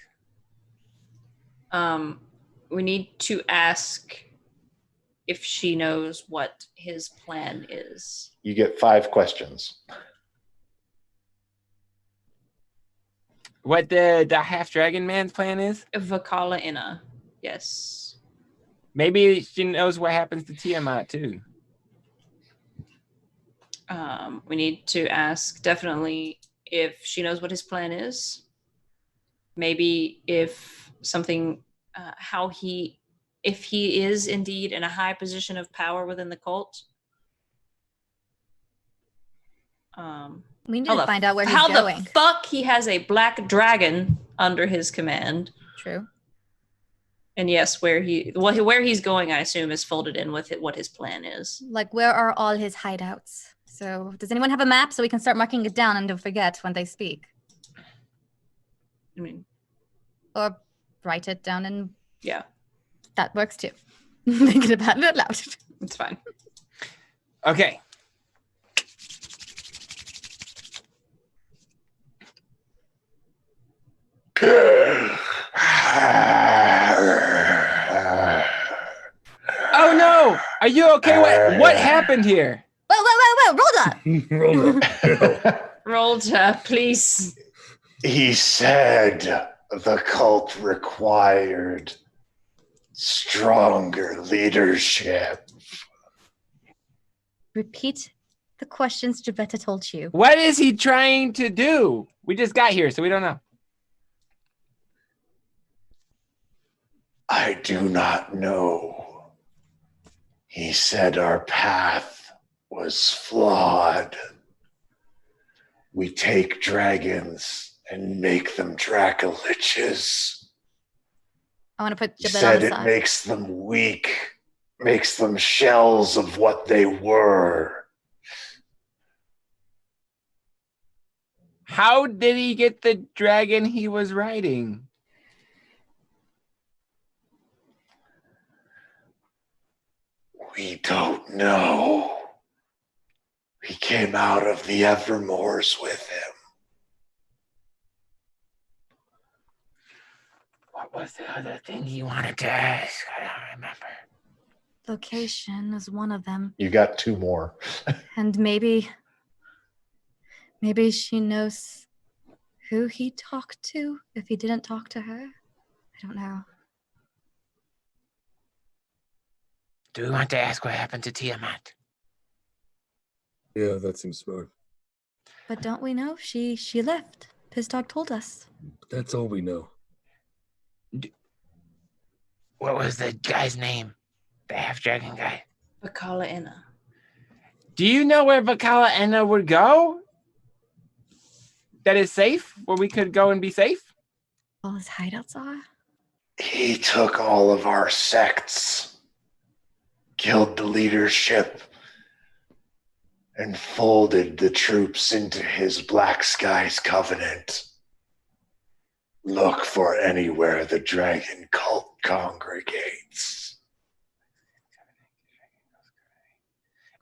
We need to ask if she knows what his plan is. You get 5 questions. What the half dragon man's plan is? Vakala Inna, yes. Maybe she knows what happens to Tiamat too. We need to ask definitely if she knows what his plan is. Maybe if something, if he is indeed in a high position of power within the cult. We need to find out where he's going. going. How the fuck he has a black dragon under his command? True. And yes, where he's going, I assume, is folded in with what his plan is. Like, where are all his hideouts? So, does anyone have a map so we can start marking it down and don't forget when they speak? I mean, or write it down and yeah, that works too. Thinking about it out loud. It's fine. Okay. Oh no! Are you okay? What happened here? Whoa, Rolda! Rolda. Rolda, please. He said the cult required stronger leadership. Repeat the questions Javetta told you. What is he trying to do? We just got here, so we don't know. I do not know. He said our path was flawed. We take dragons and make them Dracoliches. I want to put He Javetta said on the it side. makes them weak, makes them shells of what they were. How did he get the dragon he was riding? We don't know. He came out of the Evermores with him. What was the other thing he wanted to ask? I don't remember. Location is one of them. You got 2 more. And maybe she knows who he talked to if he didn't talk to her. I don't know. Do we want to ask what happened to Tiamat? Yeah, that seems smart. But don't we know she left? Pizdog told us. That's all we know. What was the guy's name? The half dragon guy. Bakala Enna. Do you know where Vakala Enna would go? That is safe? Where we could go and be safe? All his hideouts are? He took all of our sects, killed the leadership, and folded the troops into his Black Skies Covenant. Look for anywhere the dragon cult congregates.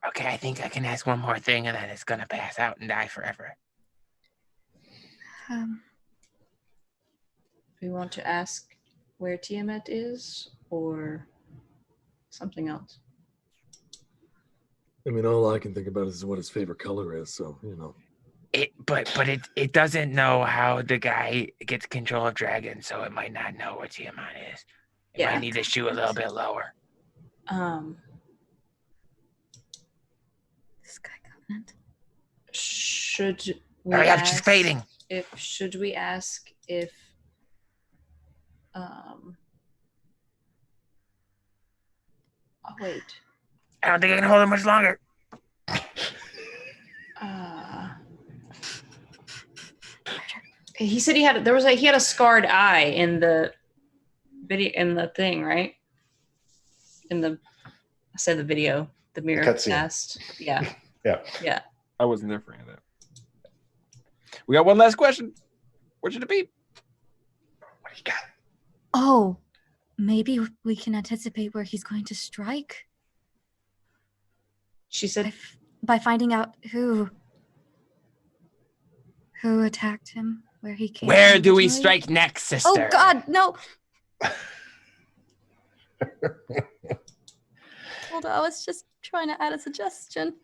Okay, I think I can ask one more thing and then it's gonna pass out and die forever. We want to ask where Tiamat is or something else. I mean, all I can think about is what his favorite color is. So It doesn't know how the guy gets control of dragons, so it might not know what Tiamat is. It might need to shoot a little bit lower. Sky Covenant. Should we Hurry up, ask she's fading. Should we ask if oh wait. I don't think I can hold it much longer. He said he had a scarred eye in the video, in the thing, right? I said the video, the mirror cast. Yeah. Yeah. I wasn't there for any of that. We got one last question. What should it be? What do you got? Oh, maybe we can anticipate where he's going to strike. She said by finding out who attacked him, where he came. Where do we strike next, sister? Oh God, no! Hold on, I was just trying to add a suggestion.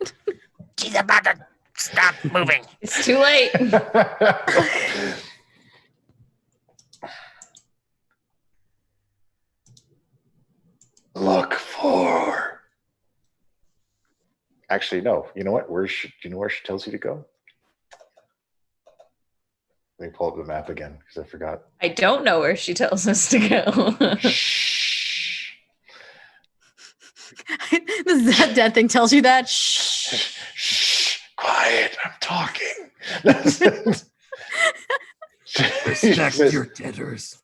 She's about to stop moving. It's too late. Look for. Actually, no. You know what? Do you know where she tells you to go? Let me pull up the map again because I forgot. I don't know where she tells us to go. Shh. This dead thing tells you that. Shh. Shh. Quiet. I'm talking. Respect your debtors.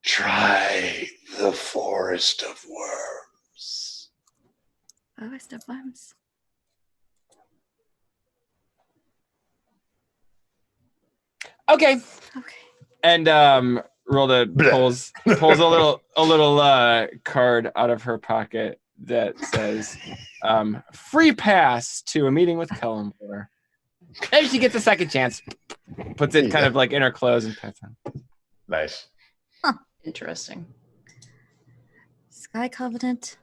Try the Forest of Worms. Forest of Worms. Okay. Okay. And Rolda pulls a little card out of her pocket that says free pass to a meeting with Kellenborn. And she gets a second chance. Puts it kind of like in her clothes and pets on. Nice. Interesting. Sky Covenant.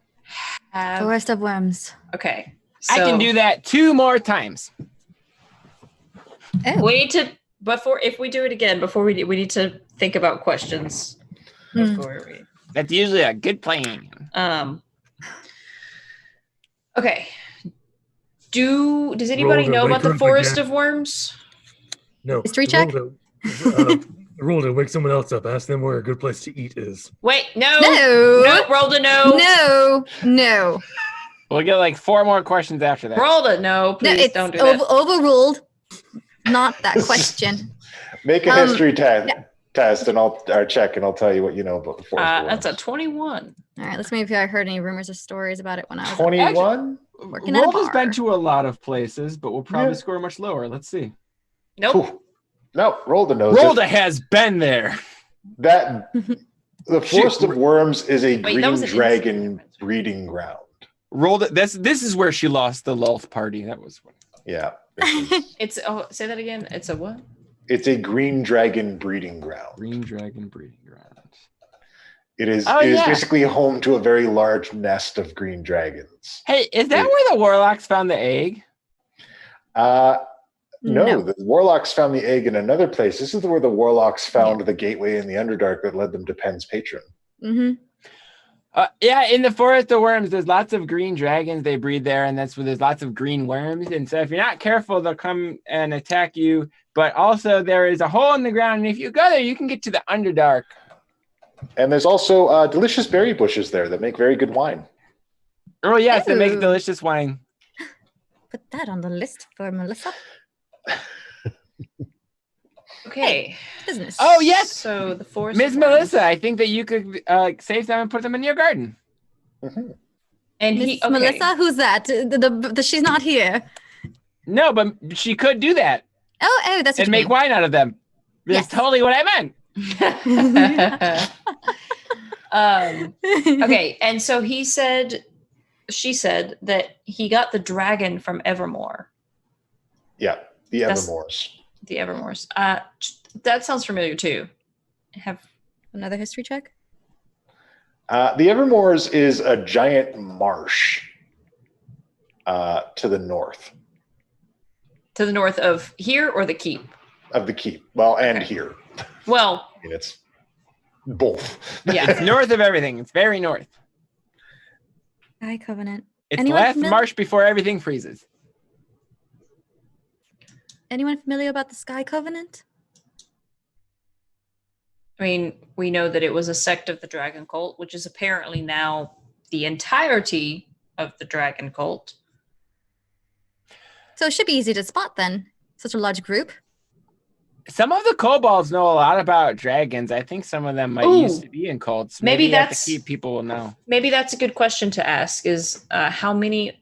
Forest of Worms. Okay. So I can do that 2 more times. Oh. we need to if we do it again we need to think about questions before we. That's usually a good plan. Okay. Does anybody know about the Forest of Worms? No. History check? Rolda, wake someone else up. Ask them where a good place to eat is. Wait, no, No, Rolda, no, no. We'll get like 4 more questions after that. Rolda, no, please it's don't do that. Overruled. Not that question. Make a history test and I'll check and I'll tell you what you know about the Forest of Worms. That's a 21. All right, let's see if I heard any rumors or stories about it when I was 21? working at a Rolda's bar. been to a lot of places, but we'll probably score much lower. Let's see. Nope. Ooh. No, Rolda knows Rolda it. has been there. The Forest of Worms is a green that was an dragon instant breeding ground. Rolda, this is where she lost the Lulth party. That was what. Yeah. It's say that again. It's a what? It's a green dragon breeding ground. Green dragon breeding ground. It is basically home to a very large nest of green dragons. Hey, is that where the Warlocks found the egg? No, No. the Warlocks found the egg in another place. This is where the Warlocks found the gateway in the Underdark that led them to Penn's patron. Mm-hmm. Yeah, in the Forest of Worms, there's lots of green dragons. They breed there, and that's where there's lots of green worms. And so if you're not careful, they'll come and attack you. But also, there is a hole in the ground, and if you go there, you can get to the Underdark. And there's also delicious berry bushes there that make very good wine. Oh, yes, they make Ooh. delicious wine. Put that on the list for Melissa. Okay. Business. Oh, yes, So the forest. Miss of Worms. Melissa, I think that you could save them and put them in your garden. Mhm. And Miss he. Okay. Melissa, who's that? She's not here. No, but she could do that Oh, that's what and you make mean. wine out of them. That's Yes. totally what I meant. Okay, and so she said that he got the dragon from Evermore, Yeah, the That's- Evermores. the Evermores. That sounds familiar too. Another history check. The Evermores is a giant marsh to the north To the north of here or the keep? of the keep. Well, and Okay. here. Well, I mean, it's both. yeah. It's north of everything. It's very north. Sky Covenant. It's Anyone the last familiar- marsh before everything freezes. Anyone familiar about the Sky Covenant? I mean, we know that it was a sect of the dragon cult, which is apparently now the entirety of the dragon cult. So it should be easy to spot then. Such a large group. Some of the kobolds know a lot about dragons. I think some of them might Ooh. used to be in cults. Maybe at the that's- keep people will know. Maybe that's a good question to ask: is how many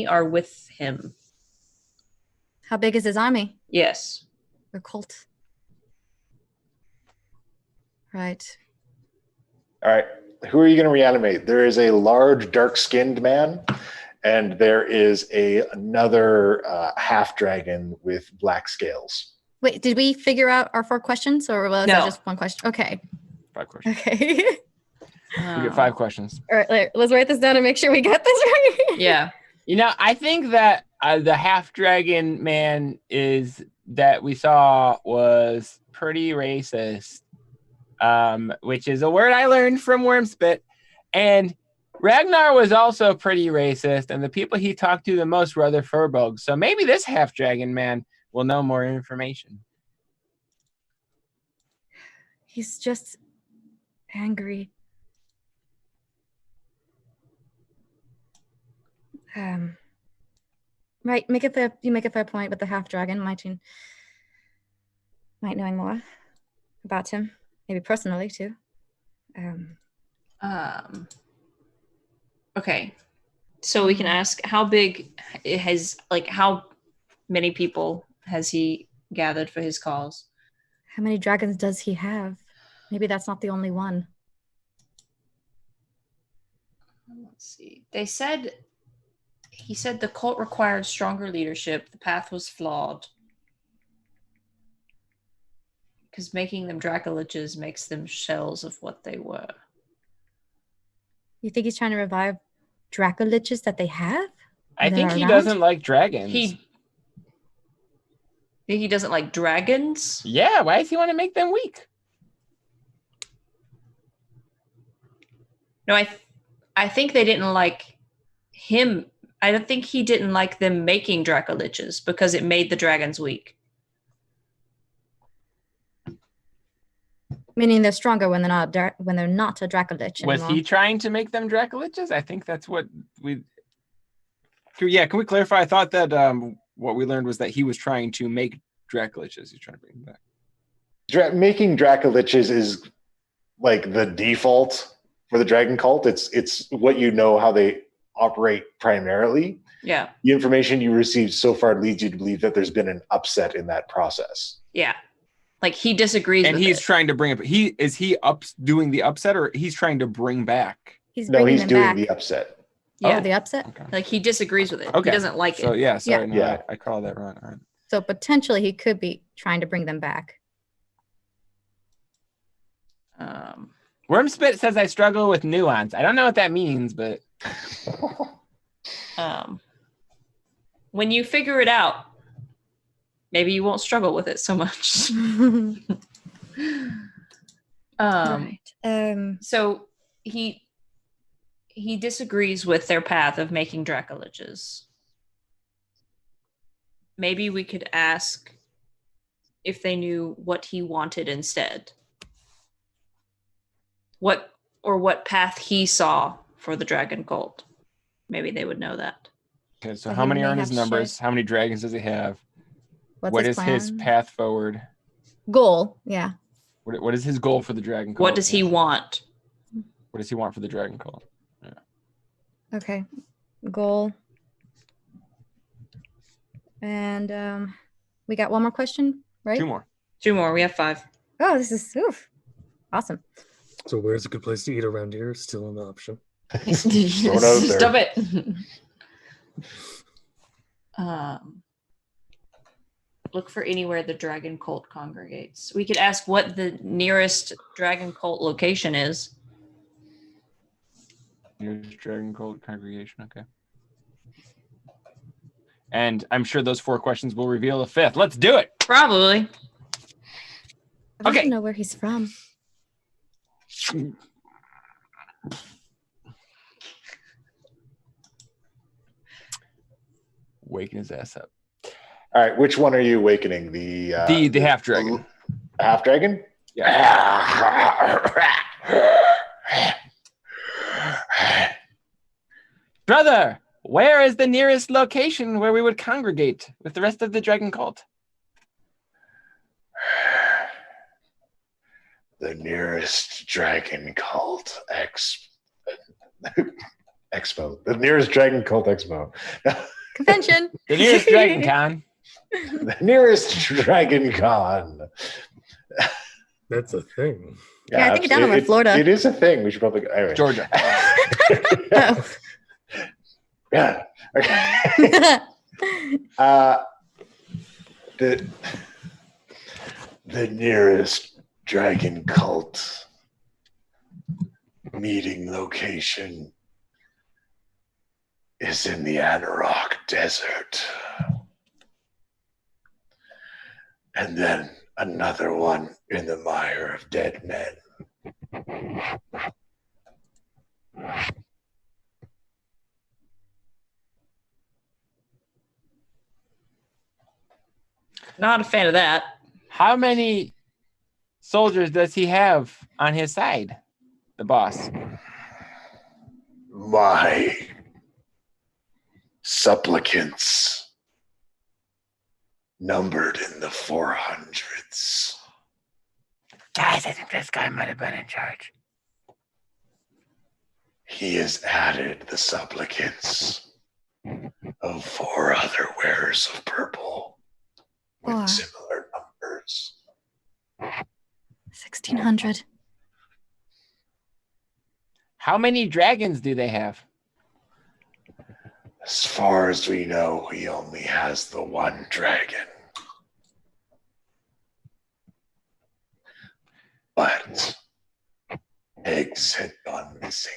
are with him? How big is his army? Yes. Or cult? Right. All right. Who are you going to reanimate? There is a large, dark-skinned man, and there is another half dragon with black scales. Wait, did we figure out our 4 questions or was No. that just one question? Okay. 5 questions. Okay. We get 5 questions. All right, let's write this down and make sure we got this right. Yeah. You know, I think that the half dragon man that we saw was pretty racist, which is a word I learned from Wormspit. And Ragnar was also pretty racist, and the people he talked to the most were other furbolgs. So maybe this half dragon man will know more information. He's just angry. Right, you make a fair point with the half dragon might knowing more about him, maybe personally too. Okay. So we can ask how big how many people has he gathered for his cause? How many dragons does he have? Maybe that's not the only one. Let's see. He said the cult required stronger leadership. The path was flawed. Because making them Dracoliches makes them shells of what they were. You think he's trying to revive Dracoliches that they have? I That think are he around? doesn't like dragons. He doesn't like dragons? Yeah, why does he want to make them weak? No, I think they didn't like him. I don't think he didn't like them making Dracoliches because it made the dragons weak. Meaning they're stronger when they're not a Dracolich Was anymore. he trying to make them Dracoliches? I think that's what we. Yeah, can we clarify? I thought that what we learned was that he was trying to make Dracoliches. He's trying to bring them back. Making Dracoliches is like the default for the dragon cult. It's what you know how they operate primarily. Yeah. The information you received so far leads you to believe that there's been an upset in that process. Yeah. Like he disagrees And with he's it. trying to bring it. Is he doing the upset, or he's trying to bring back? He's No, bringing he's them doing back. the upset. Yeah. Oh, the upset? Okay. Like he disagrees with it. Okay. He doesn't like So it. yeah, sorry, no, Yeah. I called that wrong. All right. So potentially he could be trying to bring them back. Wormspit says I struggle with nuance. I don't know what that means, but When you figure it out, maybe you won't struggle with it so much. Right. So he disagrees with their path of making dracoliches. Maybe we could ask if they knew what he wanted instead. What path he saw for the dragon cult. Maybe they would know that. Okay, so But how he many may are in his have numbers? shared- How many dragons does he have? What's What his is his plan? path forward? Goal? Yeah. What is his goal for the dragon cult? What does he want? What does he want for the dragon cult? Okay. Goal. And we got one more question, right? 2 more. 2 more. We have 5. Oh, this is awesome. So where's a good place to eat around here? Still an option. it out there. Stop it. Look for anywhere the dragon cult congregates. We could ask what the nearest dragon cult location is. Nearest dragon cult congregation. Okay. And I'm sure those 4 questions will reveal a 5th. Let's do it. Probably. I want Okay. to know where he's from. Waking his ass up. All right, which one are you awakening? The half dragon. half dragon? Brother, where is the nearest location where we would congregate with the rest of the dragon cult? The nearest dragon cult expo. The nearest dragon cult expo. Convention. The nearest dragon con. The nearest dragon con. That's a thing. Yeah, I think it's down in Florida. It is a thing. We should probably go. Anyway. Georgia. Oh. Yeah. Okay. The nearest dragon cult meeting location is in the Anarok Desert. And then another one in the Mire of Dead Men. Not a fan of that. How many soldiers does he have on his side? The boss. My supplicants numbered in the 400s. Guys, I think this guy might have been in charge. He has added the supplicants of 4 other wearers of purple with Four. similar numbers. 1600. How many dragons do they have? As far as we know, he only has the one dragon. But eggs had gone missing.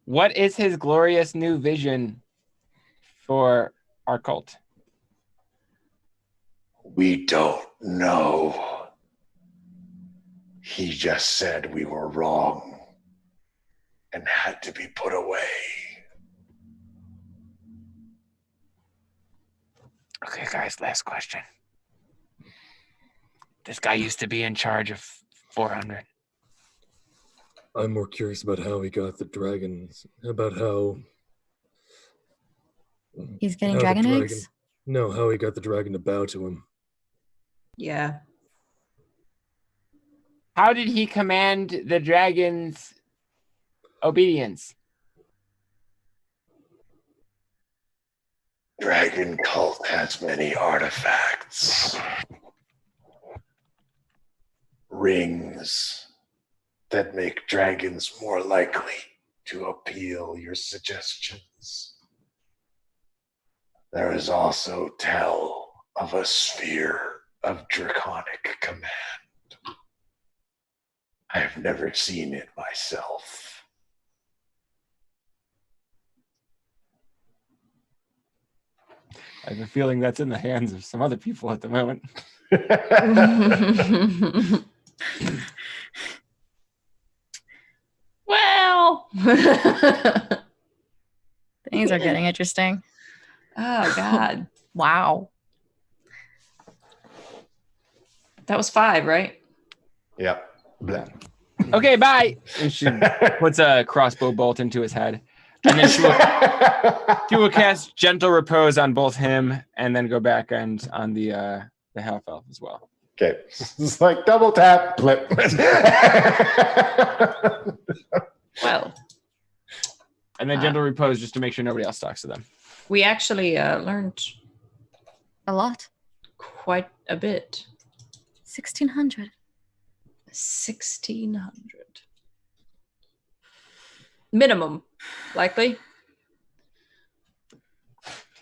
What is his glorious new vision for our cult? We don't know. He just said we were wrong and had to be put away. Okay, guys, last question. This guy used to be in charge of 400. I'm more curious about how he got the dragons. About how He's getting how the dragon dragon- eggs? No, how he got the dragon to bow to him. Yeah. How did he command the dragon's obedience? Dragon cult has many artifacts. Rings that make dragons more likely to appeal your suggestions. There is also tell of a sphere of draconic command. I've never seen it myself. I have a feeling that's in the hands of some other people at the moment. Well. Things are getting interesting. Oh God. Wow. That was 5, right? Yep. Blah. Okay, bye. And she puts a crossbow bolt into his head. And then she will cast Gentle Repose on both him and then go back and on the half elf as well. Okay. It's like double tap, flip. Well, And then Gentle Repose just to make sure nobody else talks to them. we actually learned A lot. quite a bit. 1,600. 1,600. Minimum, likely.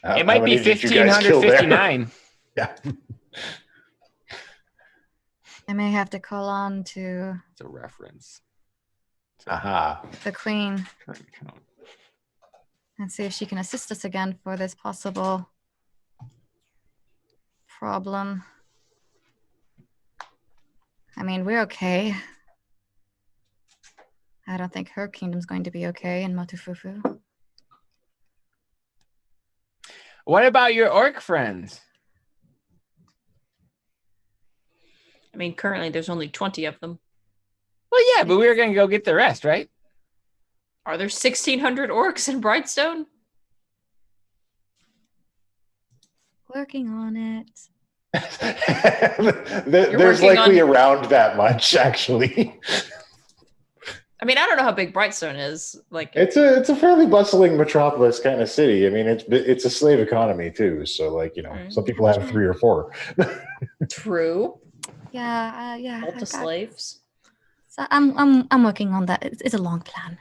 It might be 1,559. Yeah. I may have to call on to It's a reference. Aha. the queen and see if she can assist us again for this possible problem. I mean, we're okay. I don't think her kingdom's going to be okay in Motufufu. What about your orc friends? I mean, currently there's only 20 of them. Well, yeah, but we were going to go get the rest, right? Are there 1,600 orcs in Brightstone? Working on it. There's working likely on- around that much, actually. I mean, I don't know how big Brightstone is. Like, It's a fairly bustling metropolis kind of city. I mean, it's a slave economy too. So, like, you know, some people have 3 or 4. true. Yeah, yeah. Ulta slaves. So I'm working on that. It's a long plan.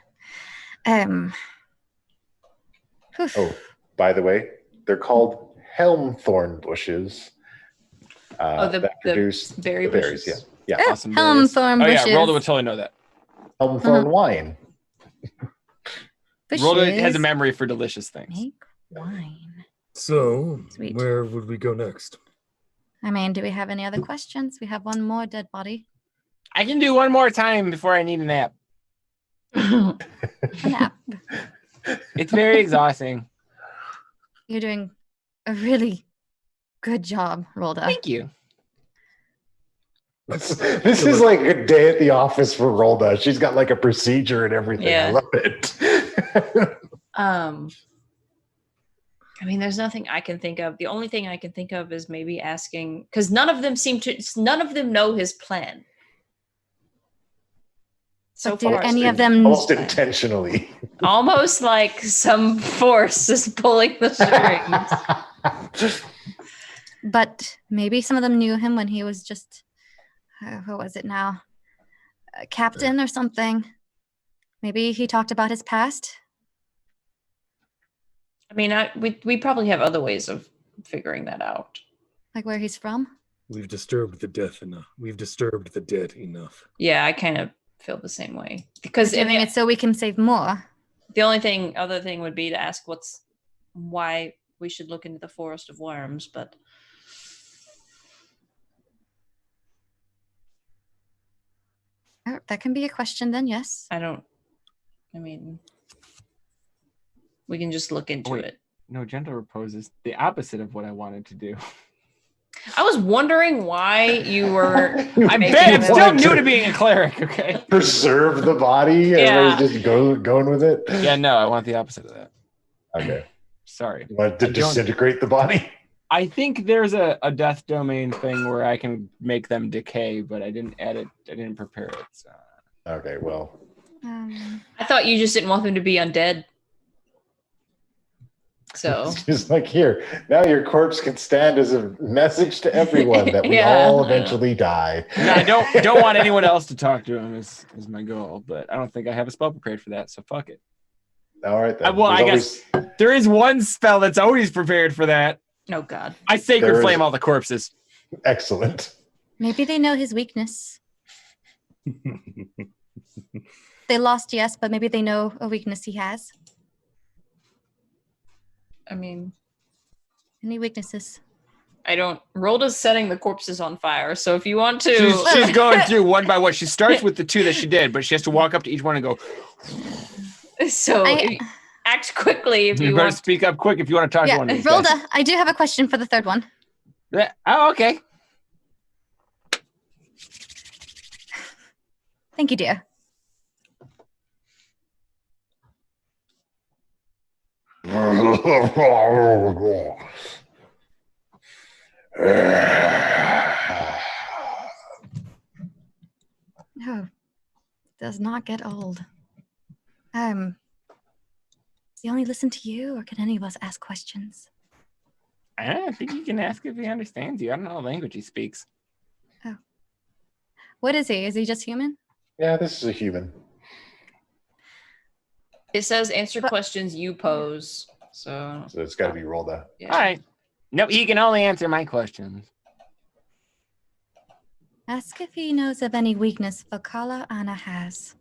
Oh, by the way, they're called helmthorn bushes. The that produce berry the berries. bushes. Yeah, yeah. Awesome. Helmthorn Oh, bushes. yeah, Rolda would totally know that. Helmthorn wine. Rolda has a memory for delicious things. Make wine. So, Sweet. where would we go next? I mean, do we have any other questions? We have one more dead body. I can do one more time before I need a nap. A nap. It's very exhausting. You're doing a really good job, Rolda. Thank you. This is like a day at the office for Rolda. She's got like a procedure and everything. Yeah. I love it. I mean, there's nothing I can think of. The only thing I can think of is maybe asking, because none of them know his plan. So But do far, any of them Almost intentionally. almost like some force is pulling the strings. But maybe some of them knew him when he was just, what was it now? A captain or something. Maybe he talked about his past. I mean, we probably have other ways of figuring that out. Like where he's from. We've disturbed the death enough. We've disturbed the dead enough. Yeah, I kind of feel the same way. Because Doing it so we can save more. the other thing would be to ask why we should look into the Forest of Worms, but Oh, that can be a question then, yes. we can just look into Wait. it. No, Gentle Repose is the opposite of what I wanted to do. I was wondering why you were. I'm still new to being a cleric, okay? Preserve the body. Yeah. Everybody's just going with it. Yeah, no, I want the opposite of that. Okay. Sorry. You want to disintegrate the body? I think there's a death domain thing where I can make them decay, but I didn't add it. I didn't prepare it. So. Okay, well. I thought you just didn't want them to be undead. So It's just like, here, now your corpse can stand as a message to everyone that we Yeah. all eventually die. No, I don't want anyone else to talk to him is my goal, but I don't think I have a spell prepared for that, so fuck it. All right, then. Well, I There's guess there is one spell that's always prepared for that. oh god. I sacred There is- flame all the corpses. Excellent. Maybe they know his weakness. They lost, yes, but maybe they know a weakness he has. I mean, Any weaknesses? I don't. Rolda's setting the corpses on fire. So if you want to, She's going through one by one. She starts with the 2 that she did, but she has to walk up to each one and go. so act quickly if You you better want. speak up quick if you want to talk to Yeah, one of these guys. Rolda, I do have a question for the third one. Oh, okay. Thank you, dear. No, does not get old. Does he only listen to you, or can any of us ask questions? I don't think you can ask if he understands you. I don't know what language he speaks. Oh. What is he? Is he just human? Yeah, this is a human. It says answer questions you pose. So it's got to be Rolda. Yeah. All right. No, he can only answer my questions. Ask if he knows of any weakness Vakala Anna has.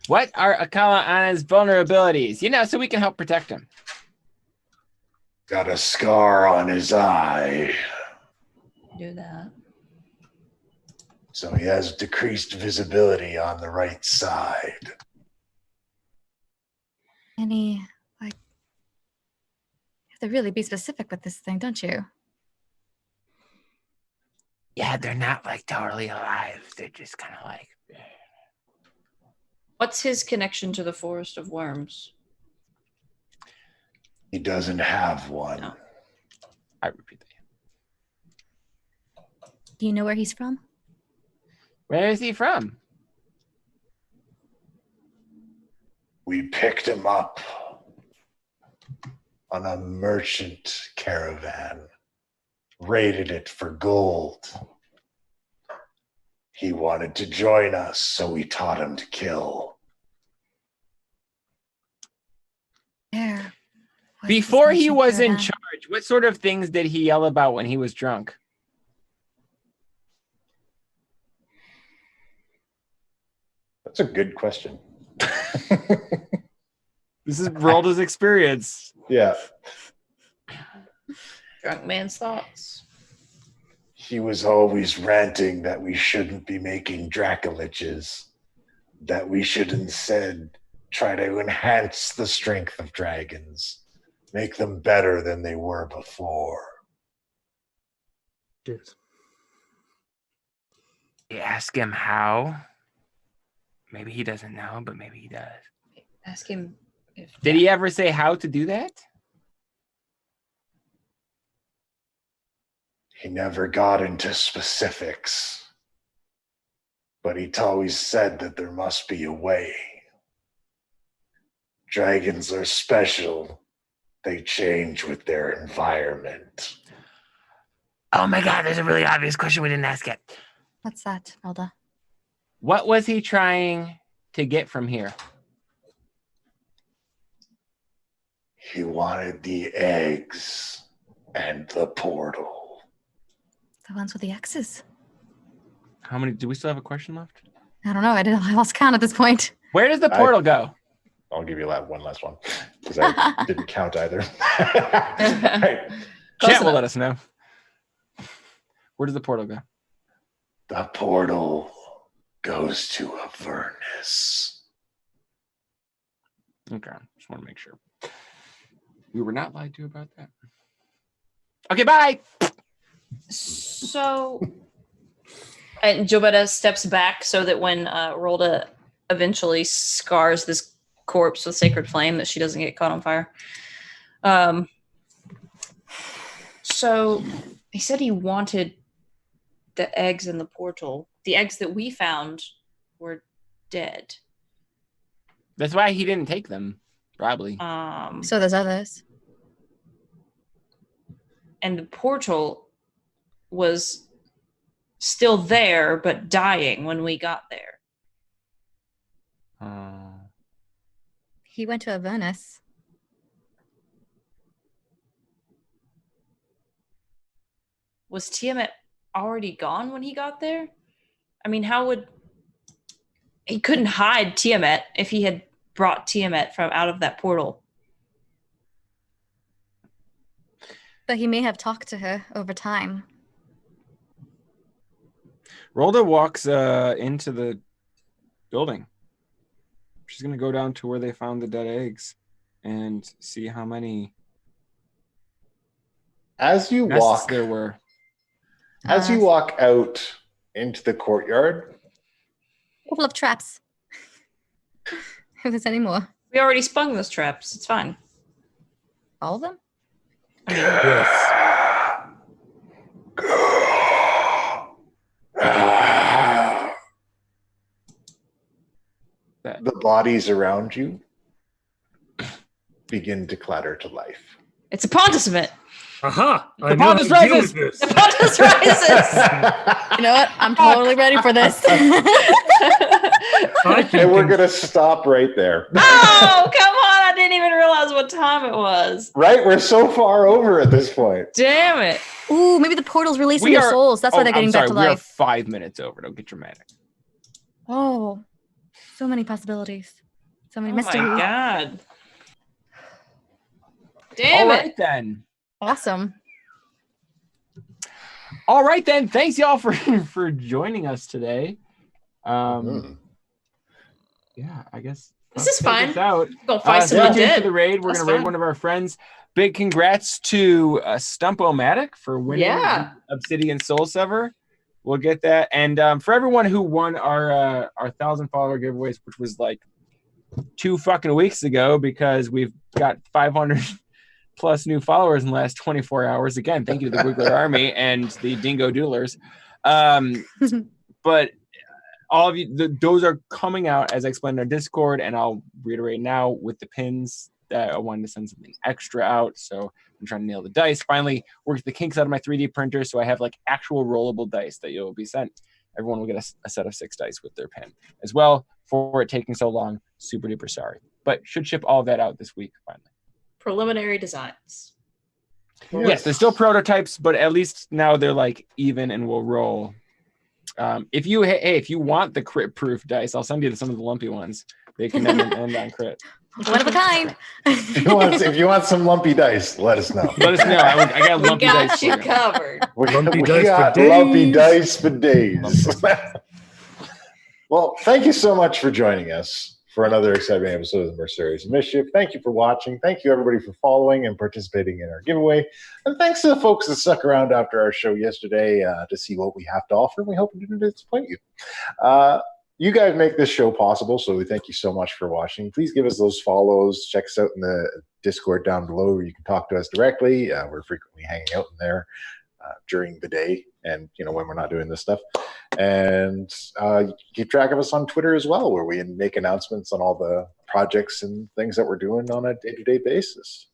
What are Akala Anna's vulnerabilities? So we can help protect him. Got a scar on his eye, Do that. so he has decreased visibility on the right side. Any, you have to really be specific with this thing, don't you? Yeah, they're not totally alive. They're just kind of What's his connection to the Forest of Worms? He doesn't have one. No. I repeat that. Do you know where he's from? Where is he from? We picked him up on a merchant caravan, raided it for gold. He wanted to join us, so we taught him to kill. There. Before he was in charge, what sort of things did he yell about when he was drunk? That's a good question. This is Rolda's experience. Yeah. Drunk man's thoughts. He was always ranting that we shouldn't be making Dracoliches, that we should instead try to enhance the strength of dragons, make them better than they were before. Yes. You ask him how. Maybe he doesn't know, but maybe he does. Ask him if. Did he ever say how to do that? He never got into specifics, but he always said that there must be a way. Dragons are special. They change with their environment. Oh my God, there's a really obvious question we didn't ask yet. What's that, Rolda? What was he trying to get from here? He wanted the eggs and the portal. The ones with the X's. How many? Do we still have a question left? I don't know. I lost count at this point. Where does the portal go? I'll give you one last one because I didn't count either. Right. Chat will let us know. Where does the portal go? The portal goes to Avernus. Okay, just want to make sure. We were not lied to about that. Okay, bye. So, and Jobetta steps back so that when Rolda eventually scars this corpse with sacred flame, that she doesn't get caught on fire. So he said he wanted the eggs in the portal. The eggs that we found were dead. That's why he didn't take them, probably. So there's others. And the portal was still there, but dying when we got there. He went to Avernus. Was Tiamat already gone when he got there? I mean, how would... He couldn't hide Tiamat if he had brought Tiamat from out of that portal. But he may have talked to her over time. Rolda walks into the building. She's going to go down to where they found the dead eggs and see how many As you nests walk, there were. as you walk out into the courtyard, Full of traps. If there's any more. We already spun those traps. It's fine. All of them? I mean, Yes. the bodies around you begin to clatter to life. it's a Pontus event. Aha! I The know how Pontus to deal rises! with this. The Pontus rises. You know what? I'm totally ready for this. I can And we're going to stop right there. Oh, come on. I didn't even realize what time it was. Right? We're so far over at this point. Damn it. Ooh, maybe the portal's releasing We their are- souls. That's why they're I'm getting sorry, back to we are life. 5 minutes over. Don't get dramatic. Oh, so many possibilities. So many Oh mysteries. my God. All Damn right, it. then. Awesome. All right, then. Thanks, y'all, for joining us today. Mhm. Yeah, I guess. This is take fine. us out. Go fight Stay someone tuned for dead. the raid. We're That's going to raid fine. one of our friends. Big congrats to Stump-O-Matic for winning Yeah. the Obsidian Soul Sever. We'll get that. And for everyone who won our 1,000 follower giveaways, which was like 2 fucking weeks ago, because we've got 500 plus new followers in the last 24 hours. Again, thank you to the Wiggler Army and the Dingo Doodlers. But all of you, those are coming out as I explained in our Discord, and I'll reiterate now with the pins that I wanted to send something extra out. So I'm trying to nail the dice. Finally, worked the kinks out of my 3D printer, so I have like actual rollable dice that you'll be sent. Everyone will get a set of 6 dice with their pin as well. For it taking so long, super duper sorry. But should ship all of that out this week finally. Preliminary designs. Yes, they're still prototypes, but at least now they're like even and will roll. If you want the crit proof dice, I'll send you some of the lumpy ones. They can end on crit. One of a kind. If you want some lumpy dice, let us know. Let us know. I got We lumpy got dice you for you. covered. Lumpy We dice for got days. lumpy dice for days. Well, thank you so much for joining us for another exciting episode of the Mercenaries of Mischief. Thank you for watching. Thank you, everybody, for following and participating in our giveaway. And thanks to the folks that stuck around after our show yesterday to see what we have to offer. We hope it didn't disappoint you. You guys make this show possible, so we thank you so much for watching. Please give us those follows. Check us out in the Discord down below where you can talk to us directly. We're frequently hanging out in there during the day and when we're not doing this stuff. And keep track of us on Twitter as well, where we make announcements on all the projects and things that we're doing on a day-to-day basis.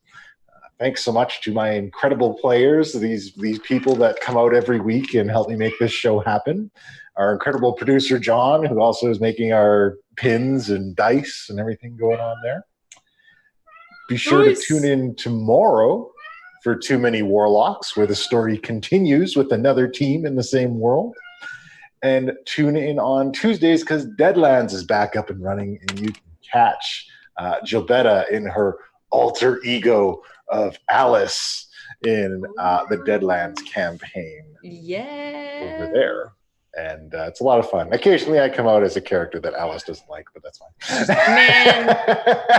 Thanks so much to my incredible players, these people that come out every week and help me make this show happen. Our incredible producer, John, who also is making our pins and dice and everything going on there. Be sure to tune in tomorrow for Too Many Warlocks, where the story continues with another team in the same world. And tune in on Tuesdays because Deadlands is back up and running, and you can catch Gilbetta in her alter ego of Alice in the Deadlands campaign Yeah. over there. And it's a lot of fun. Occasionally I come out as a character that Alice doesn't like, but that's fine.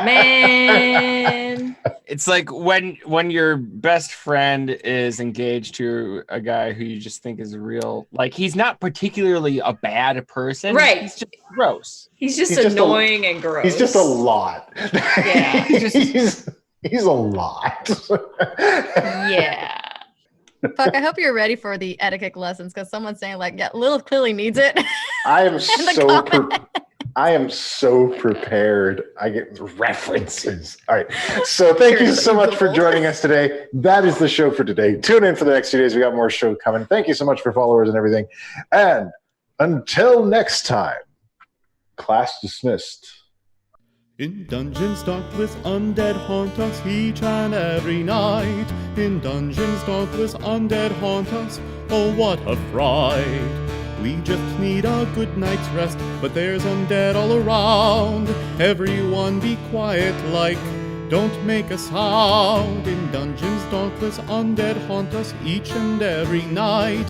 Man. It's like when your best friend is engaged to a guy who you just think is real. Like, he's not particularly a bad person. Right. He's just gross. He's just He's just annoying and gross. He's just a lot. Yeah. he's a lot. Yeah. Fuck, I hope you're ready for the etiquette lessons because someone's saying, like, yeah, Lilith clearly needs it. I am the I am so prepared. I get references. All right. So thank you so much for joining us today. That is the show for today. Tune in for the next 2 days. We got more show coming. Thank you so much for followers and everything. And until next time, class dismissed. In dungeons dauntless undead haunt us each and every night. In dungeons dauntless undead haunt us, oh what a fright. We just need a good night's rest, but there's undead all around. Everyone be quiet like Don't make a sound. In dungeons dauntless, undead haunt us each and every night.